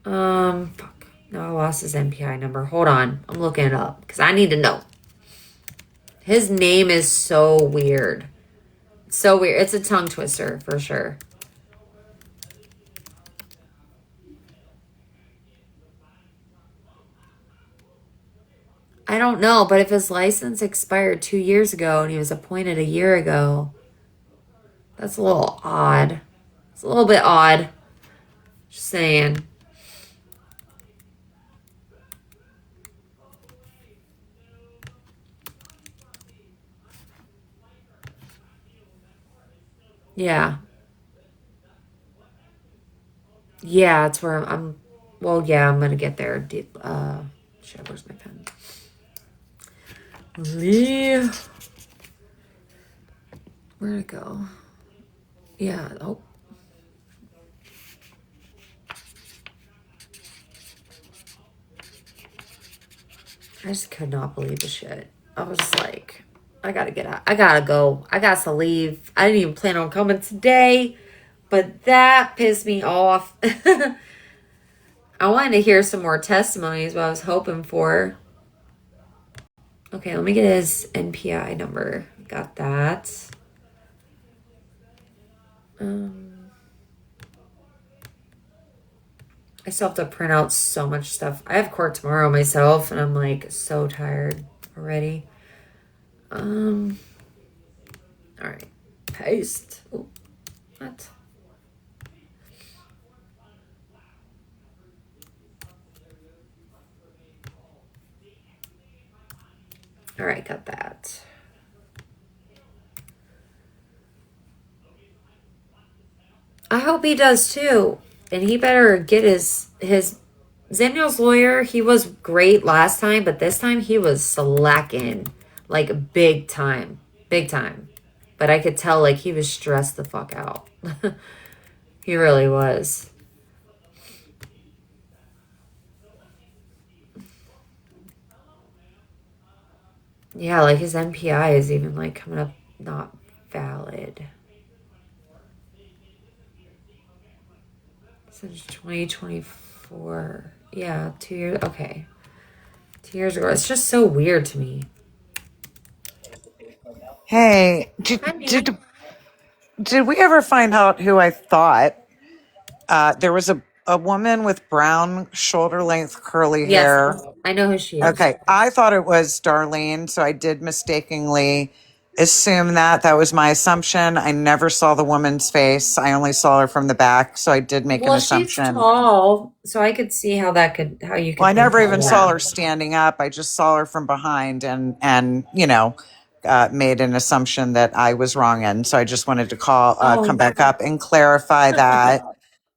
Fuck. No, I lost his NPI number. Hold on. I'm looking it up because I need to know. His name is so weird. So weird. It's a tongue twister for sure. I don't know, but if his license expired 2 years ago and he was appointed a year ago, that's a little odd. It's a little bit odd. Just saying. Yeah. Yeah, it's where I'm. Well, yeah, I'm gonna get there. Shit, where's my pen? Lee. Where'd it go? Yeah. Oh. I just could not believe the shit. I was like, I gotta get out. I gotta go. I got to leave. I didn't even plan on coming today, but that pissed me off. I wanted to hear some more testimonies, what I was hoping for. Okay, let me get his NPI number. Got that. I still have to print out so much stuff. I have court tomorrow myself, and I'm like so tired already. All right, paste. Oh, what? All right, got that. I hope he does too. And he better get his Zaniel's lawyer. He was great last time, but this time he was slacking like big time. Big time. But I could tell like he was stressed the fuck out. He really was. Yeah, like his NPI is even like coming up not valid. Since 2024. Yeah, 2 years. Okay. 2 years ago. It's just so weird to me. Hey, did we ever find out who I thought? There was a woman with brown shoulder length curly Yes, hair. I know who she is. Okay, I thought it was Darlene, so I did mistakenly assume that was my assumption. I never saw the woman's face. I only saw her from the back, so I did make an Well, she's assumption. tall, so I could see how you could Well, I think never that. even saw her standing up. I just saw her from behind and made an assumption that I was wrong in. So I just wanted to come back up and clarify that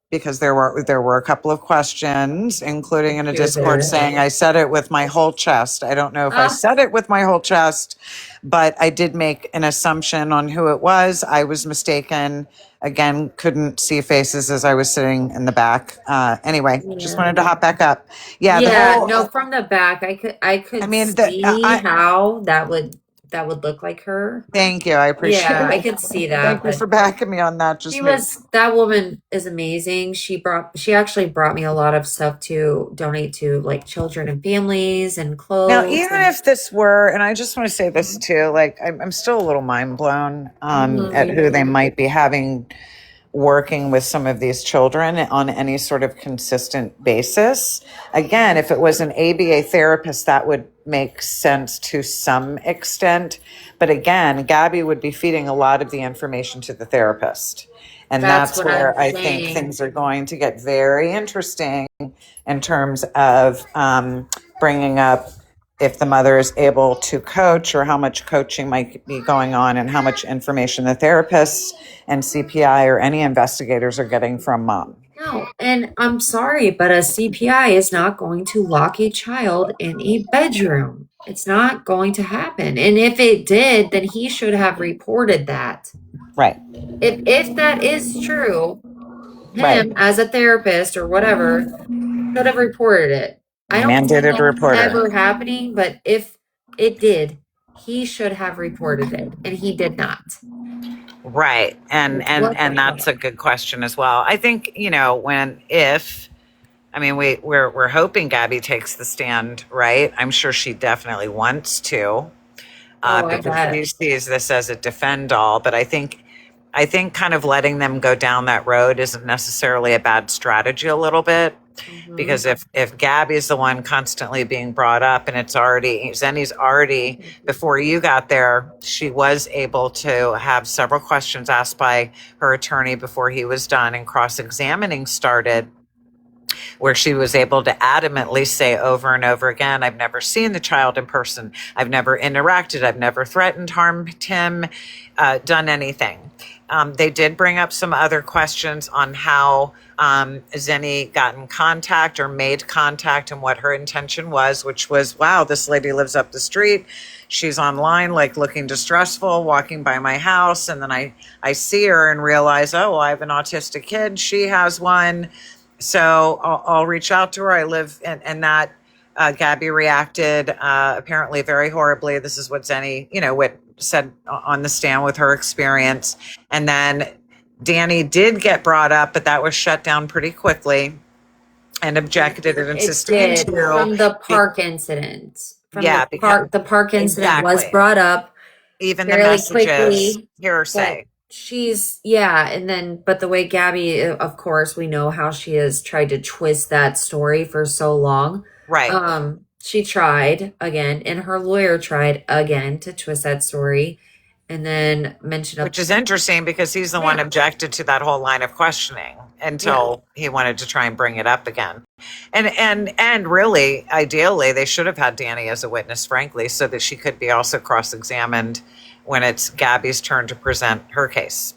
because there were a couple of questions, including in a Discord saying I said it with my whole chest. I don't know if I said it with my whole chest, but I did make an assumption on who it was. I was mistaken. Again, couldn't see faces as I was sitting in the back. Anyway, just wanted to hop back up. Yeah, the Yeah, whole. no, from the back, I I could mean, see how that would look like her. thank you. I appreciate Yeah, I it. could see Thank that, you but for backing me on that. that woman is amazing. She actually brought me a lot of stuff to donate to like children and families and Now, clothes even and if this were, and I just want to say this too, like I'm still a little mind blown at who they might be having working with some of these children on any sort of consistent basis. Again, if it was an ABA therapist, that would make sense to some extent. But again, Gabby would be feeding a lot of the information to the therapist. And That's that's what I'm where I think saying. things are going to get very interesting in terms of bringing up if the mother is able to coach or how much coaching might be going on and how much information the therapists and CPI or any investigators are getting from mom. No, and I'm sorry, but a CPI is not going to lock a child in a bedroom. It's not going to happen. And if it did, then he should have reported that. Right. If that is true, Right. him as a therapist or whatever should have reported it. I don't see Mandated it reporter. ever happening, but if it did, he should have reported it, and he did not. Right. What the That's fuck? a good question as well. I think, if I mean we're hoping Gabby takes the stand, right? I'm sure she definitely wants to. Oh, I Because she bet. sees this as a defend all, but I think kind of letting them go down that road isn't necessarily a bad strategy a little bit. Mhm. Because if Gabby's the one constantly being brought up and Zenny's already, before you got there, she was able to have several questions asked by her attorney before he was done and cross-examining started, where she was able to adamantly say over and over again, I've never seen the child in person. I've never interacted. I've never threatened, harmed him, done anything. They did bring up some other questions on how Zenny got in contact or made contact and what her intention was, which was, wow, this lady lives up the street. She's online, like looking distressful, walking by my house. And then I see her and realize, oh, well, I have an autistic kid. She has one. So I'll reach out to her. I live, and that Gabby reacted apparently very horribly. This is what Zenny, what said on the stand with her experience. And then Danny did get brought up, but that was shut down pretty quickly and objected and It insisted did into, from the park incident. From yeah, because the park incident was exactly. brought up Even the fairly messages, quickly, but hearsay. and then, but the way Gabby, of course, we know how she has tried to twist that story for so long. Right. She tried again, and her lawyer tried again to twist that story, and then mention Which is interesting because he's the one objected to that whole line of questioning until he wanted to try and bring it up again. And really, ideally, they should have had Danny as a witness, frankly, so that she could be also cross-examined when it's Gabby's turn to present her case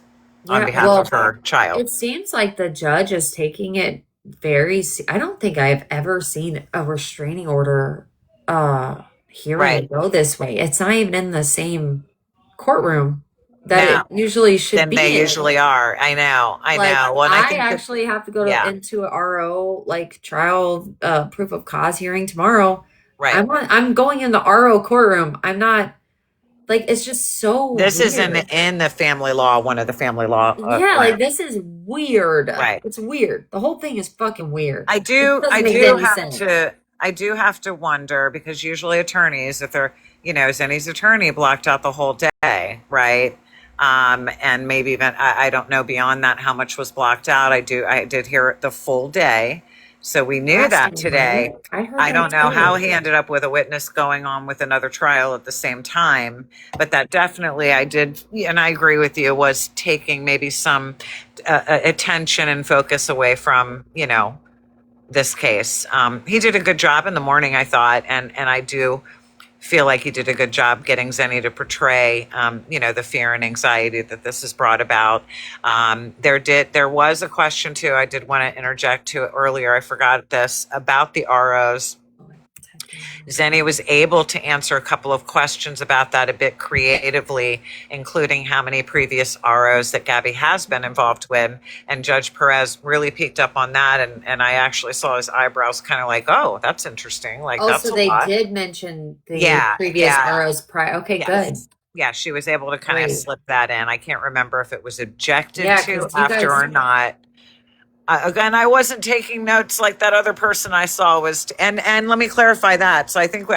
on behalf of her child. It seems like the judge is taking it I don't think I've ever seen a restraining order hearing go this way. It's not even in the same courtroom that it usually should Then be they in. usually are. I know. Well, I think actually have to go into a RO trial proof of cause hearing tomorrow. Right. I'm going in the RO courtroom. I'm not it's just so this weird. isn't in the family law, one of the family law. This is weird. Right. It's weird. The whole thing is fucking weird. I do have to wonder, because usually attorneys, if they're, Zenny's attorney blocked out the whole day, right? And maybe even, I don't know beyond that how much was blocked out. I did hear it the full day. So we knew that today. I don't know how he ended up with a witness going on with another trial at the same time, but that definitely I did, and I agree with you, was taking maybe some attention and focus away from, this case. He did a good job in the morning, I thought, and I do feel like he did a good job getting Zenny to portray, the fear and anxiety that this has brought about. There was a question too. I did want to interject to it earlier. I forgot this about the ROs. Zenny was able to answer a couple of questions about that a bit creatively, including how many previous ROs that Gabby has been involved with. And Judge Perez really picked up on that. And I actually saw his eyebrows kind of like, oh, that's interesting. Like, that's so a they lot. did mention the previous ROs prior. Okay, good. Yeah, she was able to kind of slip that in. I can't remember if it was objected to 'cause after or not. Again, I wasn't taking notes like that other person I saw was, and let me clarify that. So I think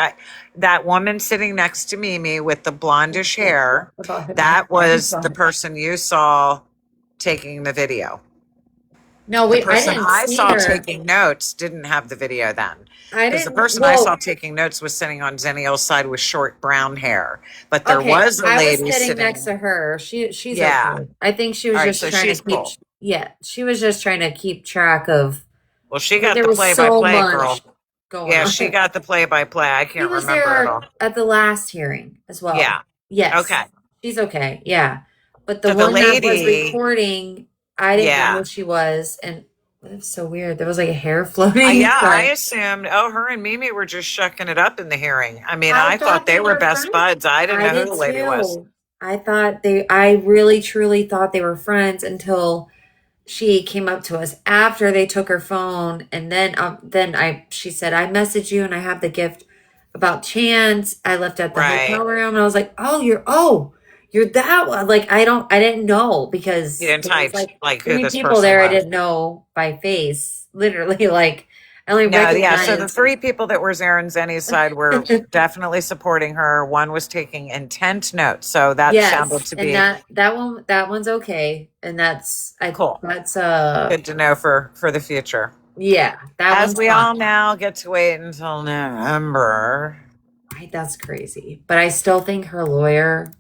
that woman sitting next to Mimi with the blondish hair, that was the person you saw taking the video. No, the person I didn't see saw her. taking notes didn't have the video then. I Because the didn't. person I saw taking notes was sitting on Zenniel's side with short brown hair, but there was a I lady was sitting sitting next to her. She's Yeah. okay. I think she was All right, just so trying she's to keep cool. Yeah, she was just trying to keep track of. Well, she got There the was so play-by-play, girl. much going Yeah, on. she got the play-by-play. I She can't was remember it there all. at the last hearing as well. Yeah. Yes, Okay. she's okay. Yeah, but the So the one that was lady, recording, I didn't know yeah. who she was, and it was so weird. There was like a hair floating. Yeah, I Like, assumed, her and Mimi were just shucking it up in the hearing. I mean, I I thought thought they they were were best friends. buds. I didn't I know who did the lady was. too. I really truly thought they were friends until she came up to us after they took her phone, and then she said, I messaged you and I have the gift about Chance. I left at the Right. hotel room, and I was like, you're that one. Like, I didn't know, because You didn't there was type like who 3 this people person there I was. didn't know by face. Literally, like, I only No, yeah. So the recognized. 3 people that were Zarin Zenny's side were definitely supporting her. One was taking intense notes. So that sounded Yes, to and be that one's okay, and cool. that's Good to know for the future. yeah, that As one's we fine. all now get to wait until November. Right, that's crazy. But I still think her lawyer,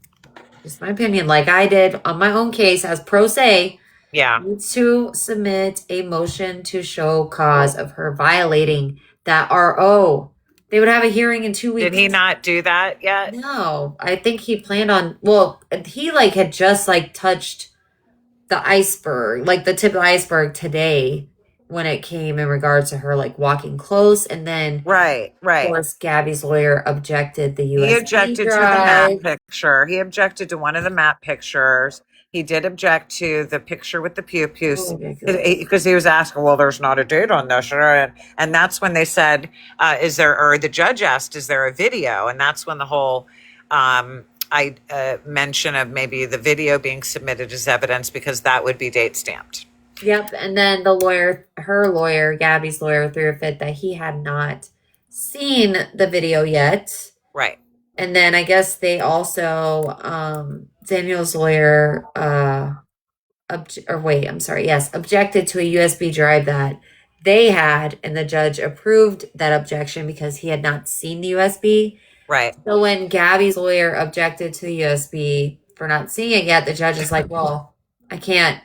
just my opinion, like I did on my own case as pro se, Yeah. needs to submit a motion to show cause of her violating that RO. They would have a hearing in 2 weeks. Did he not do that yet? No, I think he planned on, well, he like had just like touched the iceberg, like the tip of the iceberg today when it came in regards to her like walking close, and then Right. of course Gabby's lawyer objected the He USB objected to the map drive. picture. He objected to one of the map pictures. He did object to the picture with the pew-pews because he was asking, well, there's not a date on this. And that's when they said, or the judge asked, is there a video? And that's when the whole mention of maybe the video being submitted as evidence, because that would be date stamped. Yep. And then her lawyer, Gabby's lawyer, threw a fit that he had not seen the video yet. Right. And then I guess they also, Daniel's lawyer, objected to a USB drive that they had, and the judge approved that objection because he had not seen the USB. Right. So when Gabby's lawyer objected to the USB for not seeing it yet, the judge is like, well, I can't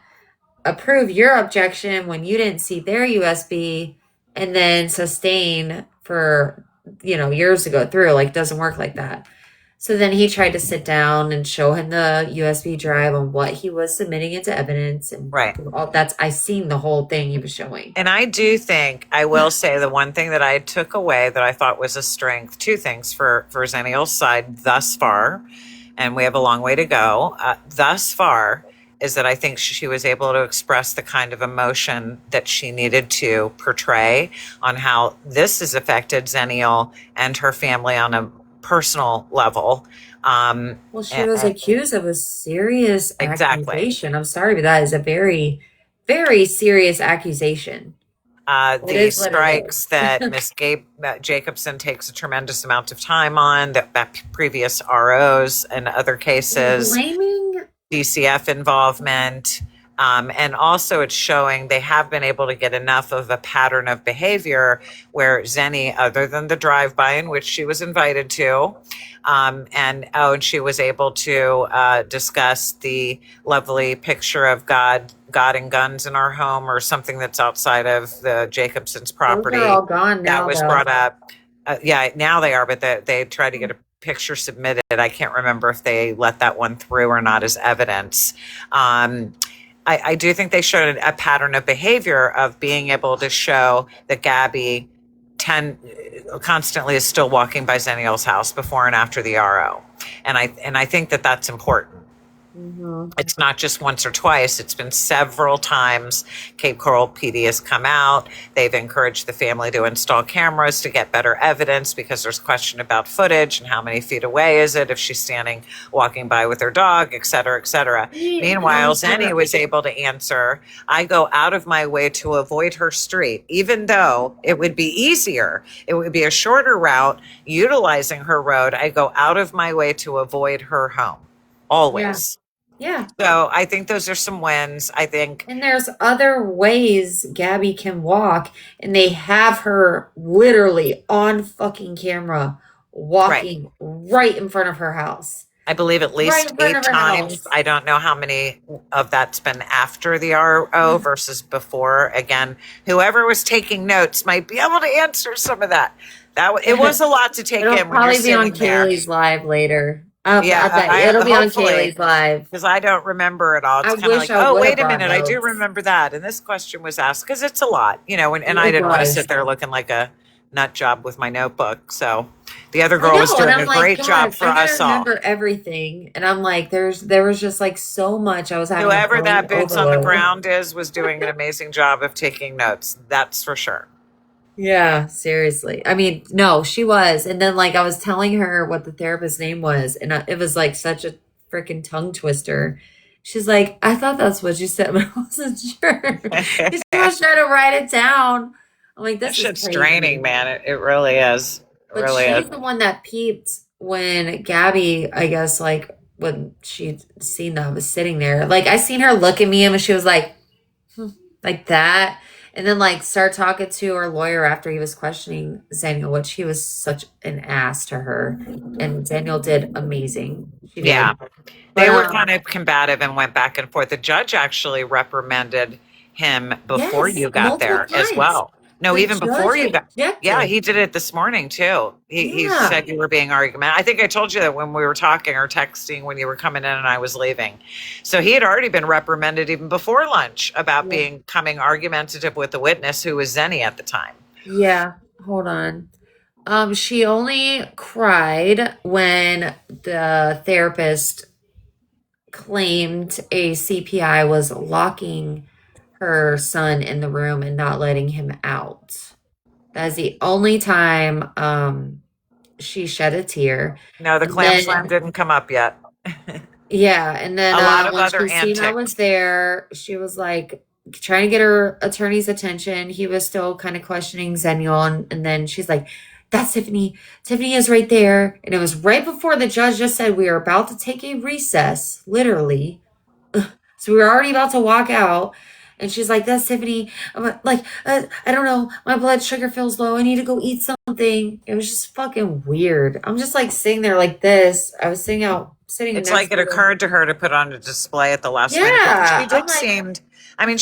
approve your objection when you didn't see their USB and then sustain for, years to go through. Like, doesn't work like that. So then he tried to sit down and show him the USB drive on what he was submitting into evidence, and all that's, I seen the whole thing he was showing. And I do think, I will say, the one thing that I took away that I thought was a strength, 2 things for Zennial's side thus far, and we have a long way to go, thus far, is that I think she was able to express the kind of emotion that she needed to portray on how this has affected Zennial and her family on a personal level. Well, she was accused of a serious accusation. I'm sorry, but that is a very, very serious accusation. The strikes that Miss Jacobson takes a tremendous amount of time on, that previous ROs and other cases, blaming DCF involvement. And also it's showing they have been able to get enough of a pattern of behavior where Zenny, other than the drive-by in which she was invited to, and she was able to discuss the lovely picture of God and guns in our home, or something that's outside of the Jacobson's property. Those are all gone now, that was though. brought up. Yeah, now they are, but they tried to get a picture submitted. I can't remember if they let that one through or not as evidence. I do think they showed a pattern of behavior of being able to show that Gabby constantly is still walking by Zennial's house before and after the RO. And I think that that's important. Mm-hmm. It's not just once or twice. It's been several times. Cape Coral PD has come out. They've encouraged the family to install cameras to get better evidence, because there's question about footage and how many feet away is it if she's walking by with her dog, et cetera, et cetera. Meanwhile, Zenny was able to answer, I go out of my way to avoid her street, even though it would be easier. It would be a shorter route utilizing her road. I go out of my way to avoid her home. Always. Yeah. So I think those are some wins. I think. And there's other ways Gabby can walk, and they have her literally on fucking camera walking right in front of her house. I believe at right least in front 8 of her times. house. I don't know how many of that's been after the RO versus before. Again, whoever was taking notes might be able to answer some of that. It was a lot to take It'll in when you're probably be on sitting there. Kaylee's live later. Yeah, I bet I it'll be on hopefully, Kaylee's live. because I don't remember it all. I It's kind of wish like, I oh, would have wait a brought minute, I do notes. remember that, and this question was asked because it's a lot, and I It didn't want to sit was. there looking like a nut job with my notebook. So the other I girl was know, and doing I'm a like, great job God, for I gotta us all. remember everything. And I'm like, there was just like so much. I was having a Whoever brain that boots on the overload. ground was doing an amazing job of taking notes. That's for sure. Yeah, seriously. I mean, no, she was. And then like I was telling her what the therapist's name was, and it was like such a freaking tongue twister. She's like, I thought that's what you said, but I wasn't sure. She was trying to write it down. I'm like, That this is shit's draining, crazy. man. It really is. It But really is. she's the one that peeped when Gabby, I guess, like when she'd seen that I was sitting there. Like I seen her look at me and she was like, like that. And then like start talking to her lawyer after he was questioning Daniel, which he was such an ass to her. And Daniel did amazing. She Yeah. did. They But were kind of combative and went back and forth. The judge actually reprimanded him before yes, you got multiple there as times. well. No, The even before judge you got. Yeah, objected. he did it this morning too. He Yeah. said you were being argumentative. I think I told you that when we were talking or texting when you were coming in and I was leaving. So he had already been reprimanded even before lunch about becoming argumentative with the witness who was Zenny at the time. Yeah. Hold on. She only cried when the therapist claimed a CPI was locking her son in the room and not letting him out. That is the only time she shed a tear. No, the And clam then slam didn't come up yet. yeah, and then A lot of when other she seen I was antics. there, she was like trying to get her attorney's attention. He was still kind of questioning Zenial, and then she's like, "That's Tiffany. Tiffany is right there." And it was right before the judge just said we are about to take a recess, literally. So we were already about to walk out, and she's like, "That's Tiffany." I'm like, I don't know. My blood sugar feels low. I need to go eat something. It was just fucking weird. I'm just like sitting there like this. I was sitting It's next like it to her. occurred to her to put on a display at the last minute. But she Yeah, I'm did like, seemed, I mean,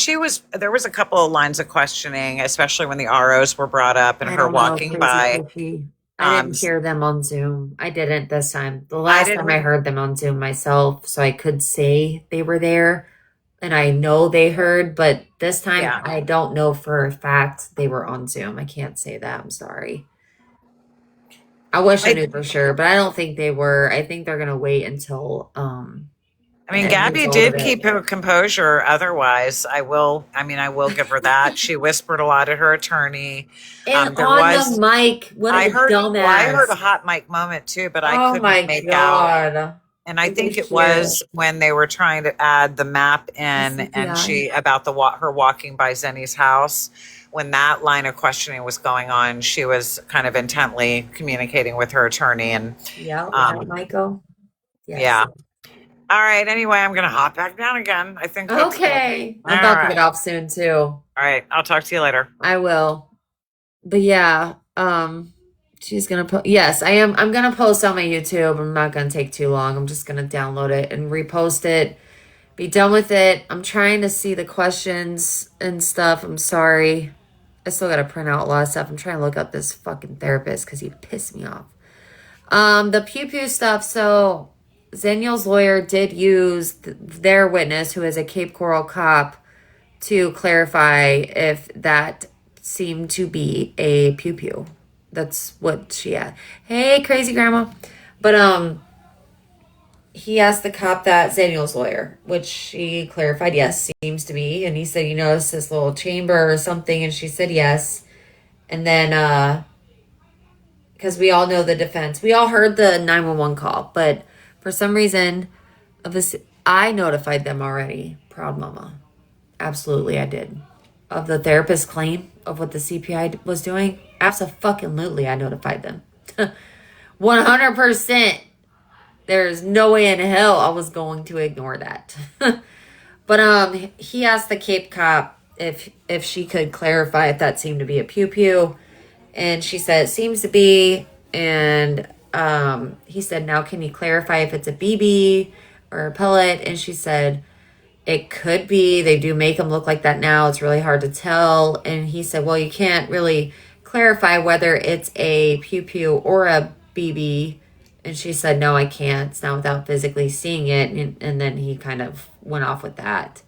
there was a couple of lines of questioning, especially when the ROs were brought up and I her don't know, walking crazy by. cookie. I Um, didn't hear them on Zoom. I didn't this time. The I last time I didn't, heard them on Zoom myself, so I could say they were there. And I know they heard, but this time yeah. I don't know for a fact they were on Zoom. I can't say that. I'm sorry. I wish I knew for sure, but I don't think they were. I think they're gonna wait until I mean, the end Gabby result of did it. keep her composure. Otherwise, I will give her that. She whispered a lot at her attorney. And There on the was, mic, what a I heard a dumbass. hot mic moment too, but I Oh couldn't my make out. God. And I Did they think it hear it? was when they were trying to add the map The in, and CPI. about her walking by Zenny's house. When that line of questioning was going on, she was kind of intently communicating with her attorney, and Yeah, um, Michael. Yes. yeah. All right. Anyway, I'm gonna hop back down again. I think that's good. Okay. All I'm about to get right. off soon too. All right. I'll talk to you later. I will. But yeah, she's gonna put yes, I am. I'm gonna post on my YouTube. I'm not gonna take too long. I'm just gonna download it and repost it. Be done with it. I'm trying to see the questions and stuff. I'm sorry. I still gotta print out a lot of stuff. I'm trying to look up this fucking therapist because he pissed me off. The pew pew stuff. So Zeniel's lawyer did use their witness, who is a Cape Coral cop, to clarify if that seemed to be a pew pew. That's what she had. Hey, crazy grandma. But he asked the cop that Zeniel's lawyer, which she clarified yes, seems to be. And he said, you notice this little chamber or something, and she said yes. And then because we all know the defense. We all heard the 911 call, but for some reason of this I notified them already. Proud mama. Absolutely, I did. Of the therapist claim of what the CPI was doing, absolutely, I notified them. 100%. There's no way in hell I was going to ignore that. But he asked the Cape cop if she could clarify if that seemed to be a pew pew, and she said it seems to be. And he said, now can you clarify if it's a BB or a pellet? And she said, it could be. They do make them look like that now. It's really hard to tell. And he said, well, you can't really clarify whether it's a pew pew or a BB. And she said, no, I can't. It's not without physically seeing it. And then he kind of went off with that.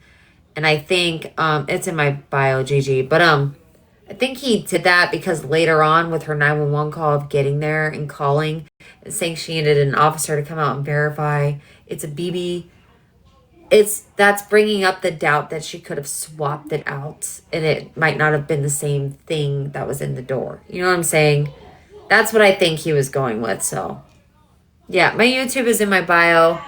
And I think it's in my bio, Gigi. But I think he did that because later on with her 911 call of getting there and calling and saying she needed an officer to come out and verify it's a BB. That's bringing up the doubt that she could have swapped it out and it might not have been the same thing that was in the door. You know what I'm saying? That's what I think he was going with. So yeah, my YouTube is in my bio,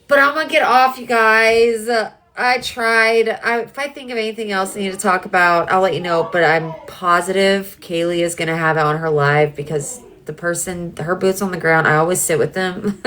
but I'm gonna get off, you guys. I tried. If I think of anything else I need to talk about, I'll let you know, but I'm positive Kaylee is gonna have it on her live because the person, her boots on the ground, I always sit with them.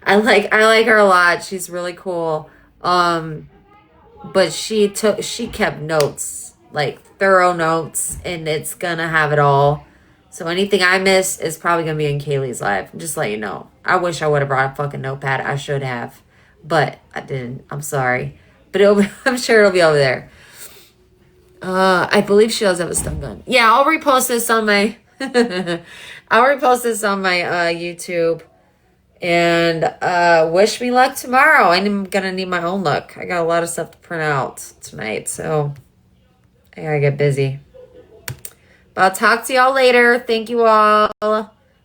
I like her a lot. She's really cool. But she kept notes, like thorough notes, and it's gonna have it all. So anything I miss is probably gonna be in Kaylee's live. Just let you know. I wish I would have brought a fucking notepad. I should have, but I didn't. I'm sorry. But I'm sure it'll be over there. I believe she does have a stun gun. Yeah, I'll repost this on my YouTube. And wish me luck tomorrow. I'm gonna need my own luck. I got a lot of stuff to print out tonight, so I gotta get busy. But I'll talk to y'all later. Thank you all.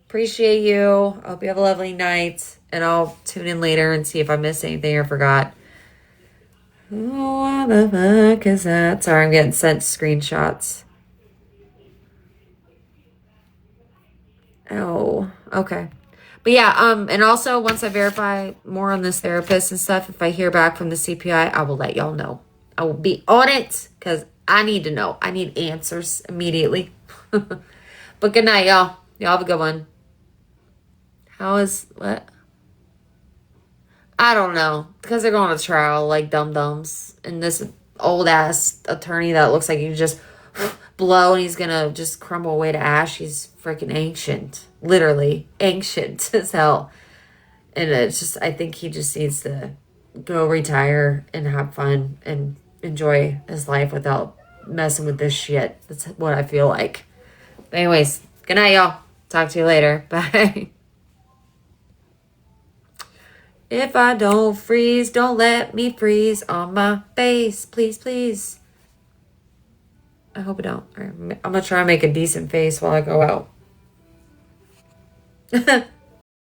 Appreciate you. I hope you have a lovely night. And I'll tune in later and see if I missed anything or forgot. What the fuck is that? Sorry, I'm getting sent screenshots. Oh, okay. But yeah, and also once I verify more on this therapist and stuff, if I hear back from the CPI, I will let y'all know. I will be on it because I need to know. I need answers immediately. But good night, y'all. Y'all have a good one. What? I don't know. Because they're going to trial like dum-dums. And this old ass attorney that looks like you just blow and he's gonna just crumble away to ash. He's freaking ancient. Literally ancient as hell. And it's just, I think he just needs to go retire and have fun and enjoy his life without messing with this shit. That's what I feel like. But anyways, good night, y'all. Talk to you later. Bye. If I don't freeze, don't let me freeze on my face. Please, please. I hope I don't. I'm going to try and make a decent face while I go out.